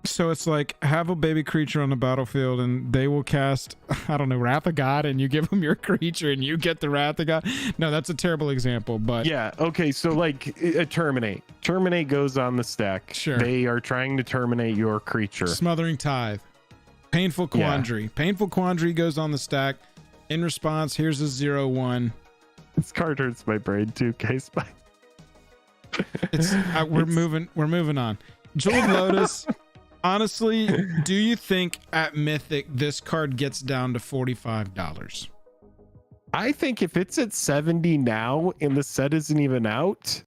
So it's like, have a baby creature on the battlefield and they will cast, I don't know, Wrath of God, and you give them your creature and you get the Wrath of God. No, that's a terrible example, but yeah. Okay. So like a terminate goes on the stack. Sure. They are trying to terminate your creature. Smothering Tithe. Painful Quandary. Yeah. Painful Quandary goes on the stack. In response, here's a 0/1. This card hurts my brain too. Case by. We're moving on. Jeweled Lotus. Honestly, do you think at Mythic this card gets down to $45? I think if it's at 70 now and the set isn't even out,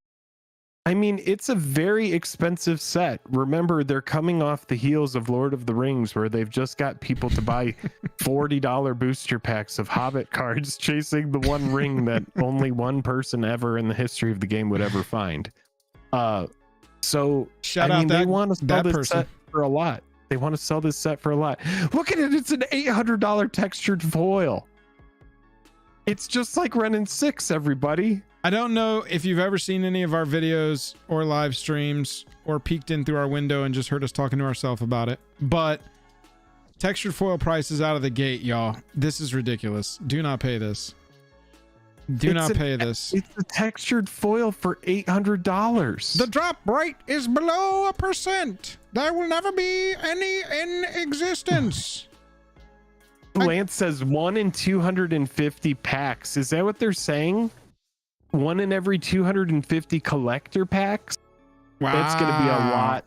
I mean, it's a very expensive set. Remember, they're coming off the heels of Lord of the Rings, where they've just got people to buy $40 booster packs of Hobbit cards, chasing the one ring that only one person ever in the history of the game would ever find. So they want to sell this set for a lot. They want to sell this set for a lot. Look at it. It's an $800 textured foil. It's just like Renin 6, everybody. I don't know if you've ever seen any of our videos or live streams or peeked in through our window and just heard us talking to ourselves about it, but textured foil prices out of the gate, y'all. This is ridiculous. Do not pay this. Do not pay this. It's a textured foil for $800. The drop rate is below 1%. There will never be any in existence. Lance says 1 in 250 packs. Is that what they're saying? 1 in every 250 collector packs? Wow. That's going to be a lot.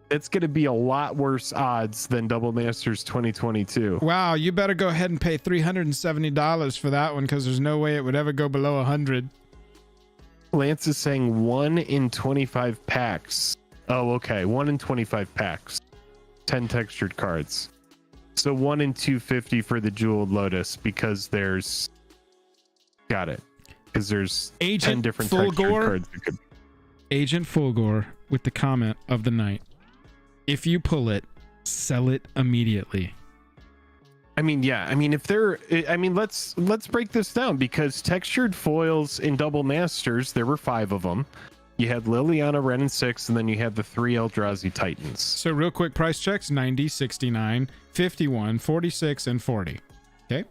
It's going to be a lot worse odds than Double Masters 2022. Wow, you better go ahead and pay $370 for that one, because there's no way it would ever go below 100. Lance is saying 1 in 25 packs. Oh, okay. 1 in 25 packs. 10 textured cards. So 1 in 250 for the Jeweled Lotus, because there's... Got it. Because there's Agent 10 different textured cards. Agent Fulgore with the comment of the night. If you pull it, sell it immediately. I mean, yeah. I mean, let's break this down, because textured foils in Double Masters, there were 5 of them. You had Liliana, Renin 6, and then you had the 3 Eldrazi Titans. So real quick price checks: 90, 69, 51, 46, and 40. Okay.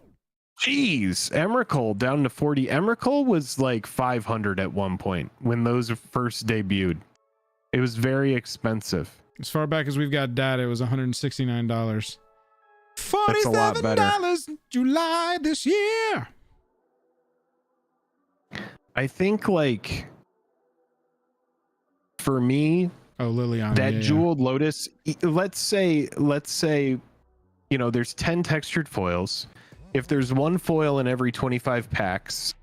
Jeez, Emrakul down to 40. Emrakul was like 500 at one point when those first debuted. It was very expensive. As far back as we've got data, it was $169. $47 in July this year. I think, like, for me, Liliana, that Jeweled Lotus, let's say, you know, there's 10 textured foils. If there's 1 foil in every 25 packs,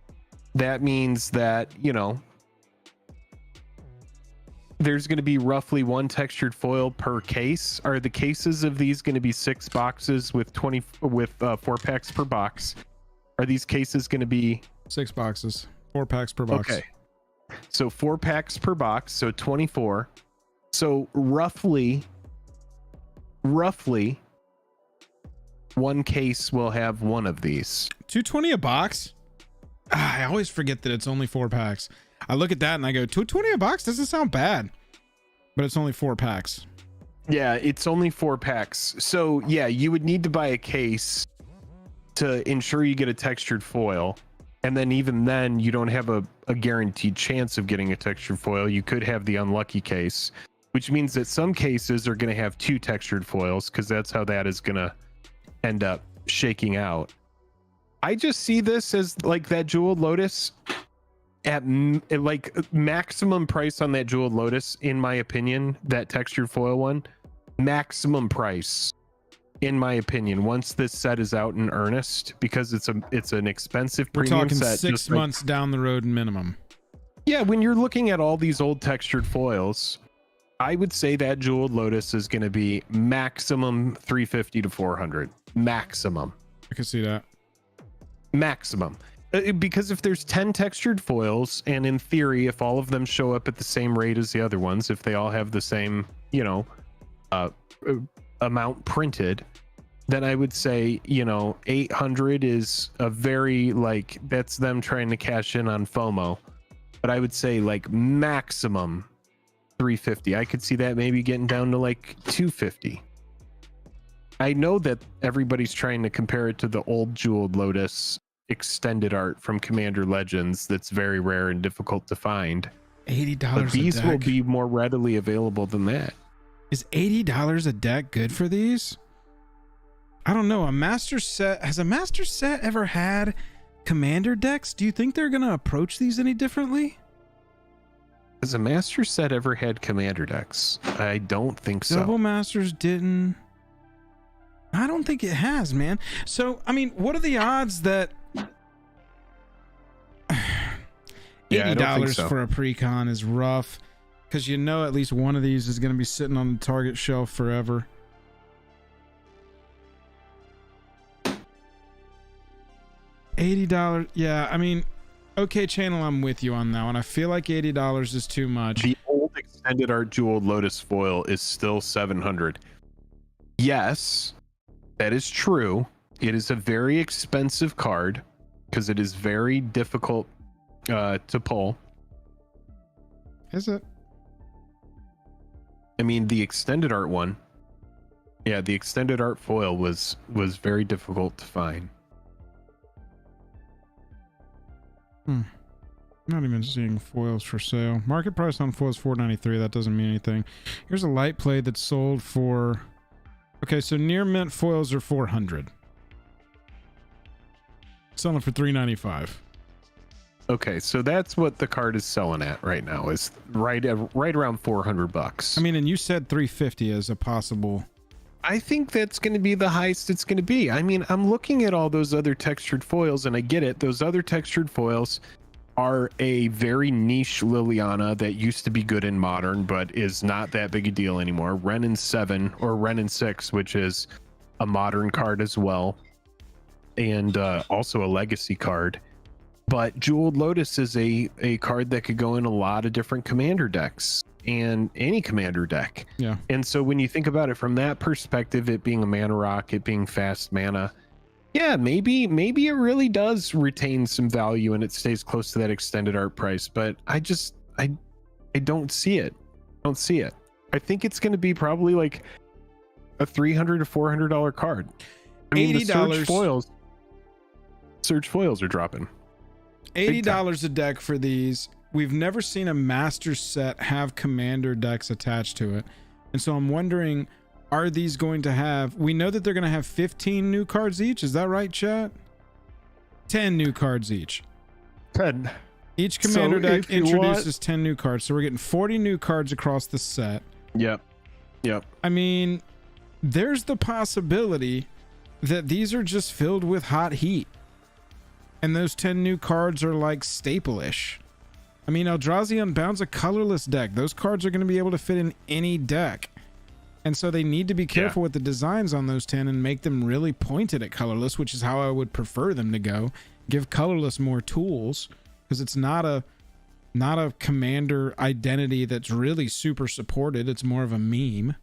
that means that, you know, there's going to be roughly 1 textured foil per case. Are the cases of these going to be 6 boxes with 4 packs per box? Are these cases going to be 6 boxes, 4 packs per box? Okay, so 4 packs per box, so 24. So roughly 1 case will have 1 of these. $220 a box. I always forget that it's only 4 packs. I look at that and I go, $220 a box doesn't sound bad, but it's only 4 packs. Yeah, it's only 4 packs. So yeah, you would need to buy a case to ensure you get a textured foil. And then even then, you don't have a guaranteed chance of getting a textured foil. You could have the unlucky case, which means that some cases are going to have 2 textured foils, because that's how that is going to end up. shaking out. I just see this as like that Jeweled Lotus at like maximum price on that Jeweled Lotus, in my opinion, that textured foil one, maximum price in my opinion, once this set is out in earnest, because it's an expensive premium We're talking set. 6 months down the road minimum. Yeah, when you're looking at all these old textured foils, I would say that Jeweled Lotus is going to be maximum 350 to 400. Maximum. I can see that. Maximum. Because if there's 10 textured foils, and in theory, if all of them show up at the same rate as the other ones, if they all have the same, you know, amount printed, then I would say, you know, 800 is a very, like, that's them trying to cash in on FOMO. But I would say like maximum 350. I could see that maybe getting down to like 250. I know that everybody's trying to compare it to the old Jeweled Lotus extended art from Commander Legends that's very rare and difficult to find. $80 but these a deck will be more readily available than that. Is $80 a deck good for these? I don't know. Has a master set ever had Commander decks? Do you think they're gonna approach these any differently? Has a master set ever had Commander decks? I don't think so. Double Masters didn't. I don't think it has, man. So I mean, what are the odds that $80 for a Precon is rough, because you know at least one of these is going to be sitting on the Target shelf forever. $80. Yeah, I mean, okay, channel, I'm with you on that one. I feel like $80 is too much. The old extended art Jeweled Lotus foil is still 700. Yes, that is true. It is a very expensive card because it is very difficult to pull. Is it? I mean, the extended art one. Yeah, the extended art foil was very difficult to find. Not even seeing foils for sale. Market price on foils $4.93. That doesn't mean anything. Here's a light play that's sold for. Okay, so near mint foils are $400. Selling for $3.95. Okay, so that's what the card is selling at right now. Is right around $400. I mean, and you said $350 as a possible. I think that's going to be the highest it's going to be. I mean, I'm looking at all those other textured foils, and I get it. Those other textured foils are a very niche Liliana that used to be good in Modern, but is not that big a deal anymore. Renin 7 or Renin 6, which is a Modern card as well, and also a Legacy card. But Jeweled Lotus is a card that could go in a lot of different Commander decks, and any Commander deck. Yeah. And so when you think about it from that perspective, it being a mana rock, it being fast mana, yeah, maybe it really does retain some value and it stays close to that extended art price. But I don't see it. I think it's going to be probably like a $300 to $400 card. I mean, $80 Surge foils are dropping. $80 a deck for these. We've never seen a master set have Commander decks attached to it. And so I'm wondering, are these going to have, we know that they're going to have 15 new cards each. Is that right, chat? 10 new cards each. 10. Each Commander deck introduces 10 new cards. So we're getting 40 new cards across the set. Yep. I mean, there's the possibility that these are just filled with hot heat. And those 10 new cards are like staple-ish. I mean, Eldrazi Unbound's a colorless deck. Those cards are going to be able to fit in any deck. And so they need to be careful with the designs on those 10 and make them really pointed at colorless, which is how I would prefer them to go. Give colorless more tools, because it's not a Commander identity that's really super supported. It's more of a meme.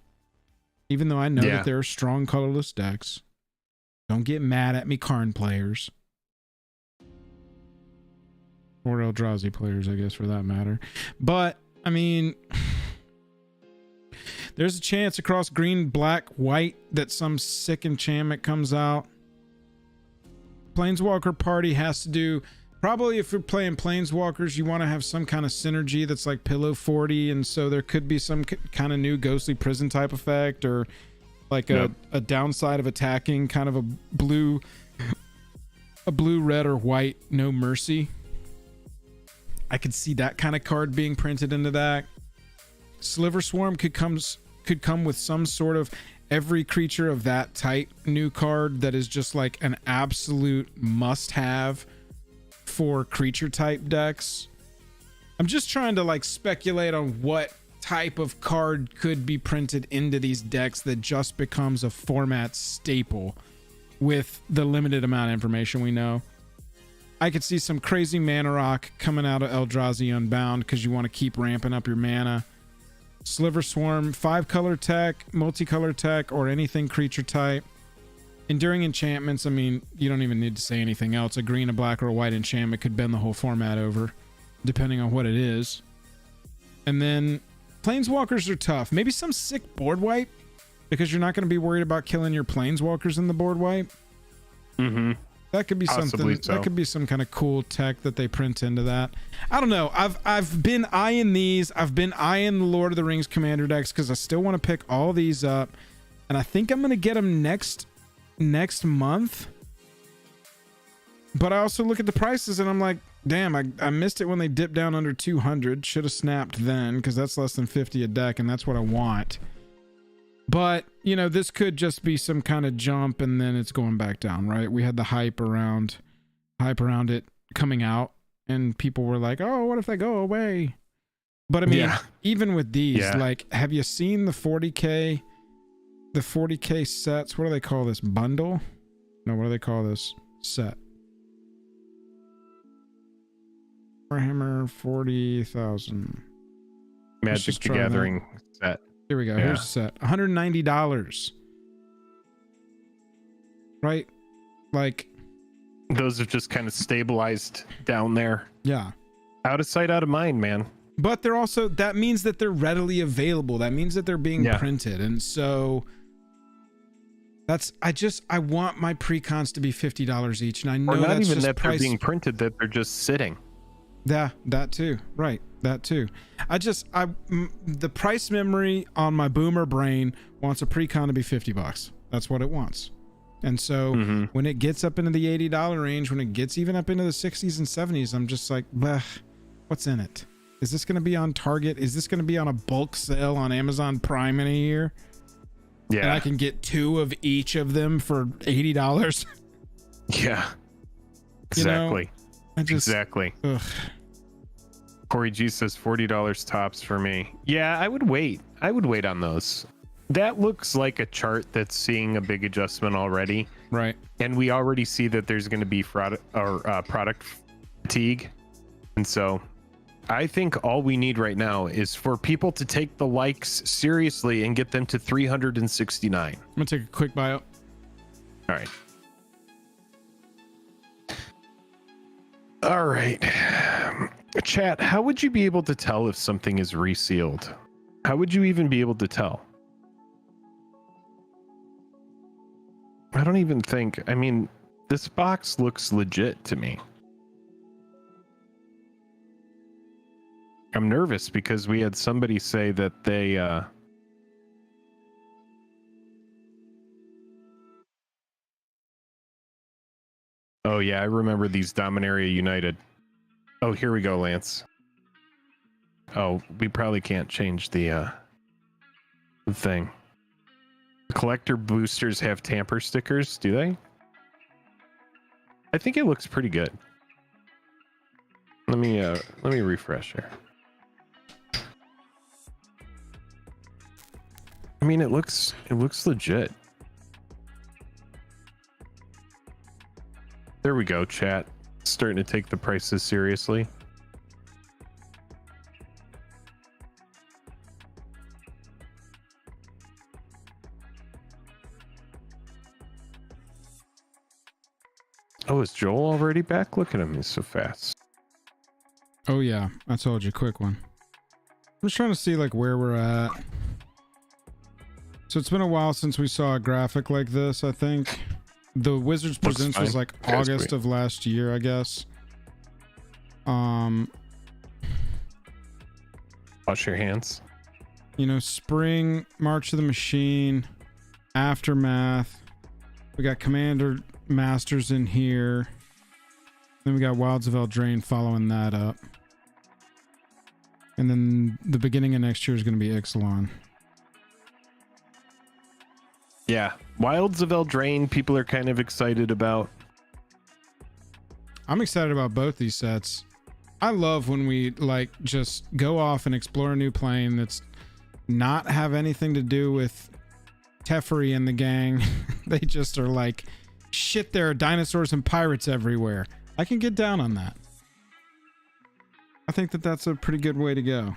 Even though I know that there are strong colorless decks. Don't get mad at me, Karn players. Or Eldrazi players, I guess, for that matter. But, I mean, there's a chance across green, black, white that some sick enchantment comes out. Planeswalker Party has to do... Probably if you're playing Planeswalkers, you want to have some kind of synergy that's like Pillow 40, and so there could be some kind of new Ghostly Prison type effect, or like a downside of attacking, kind of a blue, red, or white, no mercy. I could see that kind of card being printed into that. Sliver Swarm could come with some sort of every creature of that type new card that is just like an absolute must-have for creature type decks. I'm just trying to like speculate on what type of card could be printed into these decks that just becomes a format staple with the limited amount of information we know. I could see some crazy mana rock coming out of Eldrazi Unbound because you want to keep ramping up your mana. Sliver Swarm, 5-color tech, multicolor tech, or anything creature type. Enduring enchantments, I mean, you don't even need to say anything else. A green, a black, or a white enchantment could bend the whole format over, depending on what it is. And then Planeswalkers are tough. Maybe some sick board wipe, because you're not going to be worried about killing your Planeswalkers in the board wipe. Mm-hmm. That could be Possibly something. so. That could be some kind of cool tech that they print into that. I don't know. I've been eyeing these. I've been eyeing the Lord of the Rings Commander decks because I still want to pick all these up, and I think I'm gonna get them next month. But I also look at the prices and I'm like, damn, I missed it when they dipped down under 200. Should have snapped then because that's less than 50 a deck, and that's what I want. But, you know, this could just be some kind of jump and then it's going back down, right? We had the hype around it coming out and people were like, oh, what if they go away? But I mean, even with these, like, have you seen the 40K sets? What do they call this? Bundle? No, what do they call this set? Warhammer 40,000. Magic the Gathering set. Here we go. Here's the set. $190. Right? Like, those have just kind of stabilized down there. Yeah. Out of sight, out of mind, man. But they're also, that means that they're readily available. That means that they're being printed. And so that's, I want my precons to be $50 each. And I know or not that's even just that they're being printed, that they're just sitting. Yeah, that too. Right. That too. The price memory on my boomer brain wants a precon to be $50. That's what it wants. And so when it gets up into the $80 range, when it gets even up into the 60s and 70s, I'm just like, bleh, what's in it? Is this going to be on Target? Is this going to be on a bulk sale on Amazon Prime in a year? Yeah. And I can get 2 of each of them for $80. Yeah. Exactly. You know, exactly. Ugh. Corey G says $40 tops for me. Yeah, I would wait. I would wait on those. That looks like a chart that's seeing a big adjustment already. Right. And we already see that there's going to be product fatigue. And so I think all we need right now is for people to take the likes seriously and get them to 369. I'm going to take a quick bio. All right. All right. Chat, how would you be able to tell if something is resealed? How would you even be able to tell? I don't even think, I mean, this box looks legit to me. I'm nervous because we had somebody say that they, oh yeah, I remember these Dominaria United. Oh, here we go, Lance. Oh, we probably can't change the thing. Collector boosters have tamper stickers, do they? I think it looks pretty good. Let me refresh here. I mean, it looks legit. There we go, chat. Starting to take the prices seriously. Oh, is Joel already back? Look at him, he's so fast. Oh yeah, I told you, quick one. I'm just trying to see like where we're at. So it's been a while since we saw a graphic like this, I think. The Wizards Presents was like August of last year, I guess. Wash your hands. You know, spring, March of the Machine. Aftermath. We got Commander Masters in here. Then we got Wilds of Eldraine following that up. And then the beginning of next year is going to be Ixalan. Yeah. Wilds of Eldraine, people are kind of excited about. I'm excited about both these sets. I love when we like just go off and explore a new plane that's not have anything to do with Teferi and the gang. They just are like, shit, there are dinosaurs and pirates everywhere. I can get down on that. I think that that's a pretty good way to go.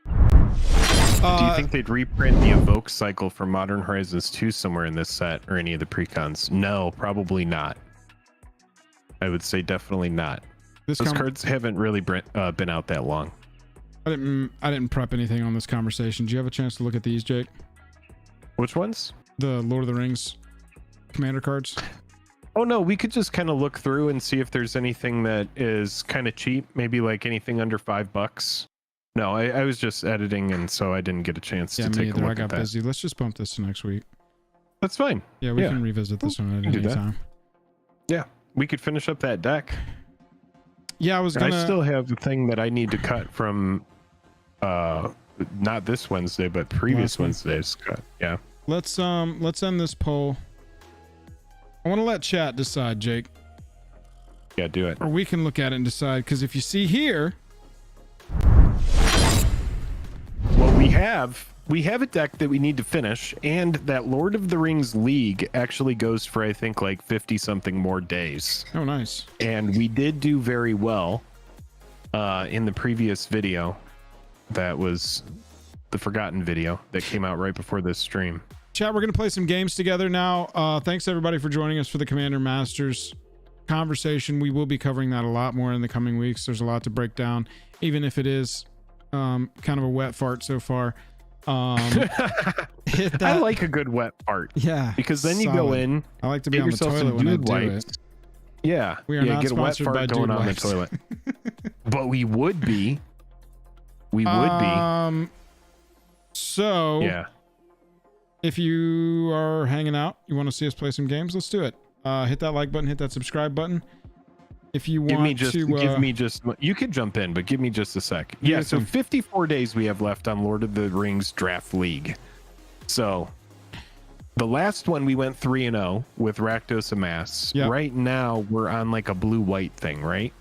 Do you think they'd reprint the Evoke cycle for Modern Horizons 2 somewhere in this set or any of the precons? No, probably not. I would say definitely not. Those cards haven't really been out that long. I didn't prep anything on this conversation. Do you have a chance to look at these, Jake? Which ones? The Lord of the Rings commander cards. Oh no, we could just kind of look through and see if there's anything that is kind of cheap, maybe like anything under $5. No, I was just editing, and so I didn't get a chance to take a look at that. I got busy. Let's just bump this to next week. That's fine. Yeah, we can revisit this one at any time. Yeah, we could finish up that deck. Yeah, I still have the thing that I need to cut from, not this Wednesday, but previous Wednesday's cut. Yeah. Let's end this poll. I want to let chat decide, Jake. Yeah, do it. Or we can look at it and decide, because if you see here, well, we have a deck that we need to finish, and that Lord of the Rings League actually goes for, I think, like 50 something more days. Oh, nice. And we did do very well in the previous video. That was the forgotten video that came out right before this stream. Chat, we're going to play some games together now. Thanks everybody for joining us for the Commander Masters conversation. We will be covering that a lot more in the coming weeks. There's a lot to break down, even if it is kind of a wet fart so far. Hit that. I like a good wet fart. Yeah, because then you go in. I like to be on the toilet when I do it. Yeah, we are not get a wet sponsored fart by going on the toilet. But we would be. We would be. So yeah. If you are hanging out, you want to see us play some games, let's do it. Hit that like button, hit that subscribe button. If you want give me just you could jump in, but give me just a sec. Yeah, so 54 days we have left on Lord of the Rings Draft League. So the last one we went 3-0 with Rakdos Amass. Yep. Right now we're on like a blue-white thing, right?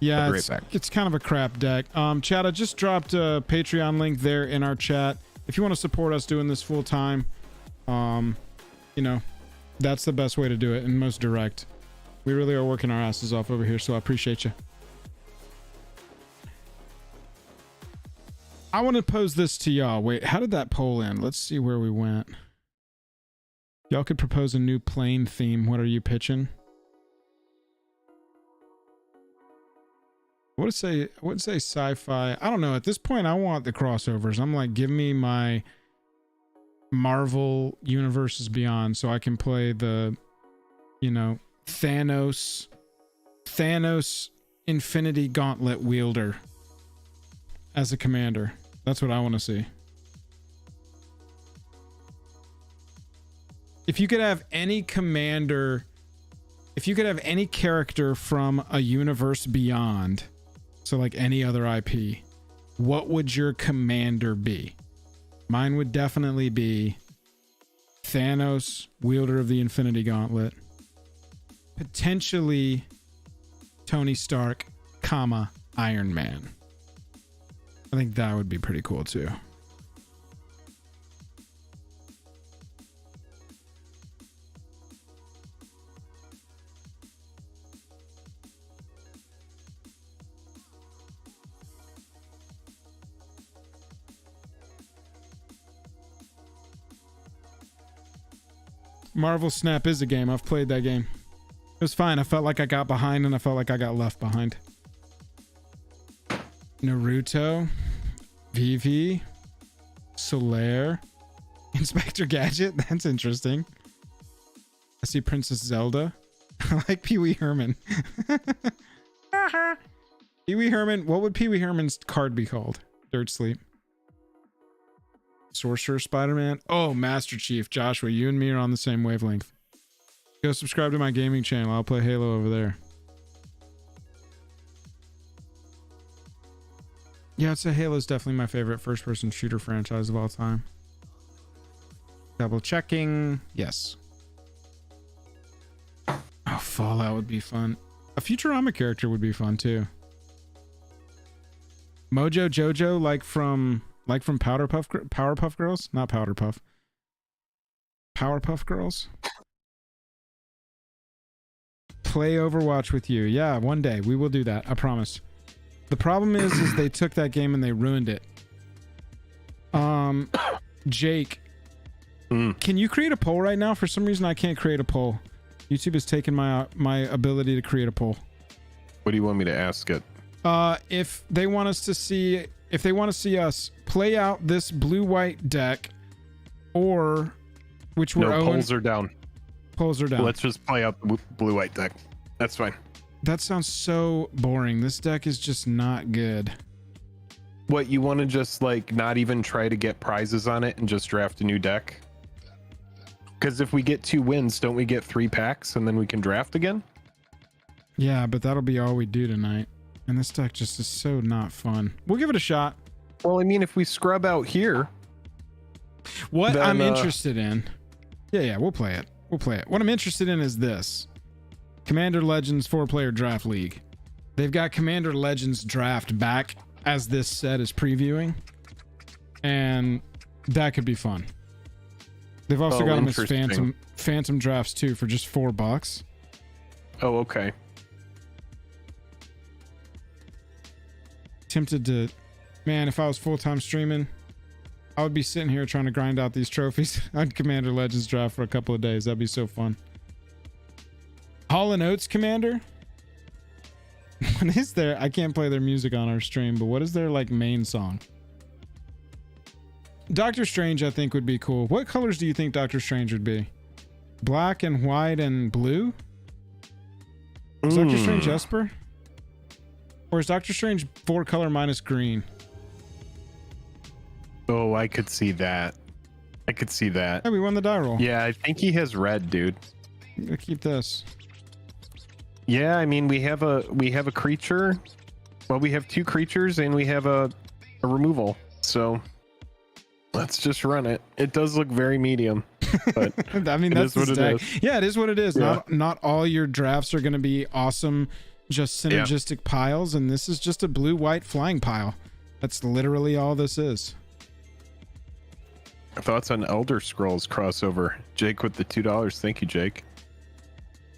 Yeah, it's kind of a crap deck. Chat, I just dropped a Patreon link there in our chat. If you want to support us doing this full time, you know, that's the best way to do it and most direct. We really are working our asses off over here, so I appreciate you. I want to pose this to y'all. Wait, how did that poll end? Let's see where we went. Y'all could propose a new plane theme. What are you pitching? I would say sci-fi. I don't know. At this point, I want the crossovers. I'm like, give me my Marvel Universes Beyond so I can play the, you know, Thanos Infinity Gauntlet wielder as a commander. That's what I want to see. If you could have any commander, if you could have any character from a universe beyond, so like any other IP, what would your commander be? Mine would definitely be Thanos, wielder of the Infinity Gauntlet. Potentially Tony Stark, comma, Iron Man. I think that would be pretty cool too. Marvel Snap is a game. I've played that game. It was fine. I felt like I got behind and I felt like I got left behind. Naruto, Vivi, Solaire, Inspector Gadget. That's interesting. I see Princess Zelda. I like Pee Wee Herman. Pee Wee Herman. What would Pee Wee Herman's card be called? Dirt Sleep. Sorcerer Spider-Man. Oh, Master Chief. Joshua, you and me are on the same wavelength. Go subscribe to my gaming channel. I'll play Halo over there. Yeah, I'd say Halo's definitely my favorite first-person shooter franchise of all time. Double checking. Yes. Oh, Fallout would be fun. A Futurama character would be fun too. Mojo Jojo, like from Powerpuff Girls, not Powderpuff. Powerpuff Girls. Play Overwatch with you. Yeah, one day we will do that. I promise. The problem is they took that game and they ruined it. Jake, can you create a poll right now? For some reason, I can't create a poll. YouTube has taken my ability to create a poll. What do you want me to ask it? If they want us to see, if they want to see us play out this blue-white deck, or which we're polls are down. Polls are down. Let's just play out the blue-white deck. That's fine. That sounds so boring. This deck is just not good. What, you want to just like not even try to get prizes on it and just draft a new deck? Because if we get 2 wins, don't we get 3 packs and then we can draft again? Yeah, but that'll be all we do tonight. And this deck just is so not fun. We'll give it a shot. Well, I mean, if we scrub out here. What then, I'm interested in. Yeah, we'll play it. We'll play it. What I'm interested in is this. Commander Legends 4-player draft league. They've got Commander Legends draft back as this set is previewing. And that could be fun. They've also got them as phantom drafts too for just $4. Oh, okay. Tempted to, man, if I was full-time streaming, I would be sitting here trying to grind out these trophies on Commander Legends draft for a couple of days. That'd be so fun. Hall & Oates Commander? What is there? I can't play their music on our stream, but what is their like main song? Doctor Strange, I think, would be cool. What colors do you think Doctor Strange would be? Black and white and blue? Is Doctor Strange Esper? Or is Doctor Strange 4-color minus green? Oh, I could see that. I could see that. Hey, we won the die roll. Yeah, I think he has red, dude. I'm gonna keep this. Yeah, I mean, we have a creature. Well, we have 2 creatures and we have a removal. So let's just run it. It does look very medium, but I mean, that's what it is. Yeah, it is what it is. Yeah. Not all your drafts are going to be awesome, just synergistic piles, and this is just a blue-white flying pile. That's literally all this is. Thoughts on Elder Scrolls crossover? Jake with the $2. Thank you, Jake.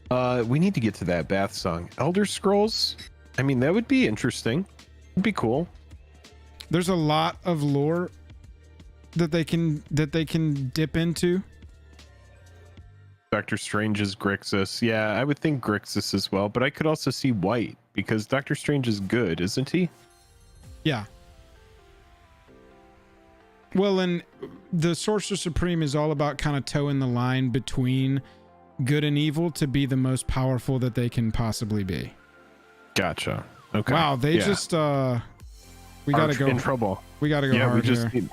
We need to get to that bath song. Elder Scrolls? I mean, that would be interesting. It'd be cool. There's a lot of lore that they can dip into. Doctor Strange is Grixis. Yeah, I would think Grixis as well, but I could also see white because Doctor Strange is good, isn't he? Yeah. Well, and the Sorcerer Supreme is all about kind of towing the line between good and evil to be the most powerful that they can possibly be. Gotcha. Okay. Wow, they just we gotta go in trouble. We gotta go hard we just here. need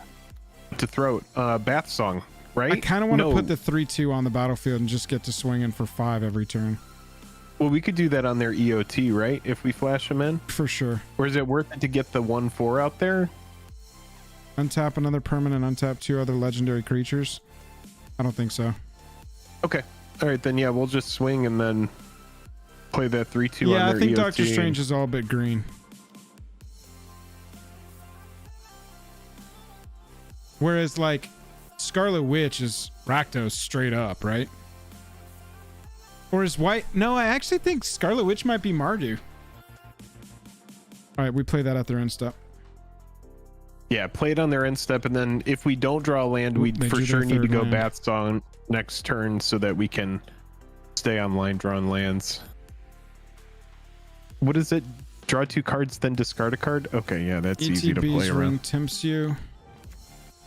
to throw it. Bath song, right? I kind of want to put the 3/2 on the battlefield and just get to swinging for 5 every turn. Well, we could do that on their EOT, right? If we flash them in, For sure. or is it worth it to get the 1/4 out there? Untap another permanent, untap 2 other legendary creatures. I don't think so. Okay. All right, then yeah, we'll just swing and then play that 3/2 Yeah, on their I think EOT. Doctor Strange is all but green. Whereas like Scarlet Witch is Rakdos straight up, right? Or is white? No, I actually think Scarlet Witch might be Mardu. All right, we play that at their end step. Yeah, play it on their end step, and then if we don't draw a land, we They for drew sure their need to third go land. Bath Song next turn so that we can stay on line drawing lands. What is it? Draw 2 cards, then discard a card? Okay, yeah, that's easy to play ETB's ring around. tempts you.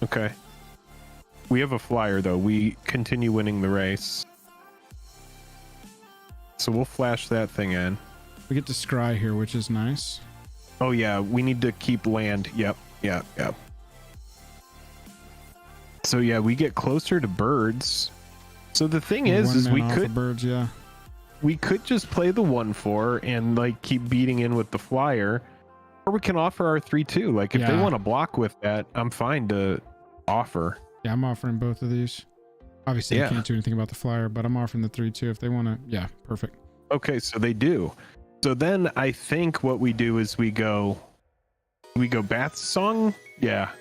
Okay. We have a flyer, though. We continue winning the race. So we'll flash that thing in. We get to scry here, which is nice. Oh, yeah, we need to keep land. Yep. So yeah, we get closer to birds. So the thing is we could birds, yeah. We could just play the 1/4 and like keep beating in with the flyer, or we can offer our 3/2. Like if they want to block with that, I'm fine to offer. Yeah, I'm offering both of these. Obviously, I can't do anything about the flyer, but I'm offering the 3/2 if they want to. Yeah, perfect. Okay, so they do. So then I think what we do is we go Bath Song. Yeah,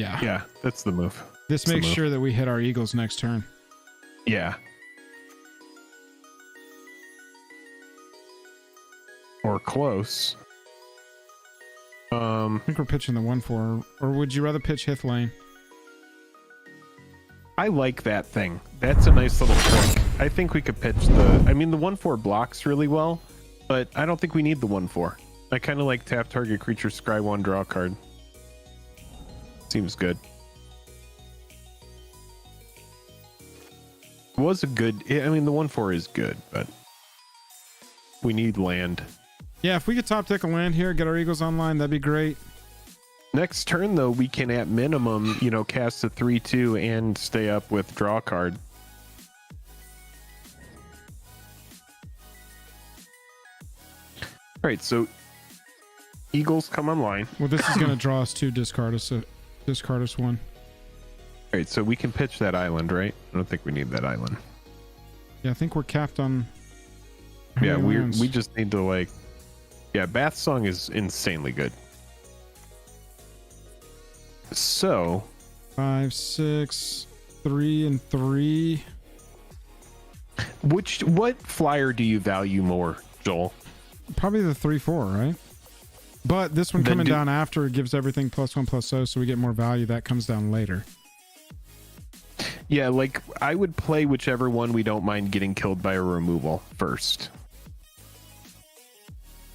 that's the move. This makes sure that we hit our Eagles next turn. Yeah. Or close. I think we're pitching the 1/4, or would you rather pitch Hith Lane? I like that thing. That's a nice little trick. I think we could pitch the. I mean, the 1/4 blocks really well, but I don't think we need the 1/4. I kind of like tap target creature, scry 1, draw a card. Seems good. Was a good. I mean, the 1/4 is good, but we need land. Yeah, if we could top deck a land here, get our Eagles online, that'd be great. Next turn, though, we can at minimum, cast a 3/2 and stay up with draw card. All right, so Eagles come online. Well, this is going to draw us 2, discard us 1. All right, so we can pitch that island, right? I don't think we need that island. Yeah, I think we're capped on. Yeah, we just need to like. Yeah, Bath Song is insanely good. So 5, 6, 3, and 3. What flyer do you value more, Joel? Probably the 3/4, right? But this one coming down after gives everything +1/+0, so we get more value. That comes down later. Yeah, like I would play whichever one we don't mind getting killed by a removal first.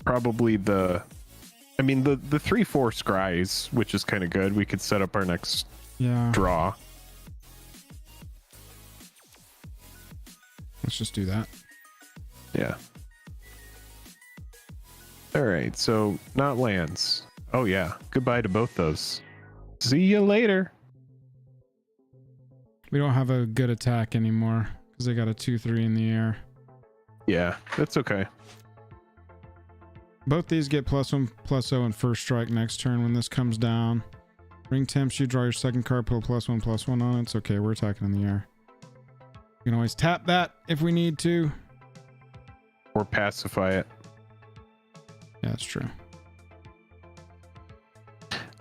Probably the 3/4 scries, which is kind of good. We could set up our next draw. Let's just do that. Yeah. All right, so not lands. Oh yeah, goodbye to both those. See you later. We don't have a good attack anymore because they got a 2/3 in the air. Yeah, that's okay. Both these get +1/+0 and first strike next turn when this comes down. Ring tempts you, draw your second card, put a +1/+1 on it. It's okay, we're attacking in the air. You can always tap that if we need to. Or pacify it. Yeah, that's true.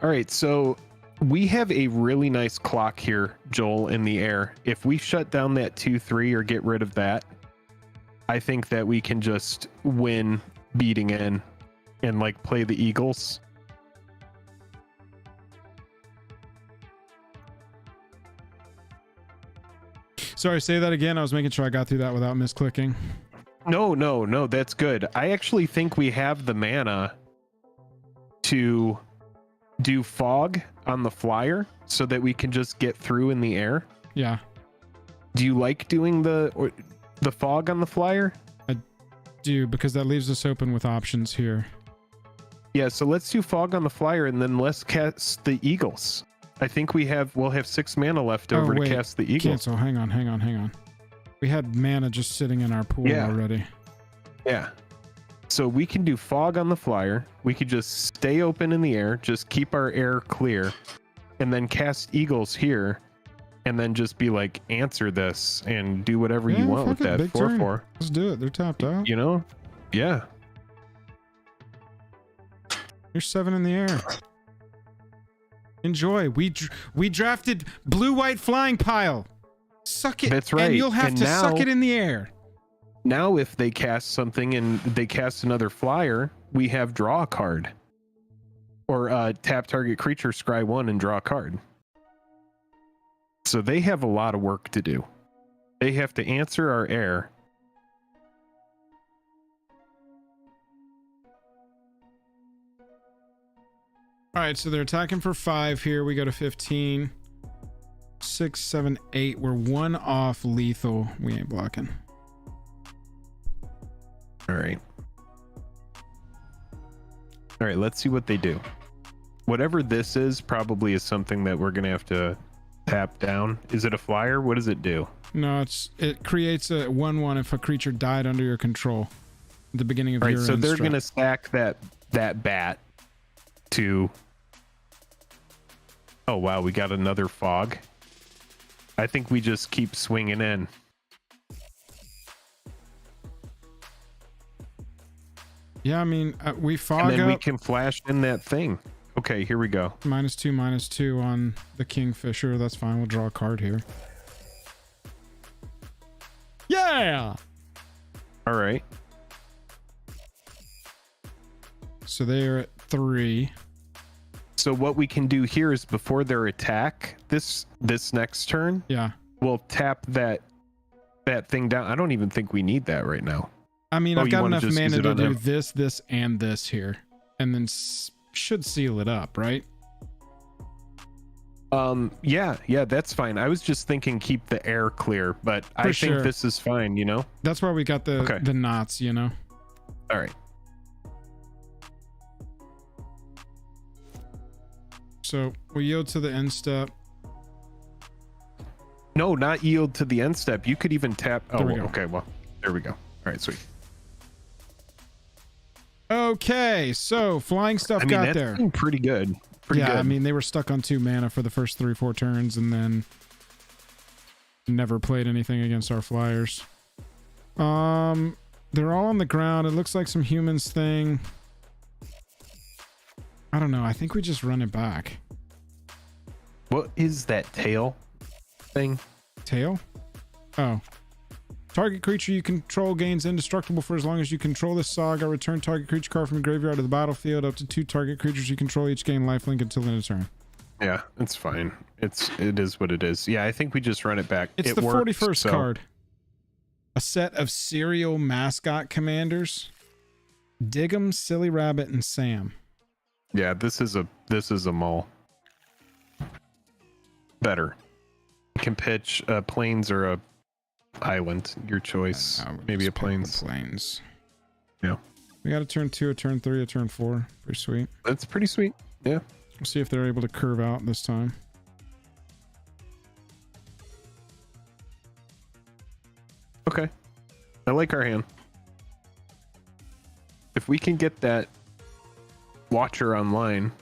All right, so we have a really nice clock here, Joel, in the air. If we shut down that 2/3 or get rid of that, I think that we can just win beating in and like play the Eagles. Sorry, say that again. I was making sure I got through that without misclicking. No, that's good. I actually think we have the mana to do fog on the flyer so that we can just get through in the air. Yeah. Do you like doing the fog on the flyer? I do, because that leaves us open with options here. Yeah, so let's do fog on the flyer and then let's cast the Eagles. I think we'll have 6 mana left over to cast the Eagles. Cancel. Hang on. We had mana just sitting in our pool already. Yeah. So we can do fog on the flyer. We could just stay open in the air, just keep our air clear, and then cast Eagles here, and then just be like, answer this and do whatever you want with that 4/4. Let's do it. They're tapped out. Yeah. You're 7 in the air. Enjoy. We drafted blue-white flying pile. Suck it. That's right. And you'll have to suck it in the air. Now, if they cast something and they cast another flyer, we have draw a card. Or tap target creature, scry 1, and draw a card. So they have a lot of work to do. They have to answer our air. All right, so they're attacking for 5 here. We go to 15. 6, 7, 8. We're 1 off lethal. We ain't blocking. All right. All right, let's see what they do. Whatever this is probably is something that we're going to have to tap down. Is it a flyer? What does it do? No, it creates a 1/1 if a creature died under your control at the beginning of Right, your so end they're stretch. gonna stack that bat to. Oh wow, we got another fog. I think we just keep swinging in. Yeah, I mean, we fog And then up. we can flash in that thing. Okay, here we go. -2/-2 on the Kingfisher. That's fine. We'll draw a card here. Yeah! All right. So they are at 3. So what we can do here is before their attack, this next turn, Yeah. we'll tap that thing down. I don't even think we need that right now. I mean, Oh, I've you got wanna enough just use mana it to on do him? this, and this here. And then should seal it up, right? Yeah, that's fine. I was just thinking keep the air clear, but I think sure. this is fine, you know? That's why we got the knots, you know? All right. So we yield to the end step. No, not yield to the end step. You could even tap. Oh, There we go. okay. Well, there we go. All right, sweet. Okay, so flying stuff I mean, got that's there. been pretty good. Pretty good. I mean, they were stuck on 2 mana for the first 3-4 turns and then never played anything against our flyers. They're all on the ground. It looks like some humans thing. I don't know. I think we just run it back. What is that tail thing? Tail? Oh. Target creature you control gains indestructible for as long as you control this saga. Return target creature card from the graveyard to the battlefield. Up to 2 target creatures you control each gain lifelink until end of turn. Yeah, it's fine. It is what it is. Yeah, I think we just run it back. It's it the works, 41st so- card. A set of serial mascot commanders. Dig'em, Silly Rabbit, and Sam. Yeah, this is a mull. Better. You can pitch plains or a island, your choice. Maybe a plains. Plains. Yeah. We got a turn 2, a turn 3, a turn 4. Pretty sweet. That's pretty sweet. Yeah. We'll see if they're able to curve out this time. Okay. I like our hand. If we can get that Watcher online.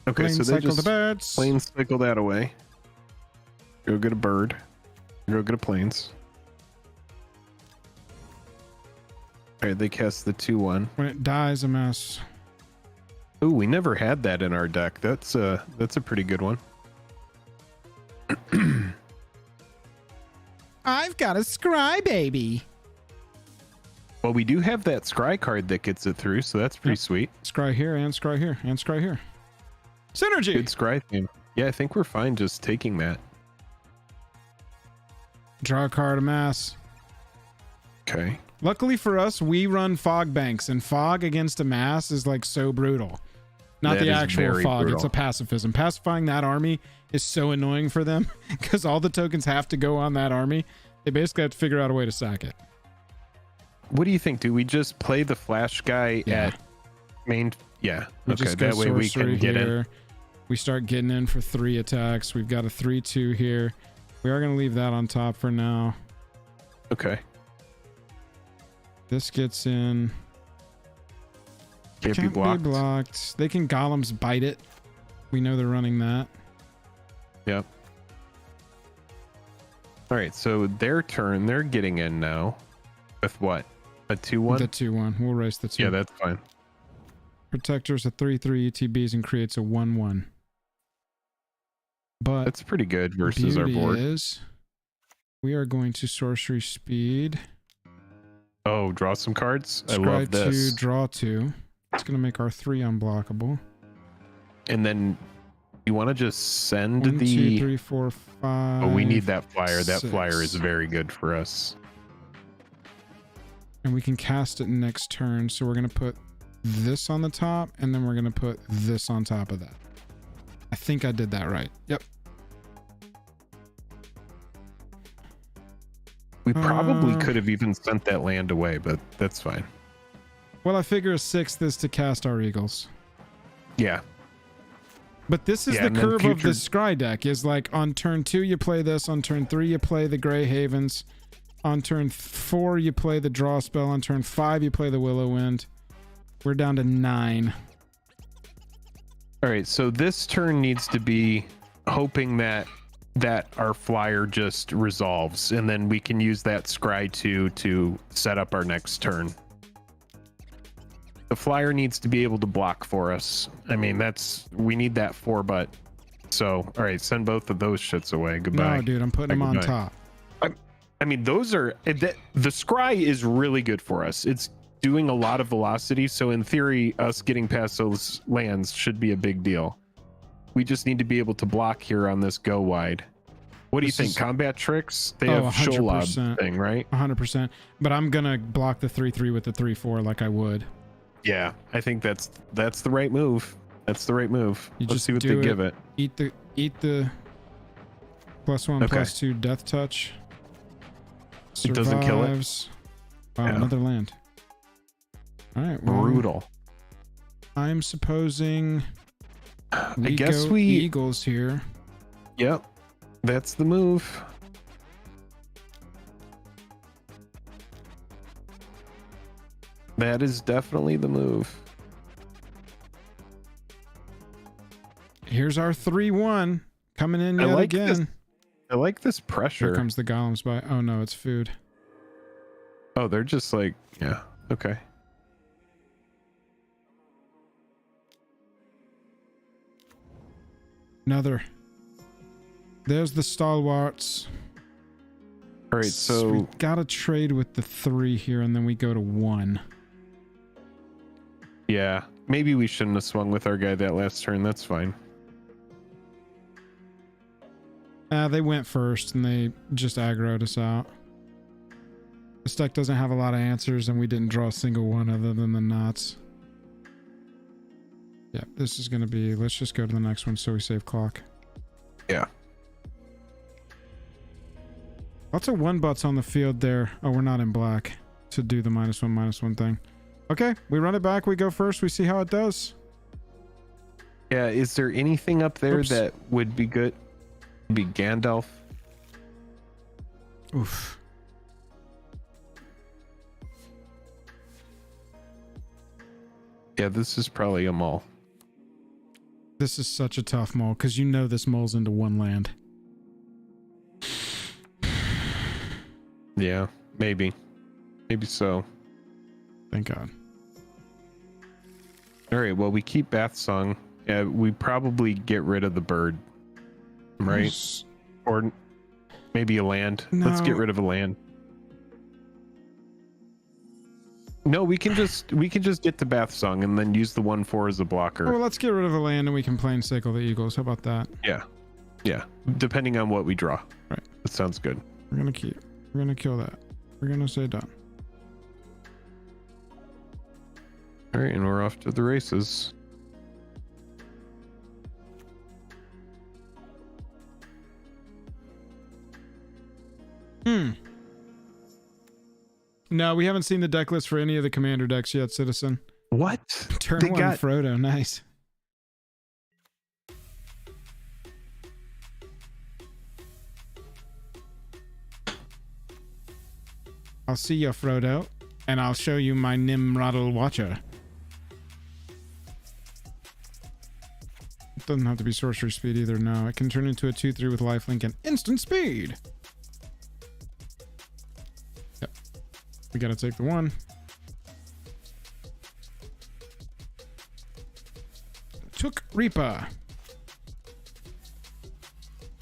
Okay, Plain so they cycle just the birds. plain cycle that away. Go get a bird. Go get a plains. Alright, they cast the 2/1. When it dies, a mess. Ooh, we never had that in our deck. That's a pretty good one. I've got a scry baby. Well, we do have that scry card that gets it through, so that's pretty sweet. Scry here and scry here and scry here. Synergy. Good scry theme. Yeah, I think we're fine just taking that. Draw a card, a mass. Okay. Luckily for us, we run fog banks, and fog against a mass is like so brutal. Not That the is actual very fog, brutal. it's a pacifism. Pacifying that army is so annoying for them because all the tokens have to go on that army. They basically have to figure out a way to sack it. What do you think? Do we just play the flash guy at main? Yeah. We Okay, just go that way we can sorcery get in. here. We start getting in for 3 attacks. We've got a 3/2 here. We are going to leave that on top for now. Okay. This gets in. Can't be blocked. They can golems bite it. We know they're running that. Yep. All right, so their turn. They're getting in now. With what? A 2/1? The 2/1. We'll race the 2. Yeah, that's fine. Protectors a 3/3 ETBs and creates a 1/1. But That's pretty good versus our beauty board. is we are going to sorcery speed. Oh, draw some cards. I Scry love this. 2, draw 2. It's going to make our 3 unblockable. And then you want to just send 1, the. 2, 3, 4, 5. Oh, we need that flyer. That 6. flyer is very good for us. And we can cast it next turn. So we're going to put this on the top, and then we're going to put this on top of that. I think I did that right. Yep. We probably could have even sent that land away, but that's fine. Well, I figure a 6th is to cast our eagles. Yeah. But this is Yeah, the and then curve of the future- Scry deck. Is like on turn 2 you play this, on turn 3 you play the Grey Havens, on turn 4 you play the Draw Spell, on turn 5 you play the Willow Wind. We're down to 9. All right, so this turn needs to be hoping that our flyer just resolves, and then we can use that scry 2 to set up our next turn. The flyer needs to be able to block for us. I mean, we need that 4-but. So, all right, send both of those shits away. Goodbye. No, dude, I'm putting them on Goodbye. top. I mean, the scry is really good for us. It's doing a lot of velocity, so in theory, us getting past those lands should be a big deal. We just need to be able to block here on this go wide. What do you think? Combat tricks? They have 100%. Sholab thing, right? 100%. But I'm gonna block the 3/3 with the 3/4 like I would. Yeah, I think that's the right move. That's the right move. You Let's just see what do they give it. Eat the +1 Okay. +2 death touch. It doesn't kill it? Survives. Wow, Yeah. another land. All right, well, Brutal. I'm supposing I guess go Eagles here. Yep, that's the move. That is definitely the move. Here's our 3/1 coming in I yet like this again. I like this Here pressure. comes the golems by. Oh no, it's food. Oh, they're just like, yeah, okay. Another. There's the stalwarts. All right, so we gotta trade with the 3 here, and then we go to 1. yeah, maybe we shouldn't have swung with our guy that last turn. That's fine. They went first, and they just aggroed us out. This deck doesn't have a lot of answers, and we didn't draw a single one other than the knots. Yeah, this is gonna be. Let's just go to the next one so we save clock. Yeah. Lots of 1-buts on the field there. Oh, we're not in black to do the -1/-1 thing. Okay, we run it back. We go first. We see how it does. Yeah, is there anything up there Oops. that would be good? Be Gandalf. Oof. Yeah, this is probably a mall. This is such a tough mole because you know this mole's into 1 land. Yeah, maybe. Maybe so. Thank God. All right, well, we keep Bath Song. Yeah, we probably get rid of the bird. Right? Yes. Or maybe a land. Let's get No. rid of a land. No, we can just get the Bath Song and then use the 1/4 as a blocker. Oh, well, let's get rid of a land and we can plain sickle the Eagles. How about that? Yeah. Yeah. Depending on what we draw. Right. That sounds good. We're gonna keep. We're gonna kill that. We're gonna say done. All right, and we're off to the races. No, we haven't seen the deck list for any of the commander decks yet, Citizen. What? Turn They 1 got- Frodo. Nice. I'll see you, Frodo, and I'll show you my Nimrodal Watcher. It doesn't have to be sorcery speed either, no. It can turn into a 2/3 with lifelink and instant speed. Yep. We gotta take the 1. Took Reaper.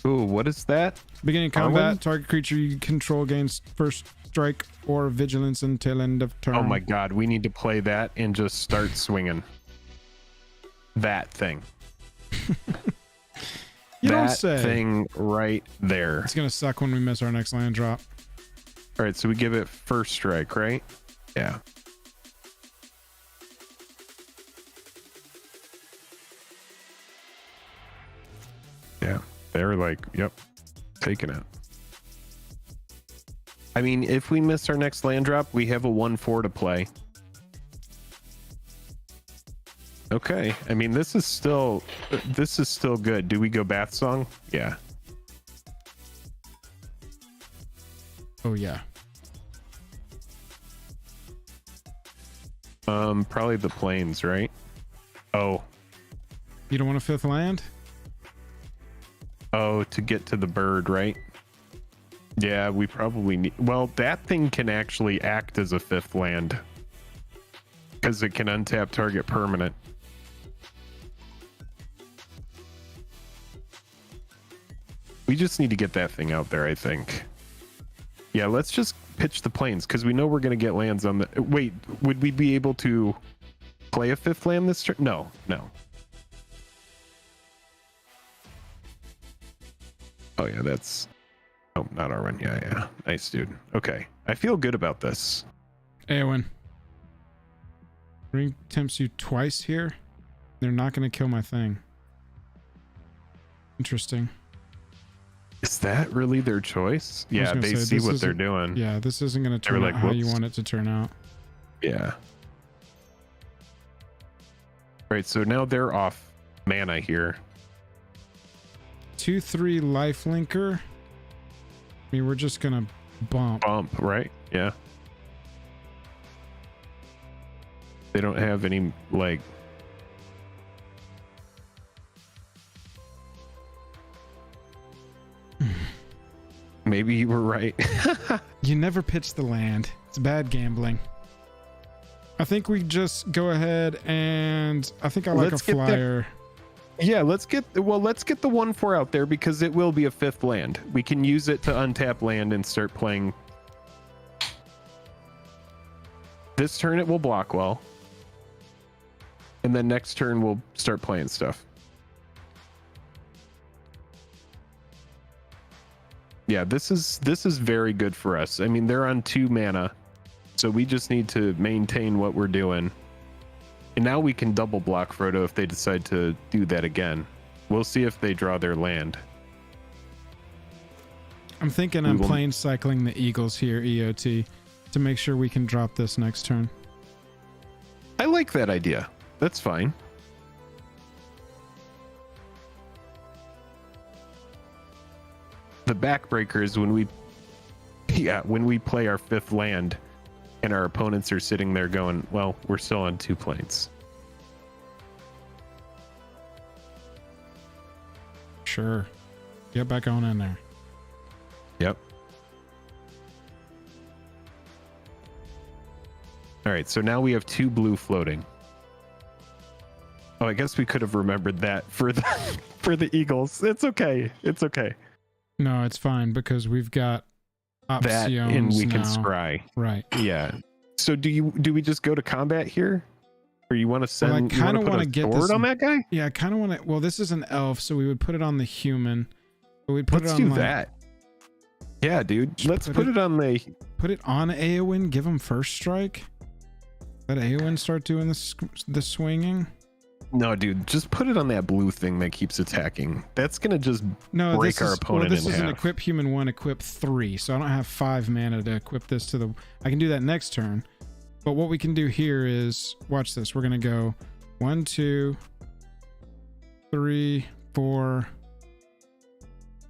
Ooh, what is that? Beginning Arwen? combat, target creature you control gains first strike or vigilance until end of turn. Oh my god, we need to play that and just start swinging. That thing. You don't that say. thing right there. It's gonna suck when we miss our next land drop. All right, so we give it first strike, right? Yeah. Yeah, they're like, yep, taking it. I mean, if we miss our next land drop, we have a 1/4 to play. Okay. I mean, this is still good. Do we go Bath Song? Yeah. Oh yeah. Probably the plains, right? Oh. You don't want a 5th land? Oh, to get to the bird, right? Yeah, we probably need. Well, that thing can actually act as a 5th land because it can untap target permanent. We just need to get that thing out there, I think. Yeah, let's just pitch the plains because we know we're going to get lands on the. Wait, would we be able to play a 5th land this turn? No, no. Oh yeah, that's. Oh, not our one. Yeah, yeah. Nice, dude. Okay, I feel good about this. Eowyn. Ring tempts you twice here. They're not going to kill my thing. Interesting. Is that really their choice? Yeah, they see what they're doing. Yeah, this isn't going to turn out how you want it to turn out. Yeah. Right, so now they're off mana here. 2/3 lifelinker. I mean, we're just going to bump. Bump, right? Yeah. They don't have any, like... Maybe you were right. You never pitch the land. It's bad gambling. I think we just go ahead and I think I like a flyer. Yeah, let's get the 1/4 out there because it will be a 5th land. We can use it to untap land and start playing. This turn it will block well. And then next turn we'll start playing stuff. Yeah, this is very good for us. I mean, they're on 2 mana, so we just need to maintain what we're doing. And now we can double block Frodo if they decide to do that again. We'll see if they draw their land. I'm thinking I'm plane cycling the Eagles here, EOT, to make sure we can drop this next turn. I like that idea. That's fine. The backbreaker is when we play our 5th land and our opponents are sitting there going, well, we're still on 2 planes. Sure. Get back on in there. Yep. All right, so now we have 2 blue floating. Oh, I guess we could have remembered that for the Eagles. It's okay. It's okay. No, it's fine because we've got options that and we can now. scry. Right. Yeah. So do we just go to combat here? Or you want to send I kind of want to get this on that guy? Yeah, I kind of want to. Well, this is an elf, so we would put it on the human. But we'd put Let's it on do that. Yeah, dude. Let's put it on the. Put it on Eowyn. Give him first strike. Let Eowyn start doing the swinging. No, dude. Just put it on that blue thing that keeps attacking. That's gonna just break our opponent in half. This is an equip human 1, equip 3, so I don't have 5 mana to equip this to the. I can do that next turn. But what we can do here is watch this. We're gonna go 1, 2, 3, 4,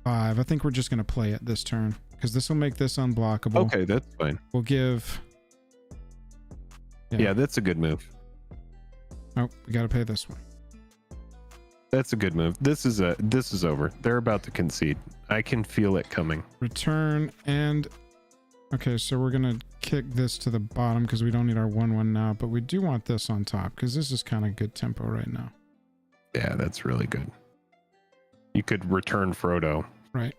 5. I think we're just gonna play it this turn because this will make this unblockable. Okay, that's fine. We'll give. Yeah, that's a good move. Oh, we gotta pay this one. That's a good move. This is over. They're about to concede. I can feel it coming. Return and okay, so we're gonna kick this to the bottom because we don't need our 1/1 now, but we do want this on top because this is kind of good tempo right now. Yeah, that's really good. You could return Frodo. Right.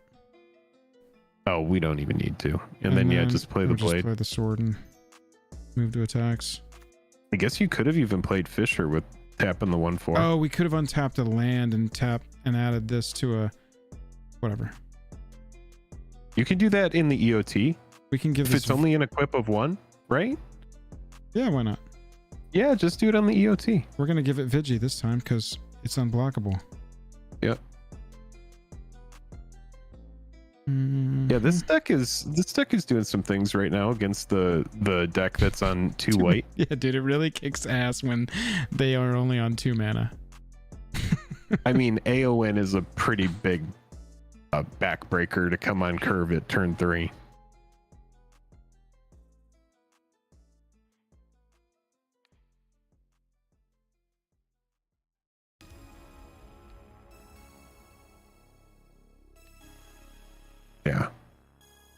Oh, we don't even need to. And then yeah, just play the blade. Just play the sword and move to attacks. I guess you could have even played Fisher with tapping the 1/4. Oh, we could have untapped a land and added this to a whatever. You can do that in the EOT. We can give if this it's only an equip of 1, right? Yeah, why not? Yeah, just do it on the EOT. We're gonna give it Vigi this time because it's unblockable. Yep. Yeah, this deck is doing some things right now against the deck that's on 2 white. Yeah, dude, it really kicks ass when they are only on 2 mana. I mean, AON is a pretty big backbreaker to come on curve at turn 3. Yeah,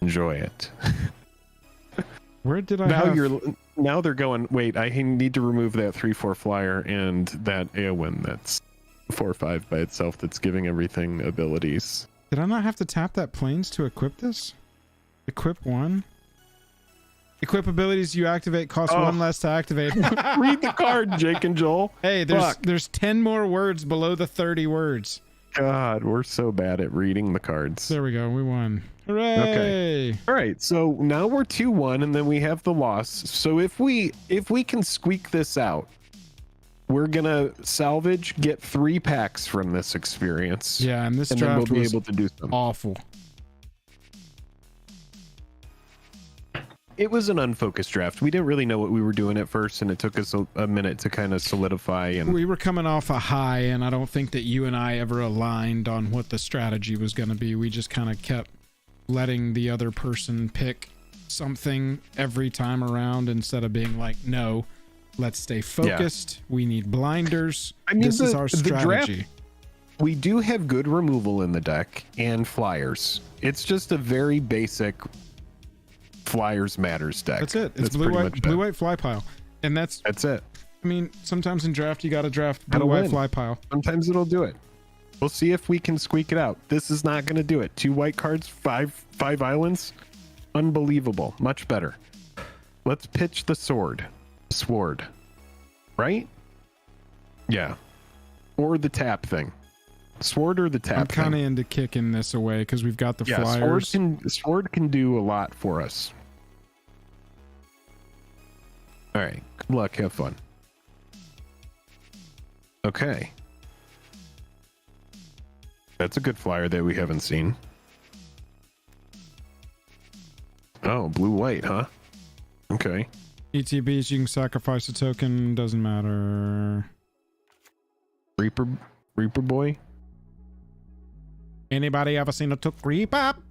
enjoy it. Where did I now they're going, wait, I need to remove that 3/4 flyer and that AON that's 4/5 by itself that's giving everything abilities. Did I not have to tap that planes to equip this? Equip 1? Equip abilities you activate cost 1 less to activate. Read the card, Jake and Joel. Hey, there's 10 more words below the 30 words. God, we're so bad at reading the cards. There we go. We won. Hooray! Okay. All right. So now we're 2-1, and then we have the loss. So if we can squeak this out, we're gonna salvage, get 3 packs from this experience. Yeah, and this and draft then we'll be was able to do something. awful. It was an unfocused draft. We didn't really know what we were doing at first, and it took us a minute to kind of solidify. And we were coming off a high, and I don't think that you and I ever aligned on what the strategy was going to be. We just kind of kept letting the other person pick something every time around instead of being like, no, let's stay focused. Yeah. We need blinders. I mean, this is our strategy. Draft, we do have good removal in the deck and flyers. It's just a very basic Flyers matters deck. That's it. It's blue white fly pile, and that's it. I mean, sometimes in draft you got to draft blue white fly pile. Sometimes it'll do it. We'll see if we can squeak it out. This is not going to do it. 2 white cards, five islands, unbelievable. Much better. Let's pitch the sword, right? Yeah, or the tap thing. Sword or the tap. I'm kind of into kicking this away because we've got the flyers. Sword can do a lot for us. All right. Good luck. Have fun. Okay. That's a good flyer that we haven't seen. Oh, blue-white, huh? Okay. ETBs, you can sacrifice a token. Doesn't matter. Reaper boy? Anybody ever seen a took creep up?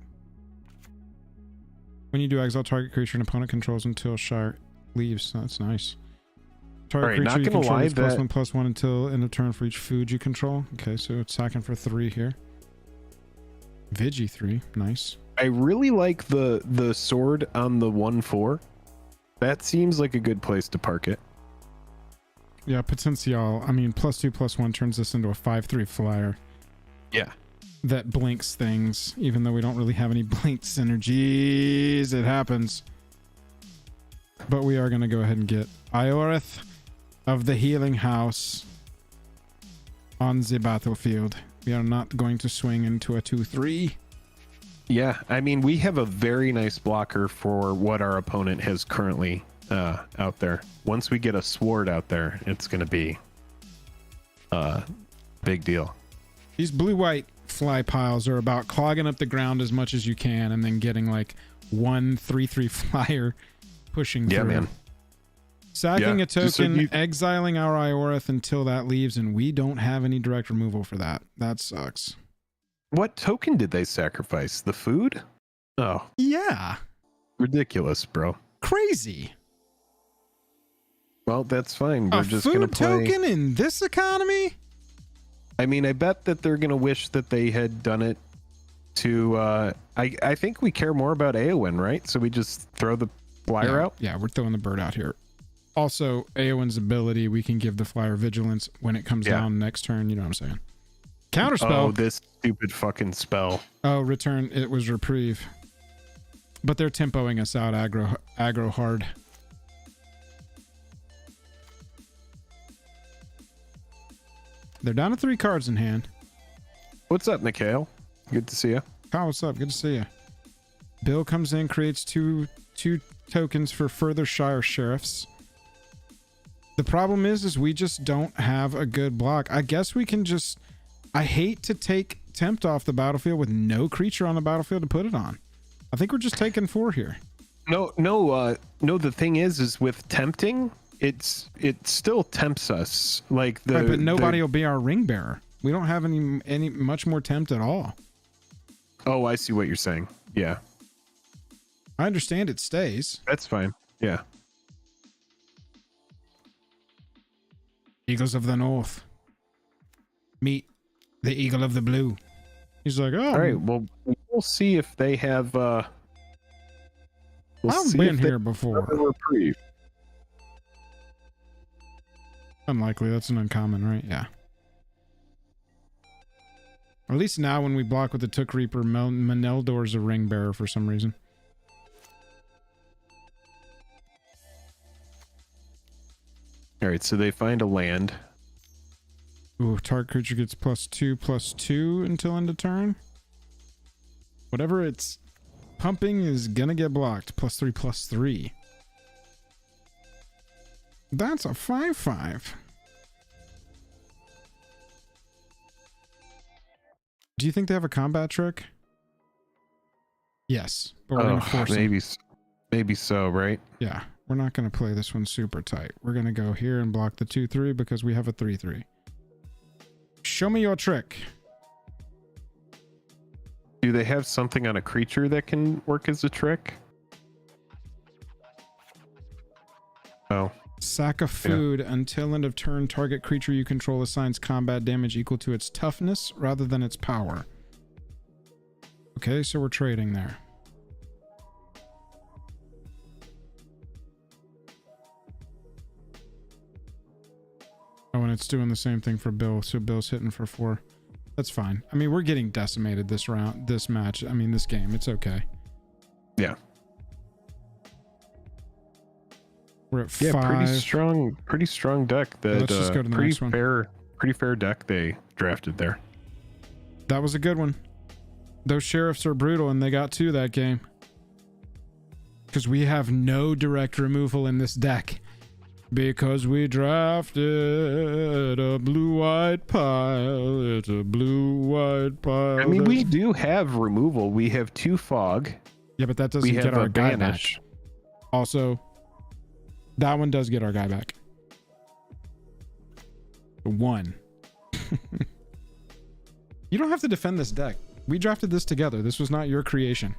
When you do exile, target creature an opponent controls until Shire leaves. That's nice. Target creature you control is +1/+1 until end of turn for each food you control. Okay, so it's sacking for 3 here. Vigi 3, nice. I really like the sword on the 1/4. That seems like a good place to park it. Yeah, potential. I mean, +2/+1 turns this into a 5/3 flyer. Yeah. That blinks things, even though we don't really have any blink synergies. It happens. But we are going to go ahead and get Ioreth of the Healing House on the battlefield. We are not going to swing into a 2/3. Yeah, I mean, we have a very nice blocker for what our opponent has currently out there. Once we get a sword out there, it's going to be big deal. These blue-white fly piles are about clogging up the ground as much as you can and then getting like 1 3/3 flyer pushing through. Yeah, man. Sacking a token, exiling our Ioreth until that leaves, and we don't have any direct removal for that. That sucks. What token did they sacrifice? The food? Oh. Yeah. Ridiculous, bro. Crazy. Well, that's fine. We're just going to play. A food token in this economy? I mean, I bet that they're going to wish that they had done it to... I think we care more about Eowyn, right? So we just throw the flyer out? Yeah, we're throwing the bird out here. Also, Eowyn's ability, we can give the flyer vigilance when it comes down next turn. You know what I'm saying? Counterspell. Oh, this stupid fucking spell. Oh, return. It was reprieve. But they're tempoing us out aggro hard. They're down to 3 cards in hand. What's up, Mikhail? Good to see you. Kyle, what's up? Good to see you. Bill comes in, creates two tokens for further Shire Sheriffs. The problem is we just don't have a good block. I guess we can just... I hate to tempt off the battlefield with no creature on the battlefield to put it on. I think we're just taking 4 here. No. The thing is with tempting, it still tempts us. Like right, but nobody will be our ring bearer. We don't have any much more tempt at all. Oh, I see what you're saying. Yeah, I understand it stays. that's fine. Yeah. Eagles of the North. Meet the Eagle of the Blue. He's like, oh, All right. Well, we'll see if they have. We'll I've see been if here they before. have a reprieve. Unlikely. That's an uncommon, right? Yeah. At least now when we block with the Took Reaper, Maneldor's a ring bearer for some reason. All right, so they find a land. Ooh, target creature gets +2/+2 until end of turn. Whatever it's pumping is gonna get blocked. +3/+3. That's a 5/5. Do you think they have a combat trick? Yes, but we're gonna force them. Maybe so, right? Yeah, we're not gonna play this one super tight. We're gonna go here and block the 2/3 because we have a 3/3. Show me your trick. Do they have something on a creature that can work as a trick? Oh. Sack of food until end of turn. Target creature you control assigns combat damage equal to its toughness rather than its power. Okay, so we're trading there. Oh, and it's doing the same thing for Bill. So Bill's hitting for 4. That's fine. I mean, we're getting decimated this round, this match. I mean, this game. It's okay. Yeah. We're at 5. Pretty strong deck. That Let's just go to the next one. Pretty fair deck they drafted there. That was a good one. Those sheriffs are brutal, and they got 2 that game. Because we have no direct removal in this deck. Because we drafted a blue-white pile. It's a blue-white pile. I mean, we do have removal. We have 2 fog. Yeah, but that doesn't get our guy banish. back. Also, that one does get our guy back. 1. You don't have to defend this deck. We drafted this together. This was not your creation.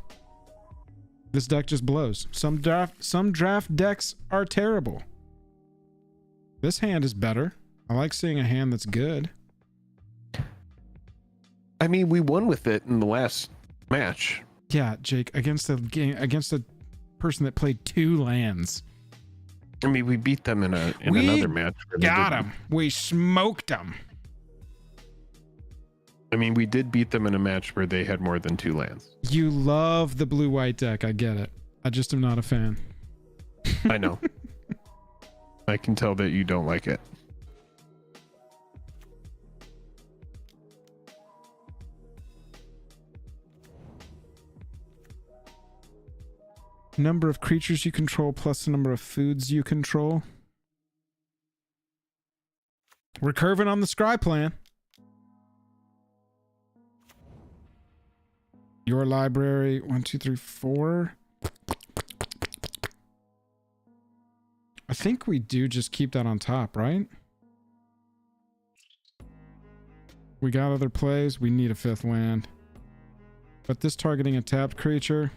This deck just blows. Some draft decks are terrible. This hand is better. I like seeing a hand that's good. I mean, we won with it in the last match. Yeah, Jake, against a person that played 2 lands. I mean, we beat them in another match. Got him. We smoked them. I mean, we did beat them in a match where they had more than 2 lands. You love the blue-white deck. I get it. I just am not a fan. I know. I can tell that you don't like it. Number of creatures you control plus the number of foods you control. We're curving on the scry plan. Your library, 1, 2, 3, 4. I think we do just keep that on top, right? We got other plays. We need a 5th land. But this targeting a tapped creature.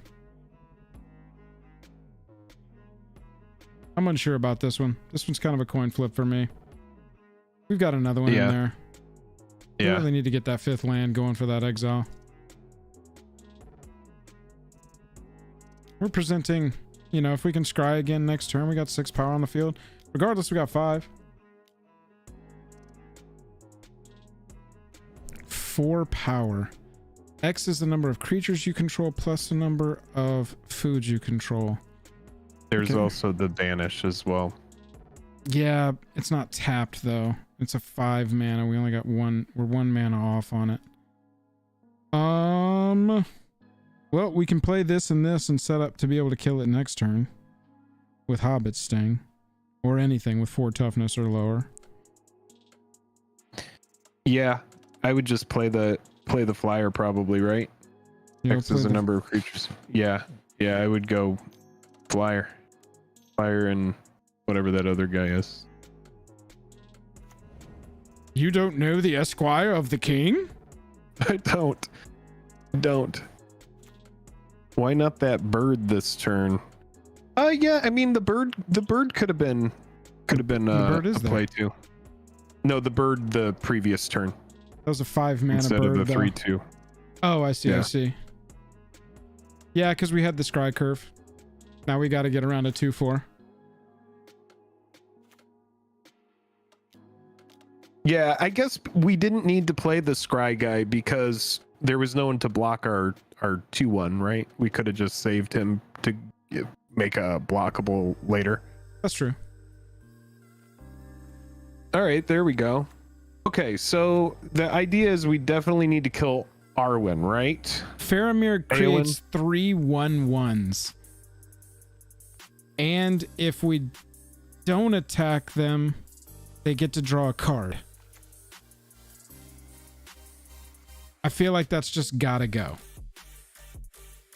I'm unsure about this one. This one's kind of a coin flip for me. We've got another one in there. We really need to get that 5th land going for that exile. We're presenting, you know, if we can scry again next turn, we got 6 power on the field. Regardless, we got 5. 4 power. X is the number of creatures you control plus the number of foods you control. There's also the banish as well. Yeah, it's not tapped though. It's a 5 mana. We only got 1. We're 1 mana off on it. Well, we can play this and this and set up to be able to kill it next turn with Hobbit Sting or anything with 4 toughness or lower. Yeah, I would just play the play the flyer probably, right? X is the number of creatures. Yeah, I would go flyer and whatever that other guy is. You don't know the Esquire of the King? I don't. Why not that bird this turn? Yeah, I mean the bird could have been a play too. No, the bird the previous turn. That was a 5-mana instead bird of the 3/2. Oh, I see. Yeah. I see. Yeah, because we had the scry curve. Now we got to get around a 2/4. Yeah, I guess we didn't need to play the scry guy because there was no one to block our 2/1, right? We could have just saved him to make a blockable later. That's true. All right, there we go. Okay, so the idea is we definitely need to kill Arwen, right? Faramir creates 3/1/1s. And if we don't attack them, they get to draw a card. I feel like that's just gotta go.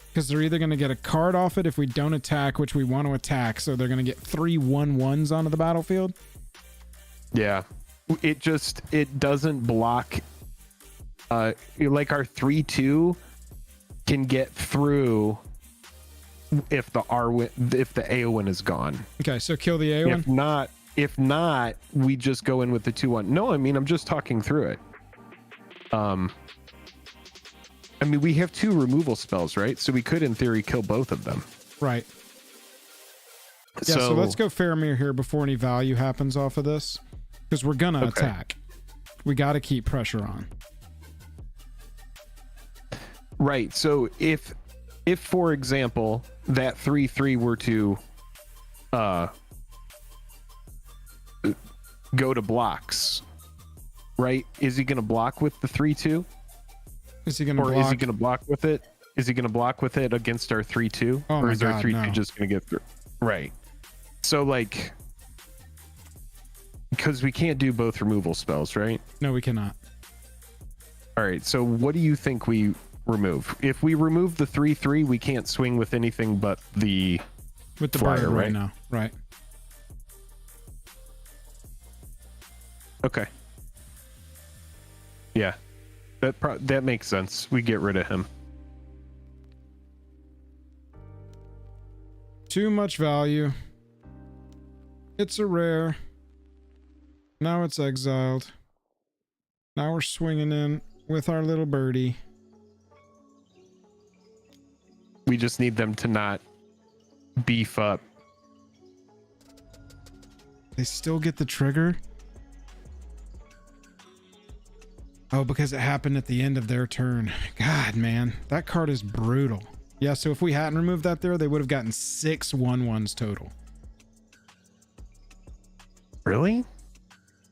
Because they're either going to get a card off it if we don't attack, which we want to attack, so they're going to get 3/1/1s onto the battlefield. Yeah. It doesn't block. Like our 3/2 can get through if the Aowen is gone. Okay, so kill the Aowen. If not, we just go in with the 2/1. No, I mean I'm just talking through it. I mean we have 2 removal spells, right? So we could in theory kill both of them. Right. Yeah, so let's go Faramir here before any value happens off of this. Because we're gonna attack. We got to keep pressure on. Right. So if for example that 3/3 were to go to blocks, right? Is he gonna block with the 3/2? Is he gonna or block? is he gonna block with it? Is he gonna block with it against our 3/2? Oh or is our God, 3/2 no. just gonna get through? Right. So like, because we can't do both removal spells, right? No, we cannot. All right. So what do you think we remove? If we remove the 3/3, we can't swing with anything but the With the flyer, bird right right? now. Right. Okay. Yeah. That makes sense. We get rid of him. Too much value. It's a rare. Now it's exiled. Now we're swinging in with our little birdie. We just need them to not beef up. They still get the trigger? Oh, because it happened at the end of their turn. God, man. That card is brutal. Yeah, so if we hadn't removed that there, they would have gotten 6/1/1s total. Really?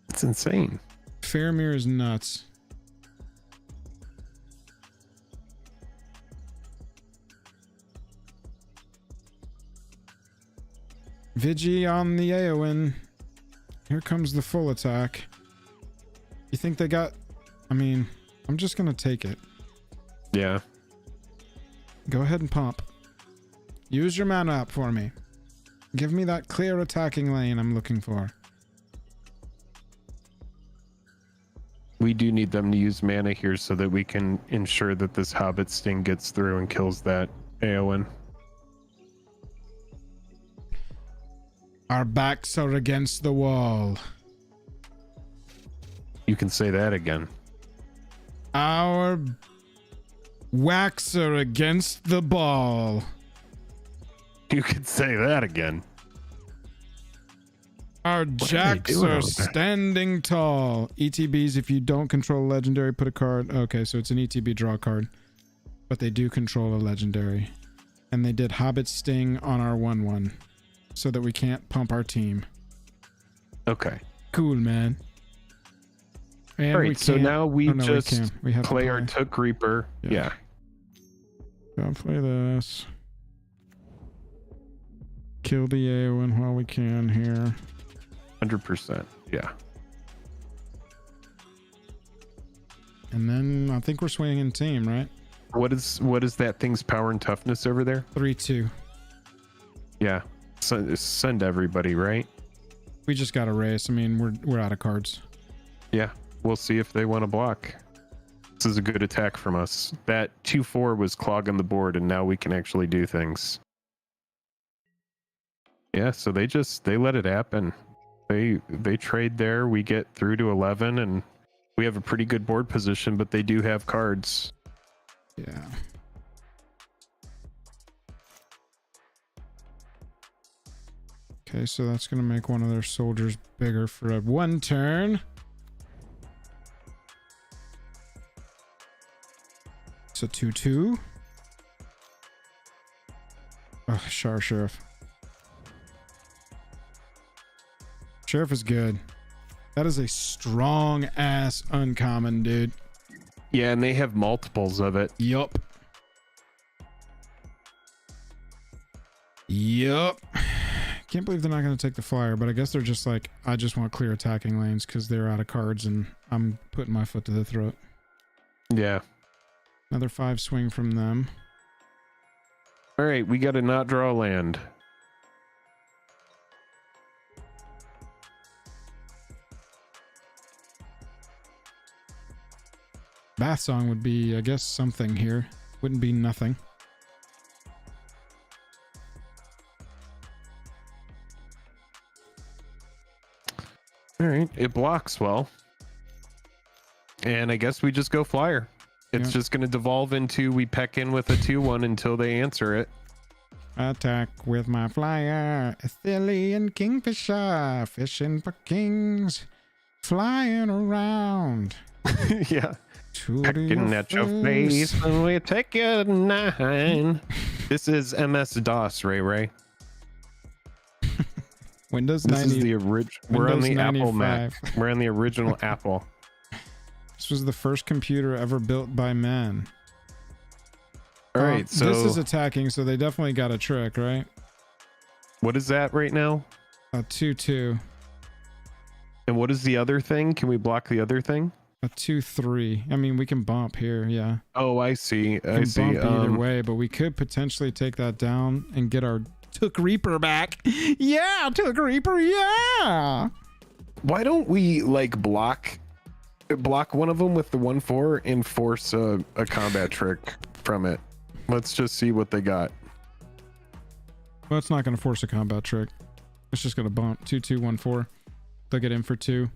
That's insane. Faramir is nuts. Vigi on the Aowen. Here comes the full attack. You think they got... I mean, I'm just going to take it. Yeah. Go ahead and pump. Use your mana up for me. Give me that clear attacking lane I'm looking for. We do need them to use mana here so that we can ensure that this Hobbit Sting gets through and kills that Aowen. Our backs are against the wall. You can say that again. Our whacks are against the ball. You could say that again. Our jacks are standing tall. ETBs, if you don't control a legendary, put a card. Okay, so it's an ETB draw card. But they do control a legendary. And they did Hobbit Sting on our 1/1. So that we can't pump our team. Okay. Cool, man. And all right, so now we just we have play our Took Reaper. Yeah. Gotta play this. Kill the Aowen while we can here. 100%. Yeah. And then I think we're swinging team, right? What is that thing's power and toughness over there? 3-2. Yeah. Send everybody, right? We just got a race. I mean, we're out of cards. Yeah. We'll see if they want to block. This is a good attack from us. That 2-4 was clogging the board, and now we can actually do things. Yeah, so they let it happen. They trade there. We get through to 11, and we have a pretty good board position, but they do have cards. Yeah. Okay, so that's going to make one of their soldiers bigger for a 1 turn. It's a 2-2. Oh, Sheriff. Sheriff is good. That is a strong ass uncommon, dude. Yeah, and they have multiples of it. Yup. Can't believe they're not going to take the flyer, but I guess they're just like, I just want clear attacking lanes because they're out of cards and I'm putting my foot to the throat. Yeah. Another 5 swing from them. All right, we got to not draw land. Bath Song would be, I guess, something here. Wouldn't be nothing. All right, it blocks well. And I guess we just go flyer. It's just going to devolve into we peck in with a 2-1 until they answer it. Attack with my flyer. Athelian Kingfisher. Fishing for kings. Flying around. Yeah. Pecking at your face and we take you 9. This is MS-DOS, Ray. Windows 90. This is the original. We're on the 95. Apple Mac. We're on the original Apple. This was the first computer ever built by man. All right, so this is attacking, so they definitely got a trick, right? What is that right now? A 2-2. And what is the other thing? Can we block the other thing? A 2-3. I mean, we can bump here, yeah. Oh, I see. I see. Bump either way, but we could potentially take that down and get our Took Reaper back. Yeah, Took Reaper, yeah. Why don't we like block one of them with the 1-4 and force a combat trick from it? Let's just see what they got. Well, it's not going to force a combat trick. It's just going to bump 2-2 1-4. They'll get in for 2.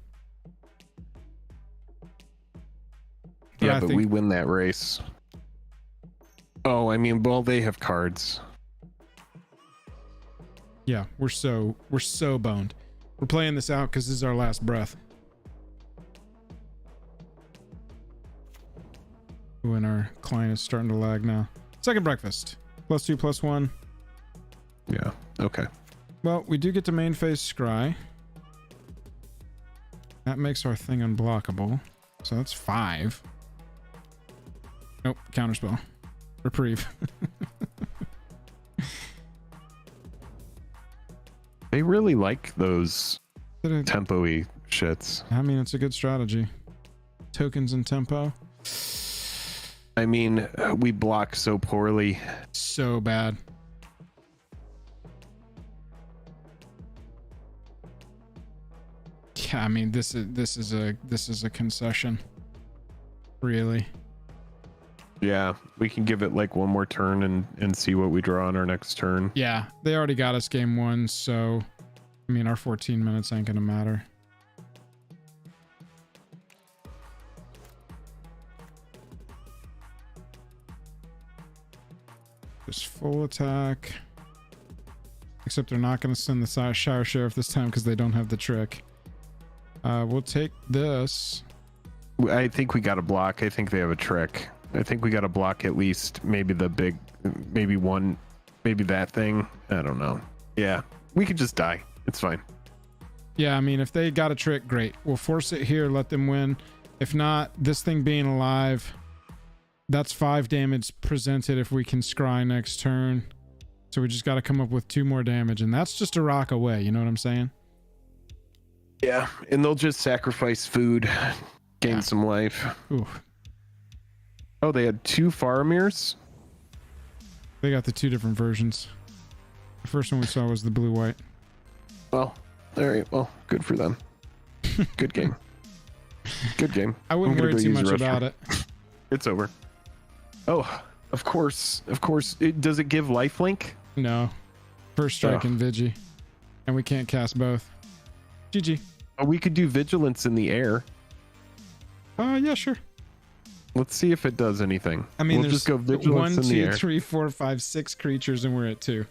Yeah, but we win that race. Oh, I mean, well, they have cards. Yeah, we're so boned. We're playing this out because this is our last breath. Ooh, and our client is starting to lag now. Second breakfast. +2, +1. Yeah, okay. Well, we do get to main phase scry. That makes our thing unblockable. So that's 5. Nope, counterspell. Reprieve. They really like those I tempo-y shits. mean, it's a good strategy. Tokens and tempo. I mean, we block so poorly. So bad. Yeah, I mean, this is a concession. Really. Yeah, we can give it like one more turn and see what we draw on our next turn. Yeah, they already got us game 1, so I mean, our 14 minutes ain't gonna matter. Just full attack. Except they're not gonna send the Shire Sheriff this time because they don't have the trick. We'll take this. I think we got to block. I think they have a trick. I think we got to block at least maybe the big, maybe one, maybe that thing. I don't know. Yeah, we could just die. It's fine. Yeah, I mean, if they got a trick, great. We'll force it here, let them win. If not, this thing being alive, that's 5 damage presented if we can scry next turn. So we just got to come up with 2 more damage, and that's just a rock away. You know what I'm saying? Yeah, and they'll just sacrifice food, gain some life. Ooh, Oh, they had 2 Faramirs? They got the 2 different versions. The first one we saw was the blue-white. Well, all right. Well, good for them. Good game. Good game. I wouldn't worry too much about it. It's over. Oh, of course. Of course. Does it give lifelink? No. First strike and Vigi. And we can't cast both. GG. Oh, we could do Vigilance in the air. Yeah, sure. Let's see if it does anything. I mean, we'll there's just go Vigilance 1, in the 2, air. 3, 4, 5, 6 creatures, and we're at 2.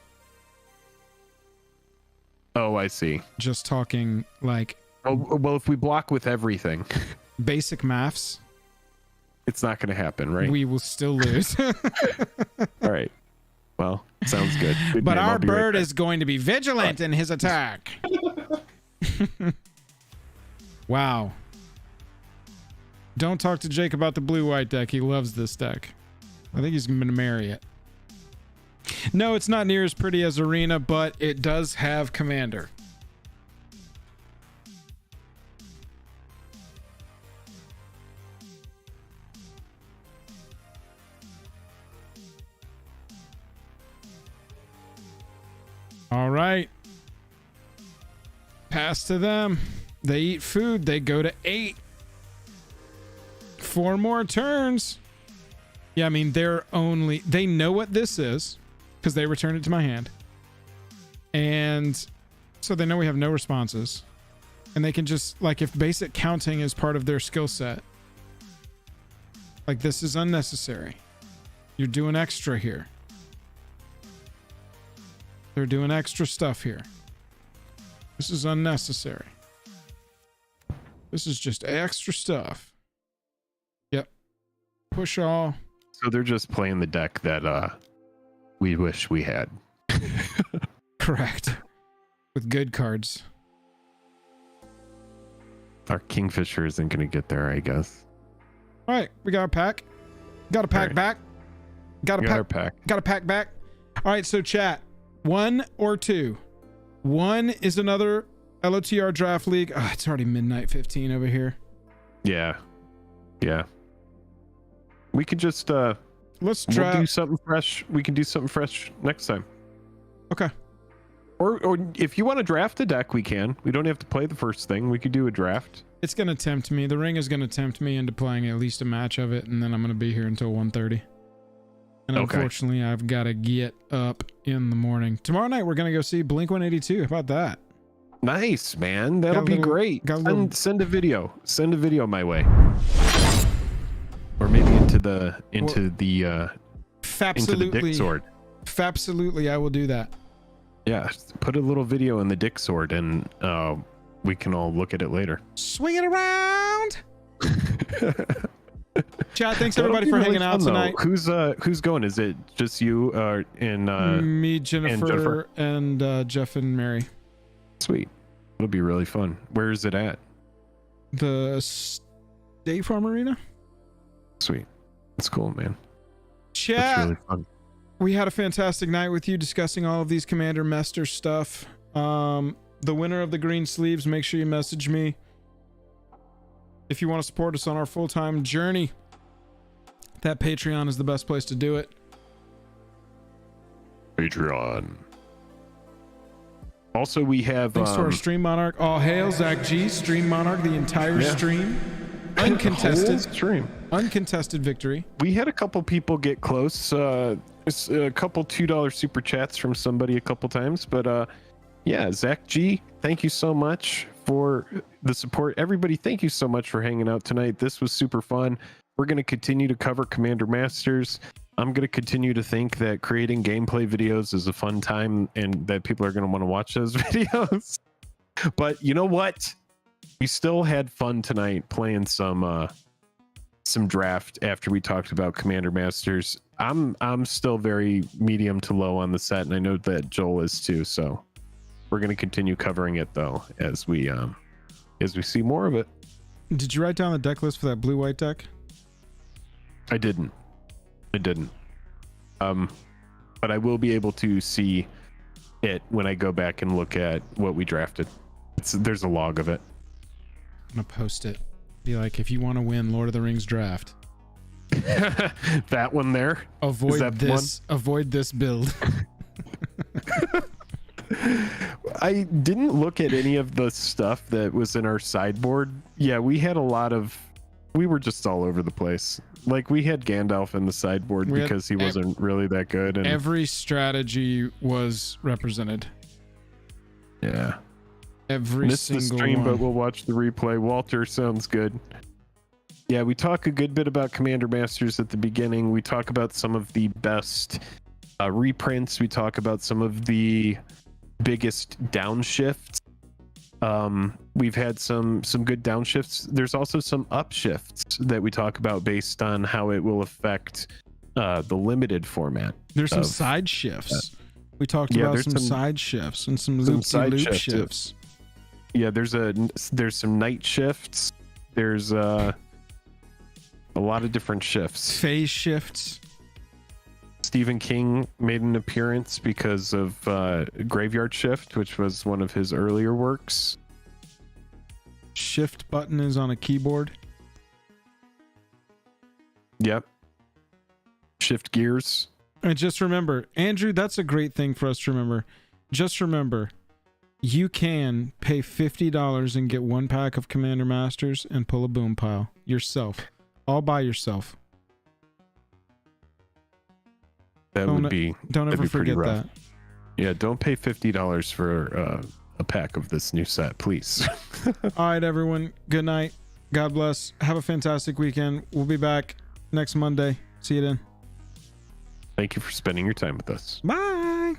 Oh, I see. Just talking like. Oh, well, if we block with everything, basic maths, it's not going to happen, right? We will still lose. All right. Well, sounds good. Good but name. our I'll be bird right is going to be vigilant in his attack. Wow. Don't talk to Jake about the blue-white deck. He loves this deck. I think he's going to marry it. No, it's not near as pretty as Arena, but it does have Commander. All right. Pass to them. They eat food. They go to 8. 4 more turns. Yeah, I mean, they know what this is because they returned it to my hand. And so they know we have no responses. And they can just, like, if basic counting is part of their skill set, like, this is unnecessary. You're doing extra here. They're doing extra stuff here. This is unnecessary. This is just extra stuff. Yep. Push all. So they're just playing the deck that we wish we had. Correct. With good cards. Our Kingfisher isn't going to get there, I guess. All right, we got a pack. Got a pack back. Got a pack. Got a pack back. All right, so chat. 1 or 2. 1 is another LOTR draft league. Oh, it's already midnight 15 over here. Yeah. Yeah. We could just let's draft. We'll do something fresh. We can do something fresh next time. Okay. Or if you want to draft a deck, we can. We don't have to play the first thing. We could do a draft. It's going to tempt me. The ring is going to tempt me into playing at least a match of it, and then I'm going to be here until 1:30. And unfortunately, I've got to get up in the morning. Tomorrow night, we're going to go see Blink 182. How about that? Nice, man. That'll be great. Send a video. Send a video my way. Or maybe into the dick sword. Absolutely, I will do that. Yeah, put a little video in the dick sword, and we can all look at it later. Swing it around. Chat, thanks everybody for hanging out tonight. Who's going? Is it just you and me, Jennifer, and Jeff and Mary? Sweet. It'll be really fun. Where is it at? The State Farm Arena. Sweet. That's cool, man. Chat. That's really fun. We had a fantastic night with you discussing all of these Commander Mester stuff. The winner of the green sleeves, make sure you message me if you want to support us on our full-time journey. That Patreon is the best place to do it. Patreon. Also, we have thanks to our Stream Monarch. All hail Zach G, Stream Monarch, the entire stream. Uncontested stream. Uncontested victory. We had a couple people get close. A couple $2 super chats from somebody a couple times, but yeah, Zach G, thank you so much for the support. Everybody, thank you so much for hanging out tonight. This was super fun. We're going to continue to cover Commander Masters. I'm going to continue to think that creating gameplay videos is a fun time and that people are going to want to watch those videos. But you know what? We still had fun tonight playing some draft after we talked about Commander Masters. I'm still very medium to low on the set, and I know that Joel is too. So we're going to continue covering it though as we see more of it. Did you write down the deck list for that blue-white deck? I didn't. But I will be able to see it when I go back and look at what we drafted. There's a log of it. I'm gonna post it. Be like, if you want to win Lord of the Rings draft, That one there. Avoid that this. Avoid this build. I didn't look at any of the stuff that was in our sideboard. Yeah, we had a lot of. We were just all over the place. Like we had Gandalf in the sideboard because he wasn't really that good. And every strategy was represented. Yeah. Every Missed single the stream, one. but we'll watch the replay. Walter, sounds good. Yeah, we talk a good bit about Commander Masters at the beginning. We talk about some of the best reprints. We talk about some of the biggest downshifts. We've had some good downshifts. There's also some upshifts that we talk about based on how it will affect the limited format. There's some side shifts. We talked about some side shifts and some loop shifts. Yeah, there's some night shifts. There's a lot of different shifts. Phase shifts. Stephen King made an appearance because of Graveyard Shift, which was one of his earlier works. Shift button is on a keyboard. Yep. Shift gears. And just remember, Andrew, that's a great thing for us to remember. Just remember, you can pay $50 and get 1 pack of Commander Masters and pull a boom pile yourself, all by yourself. Don't ever forget that. Yeah, don't pay $50 for a pack of this new set, please. All right, everyone. Good night. God bless. Have a fantastic weekend. We'll be back next Monday. See you then. Thank you for spending your time with us. Bye.